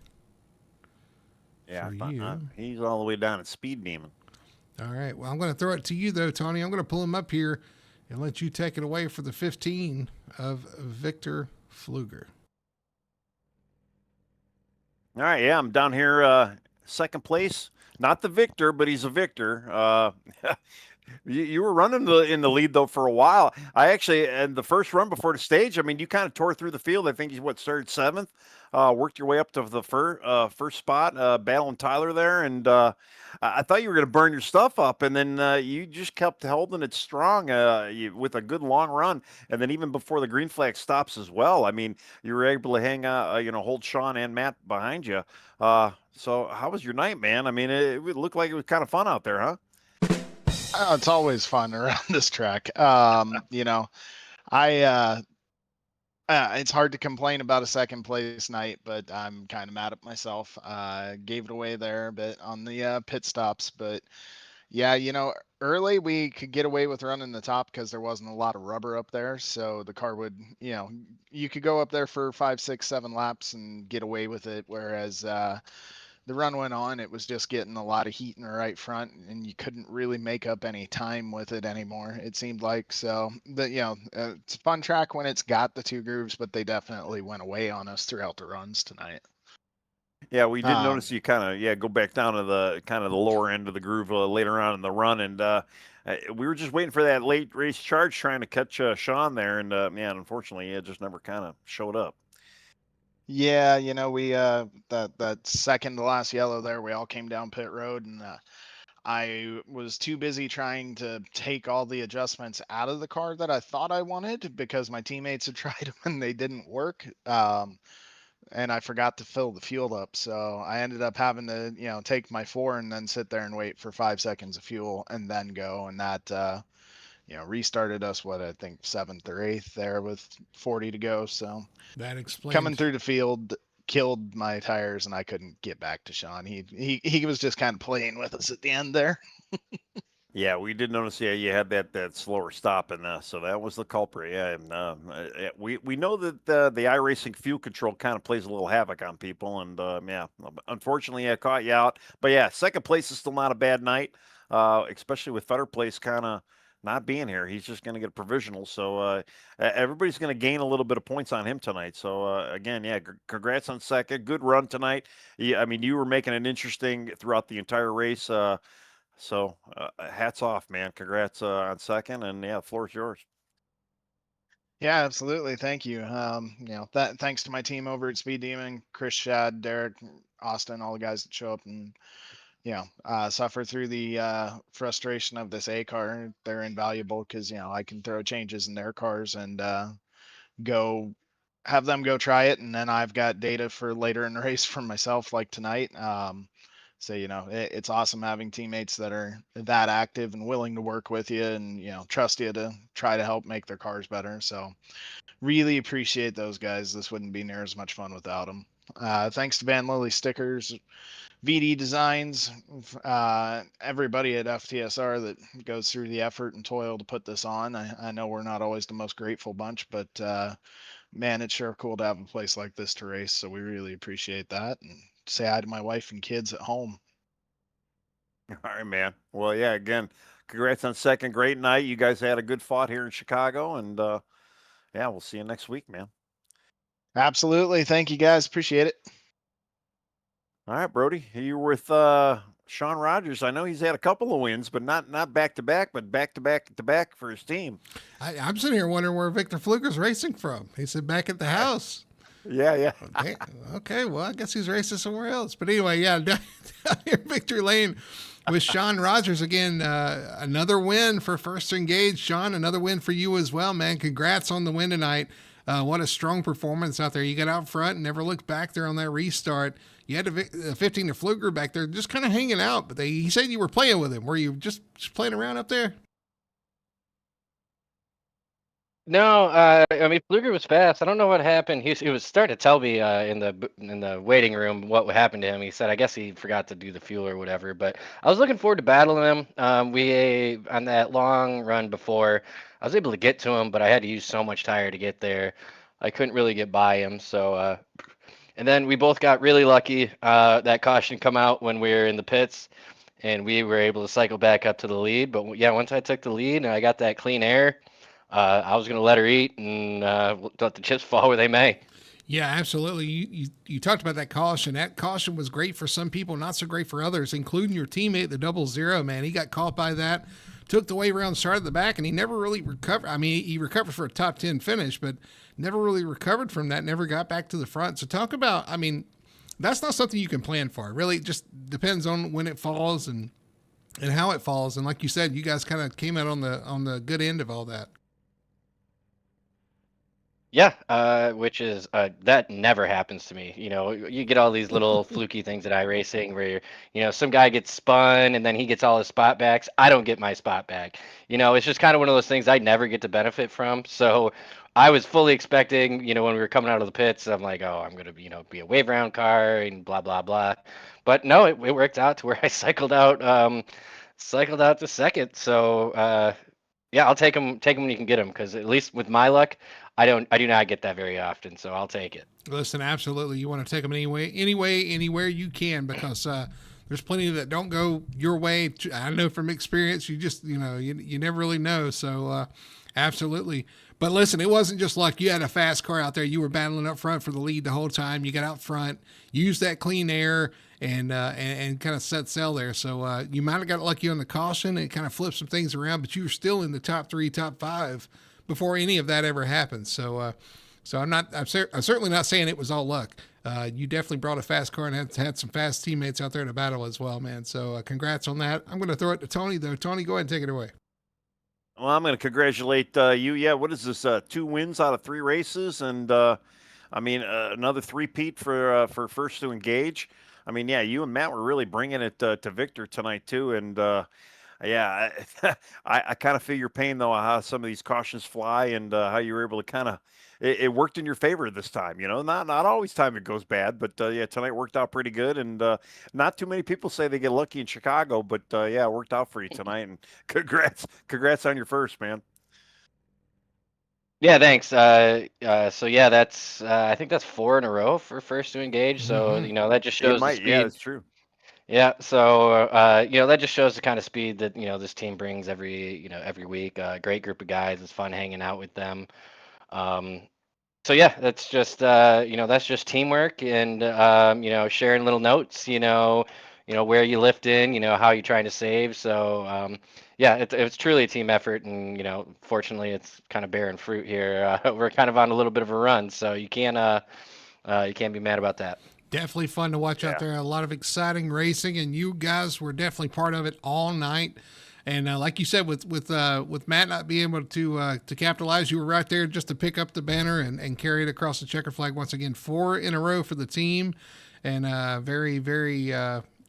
Yeah, for you. He's all the way down at Speed Demon. All right. Well, I'm going to throw it to you, though, Tony. I'm going to pull him up here and let you take it away for the 15 of Victor Pfluger. All right, yeah, I'm down here, second place. Not the victor, but he's a victor. You were running in the lead though for a while. I actually, and the first run before the stage, I mean, you kind of tore through the field. I think you started seventh, worked your way up to the first spot, battling Tyler there, and I thought you were going to burn your stuff up, and then you just kept holding it strong with a good long run, and then even before the green flag stops as well. I mean, you were able to hang hold Sean and Matt behind you. So how was your night, man? I mean, it looked like it was kind of fun out there, huh? Oh, it's always fun around this track. It's hard to complain about a second place night, but I'm kind of mad at myself. Gave it away there a bit on the pit stops, but yeah, early we could get away with running the top because there wasn't a lot of rubber up there. So the car would, you could go up there for 5, 6, 7 laps and get away with it. Whereas, the run went on, it was just getting a lot of heat in the right front, and you couldn't really make up any time with it anymore, it seemed like. So, it's a fun track when it's got the 2 grooves, but they definitely went away on us throughout the runs tonight. Yeah, we did notice you kind of go back down to the kind of the lower end of the groove later on in the run, and we were just waiting for that late race charge, trying to catch Sean there, and unfortunately, it just never kind of showed up. Yeah, we that second to last yellow there, we all came down pit road, and I was too busy trying to take all the adjustments out of the car that I thought I wanted because my teammates had tried them and they didn't work. And I forgot to fill the fuel up, so I ended up having to take my 4 and then sit there and wait for 5 seconds of fuel and then go, and that restarted us, I think 7th or 8th there with 40 to go. So that explains. Coming through the field killed my tires, and I couldn't get back to Sean. He was just kind of playing with us at the end there. Yeah, we did notice. Yeah, you had that slower stop, and so that was the culprit. Yeah, and we know that the iRacing fuel control kind of plays a little havoc on people, and unfortunately, I caught you out. But yeah, second place is still not a bad night, especially with Fetter Place kind of not being here. He's just going to get a provisional, so everybody's going to gain a little bit of points on him tonight. So again, yeah, congrats on second. Good run tonight. Yeah, I mean, you were making it interesting throughout the entire race. So hats off, man. Congrats on second, and yeah, the floor is yours. Yeah, absolutely. Thank you. Thanks to my team over at Speed Demon, Chris, Shad, Derek, Austin, all the guys that show up and suffer through the frustration of this A car. They're invaluable because I can throw changes in their cars and go have them go try it, and then I've got data for later in the race for myself, like tonight. So it's awesome having teammates that are that active and willing to work with you and trust you to try to help make their cars better. So really appreciate those guys. This wouldn't be near as much fun without them. Thanks to Vanlilys stickers, VD Designs, everybody at FTSR that goes through the effort and toil to put this on. I know we're not always the most grateful bunch, but man, it's sure cool to have a place like this to race. So we really appreciate that, and say hi to my wife and kids at home. All right, man. Well, yeah, again, congrats on second. Great night. You guys had a good fought here in Chicago, and yeah, we'll see you next week, man. Absolutely. Thank you, guys. Appreciate it. All right, Brody, you're with Sean Rogers. I know he's had a couple of wins, but not back to back, but back to back for his team. I'm sitting here wondering where Victor Pfluger's racing from. He said back at the house. Yeah. Okay, well, I guess he's racing somewhere else. But anyway, yeah, down here Victory Lane with Sean Rogers again. Another win for First Engage. Sean, another win for you as well, man. Congrats on the win tonight. What a strong performance out there. You got out front and never looked back there on that restart. You had a 15 to Fluger back there just kind of hanging out, but he said you were playing with him. Were you just playing around up there? No, I mean Fluger was fast. I don't know what happened. He was starting to tell me in the waiting room what happened to him. He said I guess he forgot to do the fuel or whatever. But I was looking forward to battling him. We on that long run before, I was able to get to him, but I had to use so much tire to get there. I couldn't really get by him. So and then we both got really lucky. That caution come out when we were in the pits, and we were able to cycle back up to the lead. But yeah, once I took the lead and I got that clean air. I was going to let her eat and let the chips fall where they may. Yeah, absolutely. You talked about that caution. That caution was great for some people, not so great for others, including your teammate, the 00, man. He got caught by that, took the way around, started the back, and he never really recovered. I mean, he recovered for a top 10 finish, but never really recovered from that, never got back to the front. So talk about, I mean, that's not something you can plan for. It really just depends on when it falls and how it falls. And like you said, you guys kind of came out on the good end of all that. Yeah, which is that never happens to me. You know, you get all these little fluky things at iRacing where some guy gets spun and then he gets all his spot backs. I don't get my spot back. It's just kind of one of those things I never get to benefit from. So I was fully expecting, when we were coming out of the pits, I'm like, oh, I'm gonna be a wave round car and blah blah blah. But no, it worked out to where I cycled out to second. So yeah, I'll take him when you can get him, because at least with my luck, I do not get that very often, so I'll take it. Listen, absolutely, you want to take them anywhere you can, because there's plenty that don't go your way. I know from experience, you just you never really know. So absolutely. But listen, it wasn't just luck. You had a fast car out there. You were battling up front for the lead the whole time. You got out front, used that clean air, and kind of set sail there. So you might have got lucky on the caution and kind of flipped some things around, but you were still in the top 3, top 5 before any of that ever happened. So I'm certainly not saying it was all luck. You definitely brought a fast car and had some fast teammates out there to battle as well, man. So congrats on that. I'm going to throw it to Tony, though. Tony, go ahead and take it away. Well, I'm going to congratulate you. Yeah, what is this? 2 wins out of 3 races, and I mean another 3-peat for first to engage. I mean, yeah, you and Matt were really bringing it to Victor tonight too, and yeah, I kind of feel your pain though, how some of these cautions fly, and how you were able to kind of it worked in your favor this time. Not always time it goes bad, but yeah, tonight worked out pretty good, and not too many people say they get lucky in Chicago, but yeah, it worked out for you tonight, and congrats on your first, man. Yeah, thanks. So yeah, that's I think that's 4 in a row for first to engage. So that just shows the speed. Yeah, that's true. Yeah, so that just shows the kind of speed that this team brings every week. Great group of guys. It's fun hanging out with them. So yeah, that's just teamwork and sharing little notes. Where you lift in. How you're trying to save. So yeah, it's truly a team effort, and fortunately, it's kind of bearing fruit here. We're kind of on a little bit of a run, so you can't be mad about that. Definitely fun to watch out there. A lot of exciting racing, and you guys were definitely part of it all night. And like you said, with Matt not being able to capitalize, you were right there just to pick up the banner and carry it across the checker flag once again. 4 in a row for the team, and very, very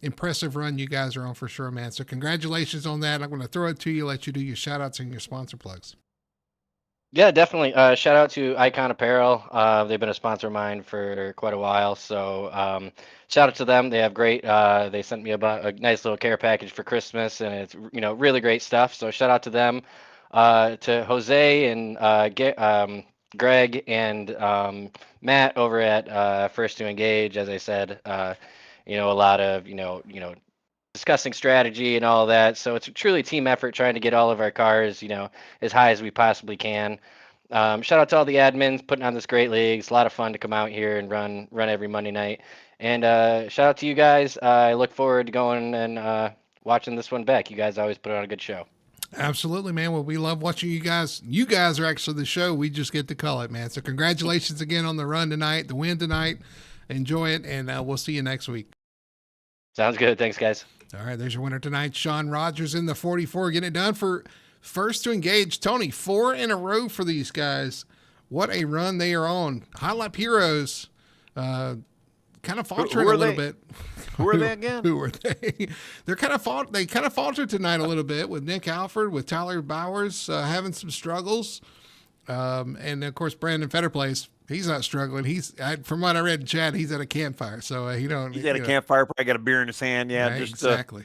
impressive run you guys are on for sure, man. So congratulations on that. I'm going to throw it to you, let you do your shout outs and your sponsor plugs. Yeah, definitely. Shout out to Icon Apparel. They've been a sponsor of mine for quite a while. So shout out to them. They have great, they sent me a nice little care package for Christmas, and it's, really great stuff. So shout out to them, to Jose and Greg and Matt over at First to Engage. As I said, a lot of, discussing strategy and all that. So it's a truly team effort trying to get all of our cars, as high as we possibly can. Shout out to all the admins putting on this great league. It's a lot of fun to come out here and run every Monday night. And shout out to you guys. I look forward to going and watching this one back. You guys always put on a good show. Absolutely, man. Well, we love watching you guys. You guys are actually the show. We just get to call it, man. So congratulations again on the run tonight, the win tonight. Enjoy it, and we'll see you next week. Sounds good. Thanks, guys. All right, there's your winner tonight. Sean Rogers in the 44, getting it done for First to Engage. Tony, 4 in a row for these guys. what a run they are on. Hot Lap Heroes, kind of faltering who a are little they? bit. Who are they again? Who are they? They kind of faltered tonight a little bit with Nick Alford, with Tyler Bowers having some struggles, and of course Brandon Fetterplace. He's not struggling. From what I read in chat, he's at a campfire, so he don't. He's at a campfire, probably got a beer in his hand. Yeah, right, just exactly.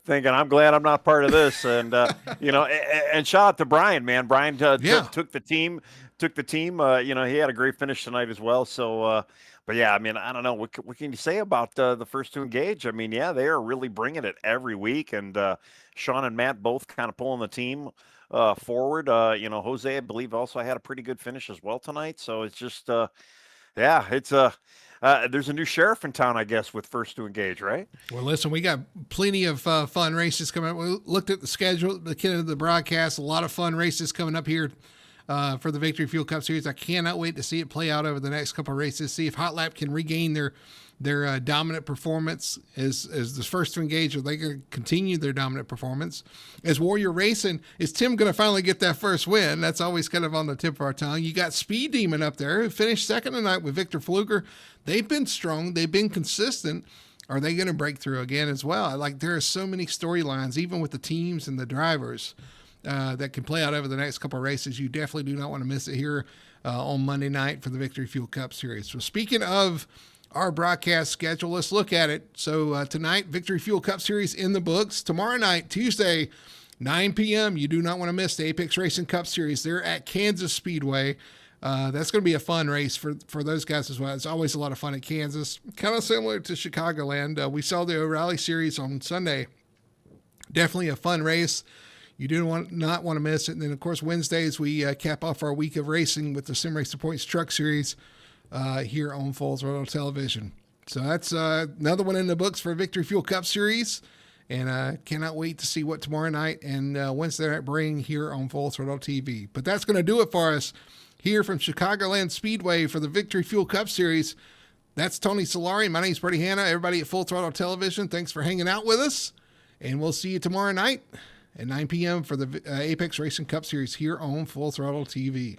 Thinking, I'm glad I'm not part of this. And and shout out to Brian, man. Brian took the team. He had a great finish tonight as well. So, but yeah, I mean, I don't know what can you say about the first to engage. I mean, yeah, they are really bringing it every week, and Sean and Matt both kind of pulling the team forward. Jose, I believe, also had a pretty good finish as well tonight. So it's just, it's there's a new sheriff in town, I guess, with first to engage, right? Well, listen, we got plenty of fun races coming up. We looked at the schedule, the kid of the broadcast, a lot of fun races coming up here for the Victory Fuel Cup Series. I cannot wait to see it play out over the next couple of races, see if Hot Lap can regain their dominant performance as the first to engage, or they can continue their dominant performance. As Warrior Racing, is Tim going to finally get that first win? That's always kind of on the tip of our tongue. You got Speed Demon up there, who finished second tonight with Victor Fluger. They've been strong. They've been consistent. Are they going to break through again as well? There are so many storylines, even with the teams and the drivers, that can play out over the next couple of races. You definitely do not want to miss it here on Monday night for the Victory Fuel Cup Series. So speaking of our broadcast schedule, let's look at it. So tonight, Victory Fuel Cup Series in the books. Tomorrow night, Tuesday, 9 p.m., you do not want to miss the Apex Racing Cup Series. They're at Kansas Speedway. That's going to be a fun race for those guys as well. It's always a lot of fun at Kansas. Kind of similar to Chicagoland. We saw the O'Reilly Series on Sunday. Definitely a fun race. You do not want to miss it. And then, of course, Wednesdays, we cap off our week of racing with the Sim Racer Points Truck Series here on Full Throttle Television. So that's another one in the books for Victory Fuel Cup Series. And I cannot wait to see what tomorrow night and Wednesday night bring here on Full Throttle TV. But that's going to do it for us here from Chicagoland Speedway for the Victory Fuel Cup Series. That's Tony Solari. My name's Brady Hanna. Everybody at Full Throttle Television, thanks for hanging out with us. And we'll see you tomorrow night at 9 p.m. for the Apex Racing Cup Series here on Full Throttle TV.